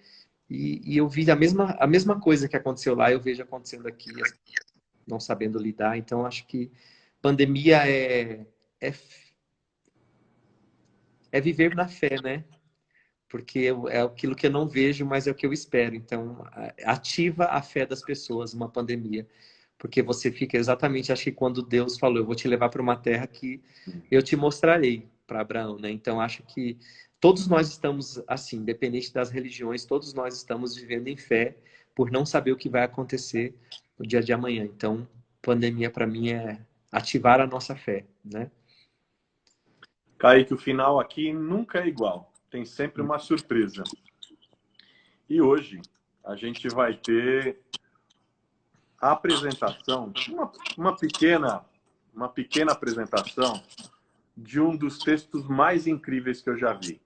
E eu vi a mesma coisa que aconteceu lá, eu vejo acontecendo aqui, não sabendo lidar. Então, acho que pandemia é viver na fé, né? Porque é aquilo que eu não vejo, mas é o que eu espero. Então, ativa a fé das pessoas uma pandemia. Porque você fica exatamente, acho que quando Deus falou, eu vou te levar para uma terra que eu te mostrarei, para Abraão, né? Então, acho que todos nós estamos assim, independente das religiões, todos nós estamos vivendo em fé por não saber o que vai acontecer no dia de amanhã. Então, pandemia para mim é ativar a nossa fé, né? Kaique, o final aqui nunca é igual. Tem sempre uma surpresa. E hoje a gente vai ter a apresentação, uma pequena apresentação de um dos textos mais incríveis que eu já vi.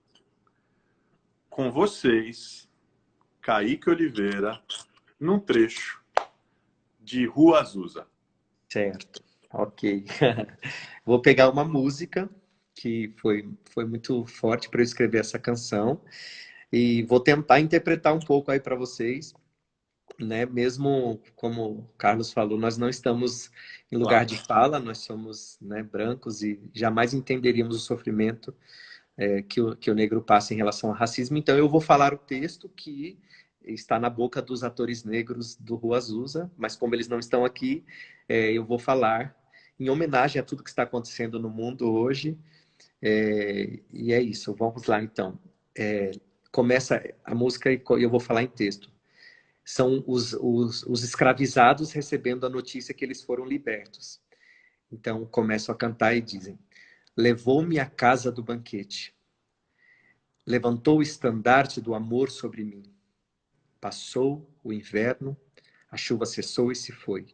Com vocês, Kaique Oliveira, num trecho de Rua Azusa. Certo, ok. Vou pegar uma música que foi muito forte para eu escrever essa canção e vou tentar interpretar um pouco aí para vocês, né? Mesmo como o Carlos falou, nós não estamos em lugar de fala, nós somos, né, brancos e jamais entenderíamos o sofrimento que o negro passa em relação ao racismo. Então eu vou falar o texto que está na boca dos atores negros do Rua Azusa, mas como eles não estão aqui, eu vou falar em homenagem a tudo que está acontecendo no mundo hoje. E é isso, vamos lá então. Começa a música e eu vou falar em texto. São os escravizados recebendo a notícia que eles foram libertos. Então começam a cantar e dizem: levou-me à casa do banquete, levantou o estandarte do amor sobre mim. Passou o inverno, a chuva cessou e se foi.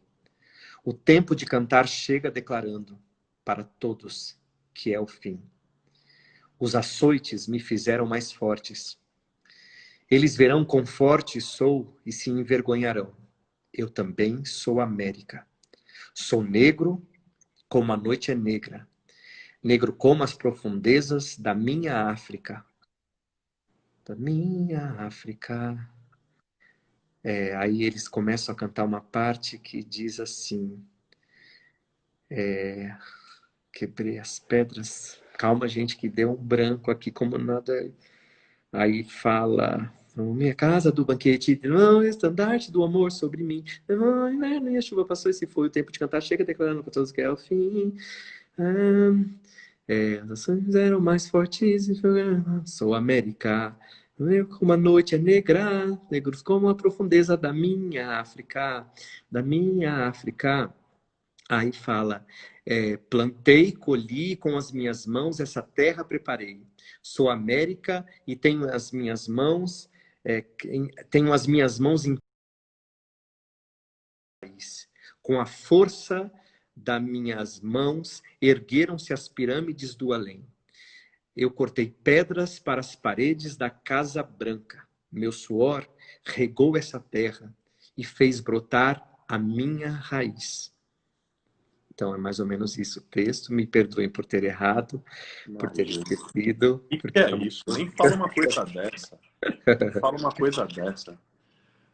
O tempo de cantar chega declarando para todos que é o fim. Os açoites me fizeram mais fortes. Eles verão quão forte sou e se envergonharão. Eu também sou América. Sou negro como a noite é negra. Negro como as profundezas da minha África. Da minha África. Aí eles começam a cantar uma parte que diz assim: quebrei as pedras. Calma, gente, que deu um branco aqui, como nada. Aí fala: minha casa do banquete, não, estandarte do amor sobre mim. Não, inverno e a chuva passou e se foi. O tempo de cantar chega declarando para todos que é o fim. As ações eram mais fortes. Sou América. Eu como a noite é negra, negros como a profundeza da minha África, da minha África. Aí fala: plantei, colhi com as minhas mãos essa terra preparei. Sou América e tenho as minhas mãos em país. Com a força das minhas mãos ergueram-se as pirâmides do além. Eu cortei pedras para as paredes da Casa Branca. Meu suor regou essa terra e fez brotar a minha raiz. Então, é mais ou menos isso o texto. Me perdoem por ter errado, por ter esquecido. O que é isso? Nem fala uma coisa dessa. Fala uma coisa dessa.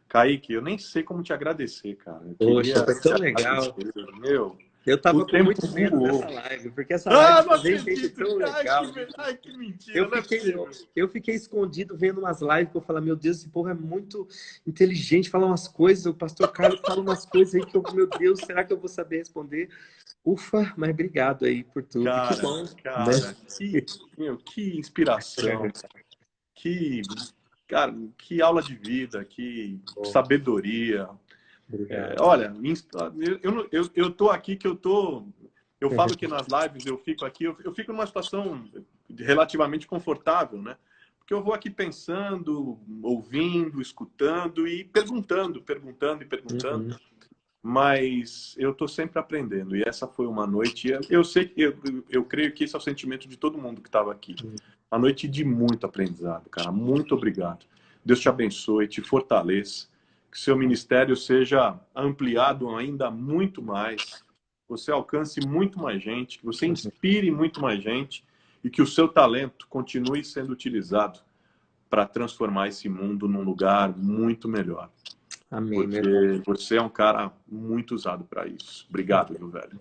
Kaique, eu nem sei como te agradecer, cara. Poxa, foi tão legal. Meu, eu tava com muito medo dessa live, porque essa live também foi tão legal. Ai, que mentira, eu fiquei escondido vendo umas lives que eu falava: meu Deus, esse povo é muito inteligente, fala umas coisas, o pastor Carlos fala umas coisas aí que eu, meu Deus, será que eu vou saber responder? Ufa, mas obrigado aí por tudo. Cara, que bom, cara, né? que inspiração. Cara, que aula de vida, que sabedoria. Olha, eu tô aqui que eu falo que nas lives eu fico aqui, eu fico numa situação relativamente confortável, né? Porque eu vou aqui pensando, ouvindo, escutando e perguntando. Mas eu tô sempre aprendendo. E essa foi uma noite, eu sei que eu creio que esse é o sentimento de todo mundo que estava aqui. Uma noite de muito aprendizado, cara. Muito obrigado. Deus te abençoe, te fortaleça. Que seu ministério seja ampliado ainda muito mais. Você alcance muito mais gente, que você inspire muito mais gente e que o seu talento continue sendo utilizado para transformar esse mundo num lugar muito melhor. Amém, porque você é um cara muito usado para isso. Obrigado, meu velho.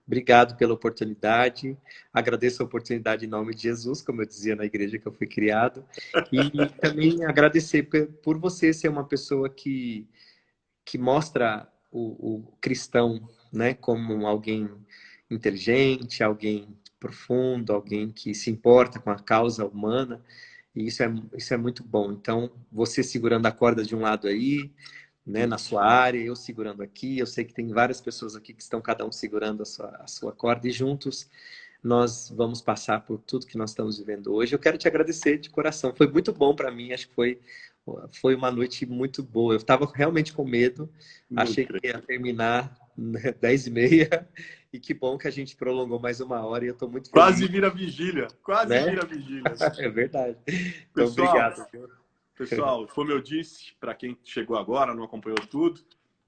Obrigado pela oportunidade. Agradeço a oportunidade em nome de Jesus, como eu dizia na igreja que eu fui criado. E também agradecer por você ser uma pessoa que mostra o cristão, né, como alguém inteligente, alguém profundo, alguém que se importa com a causa humana. E isso é muito bom. Então, você segurando a corda de um lado aí, né, na sua área, eu segurando aqui. Eu sei que tem várias pessoas aqui que estão cada um segurando a sua corda e juntos nós vamos passar por tudo que nós estamos vivendo hoje. Eu quero te agradecer de coração. Foi muito bom para mim, acho que foi uma noite muito boa. Eu estava realmente com medo, achei que ia terminar 10h30 e que bom que a gente prolongou mais 1 hora e eu estou muito feliz. Quase vira vigília, quase né? vira vigília. É verdade. Então, Pessoal, obrigado. Pessoal, como eu disse, para quem chegou agora, não acompanhou tudo,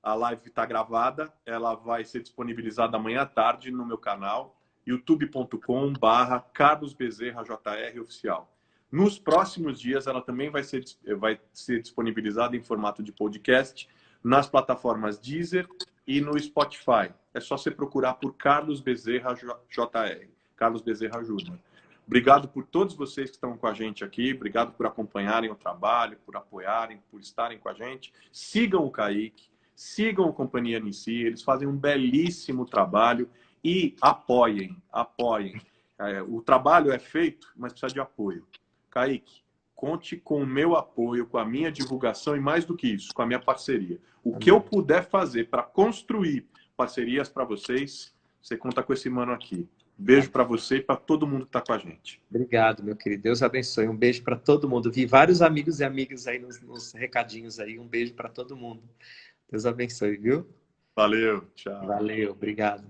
a live está gravada, ela vai ser disponibilizada amanhã à tarde no meu canal, youtube.com/Carlos Bezerra JR Oficial. Nos próximos dias, ela também vai ser disponibilizada em formato de podcast nas plataformas Deezer e no Spotify. É só você procurar por Carlos Bezerra JR, Carlos Bezerra Júnior. Obrigado por todos vocês que estão com a gente aqui. Obrigado por acompanharem o trabalho, por apoiarem, por estarem com a gente. Sigam o Kaique, sigam o Companhia Nici. Eles fazem um belíssimo trabalho e apoiem. O trabalho é feito, mas precisa de apoio. Kaique, conte com o meu apoio, com a minha divulgação e mais do que isso, com a minha parceria. O que eu puder fazer para construir parcerias para vocês, você conta com esse mano aqui. Beijo para você e para todo mundo que está com a gente. Obrigado, meu querido. Deus abençoe. Um beijo para todo mundo. Vi vários amigos e amigas aí nos recadinhos aí. Um beijo para todo mundo. Deus abençoe, viu? Valeu, tchau. Valeu, obrigado.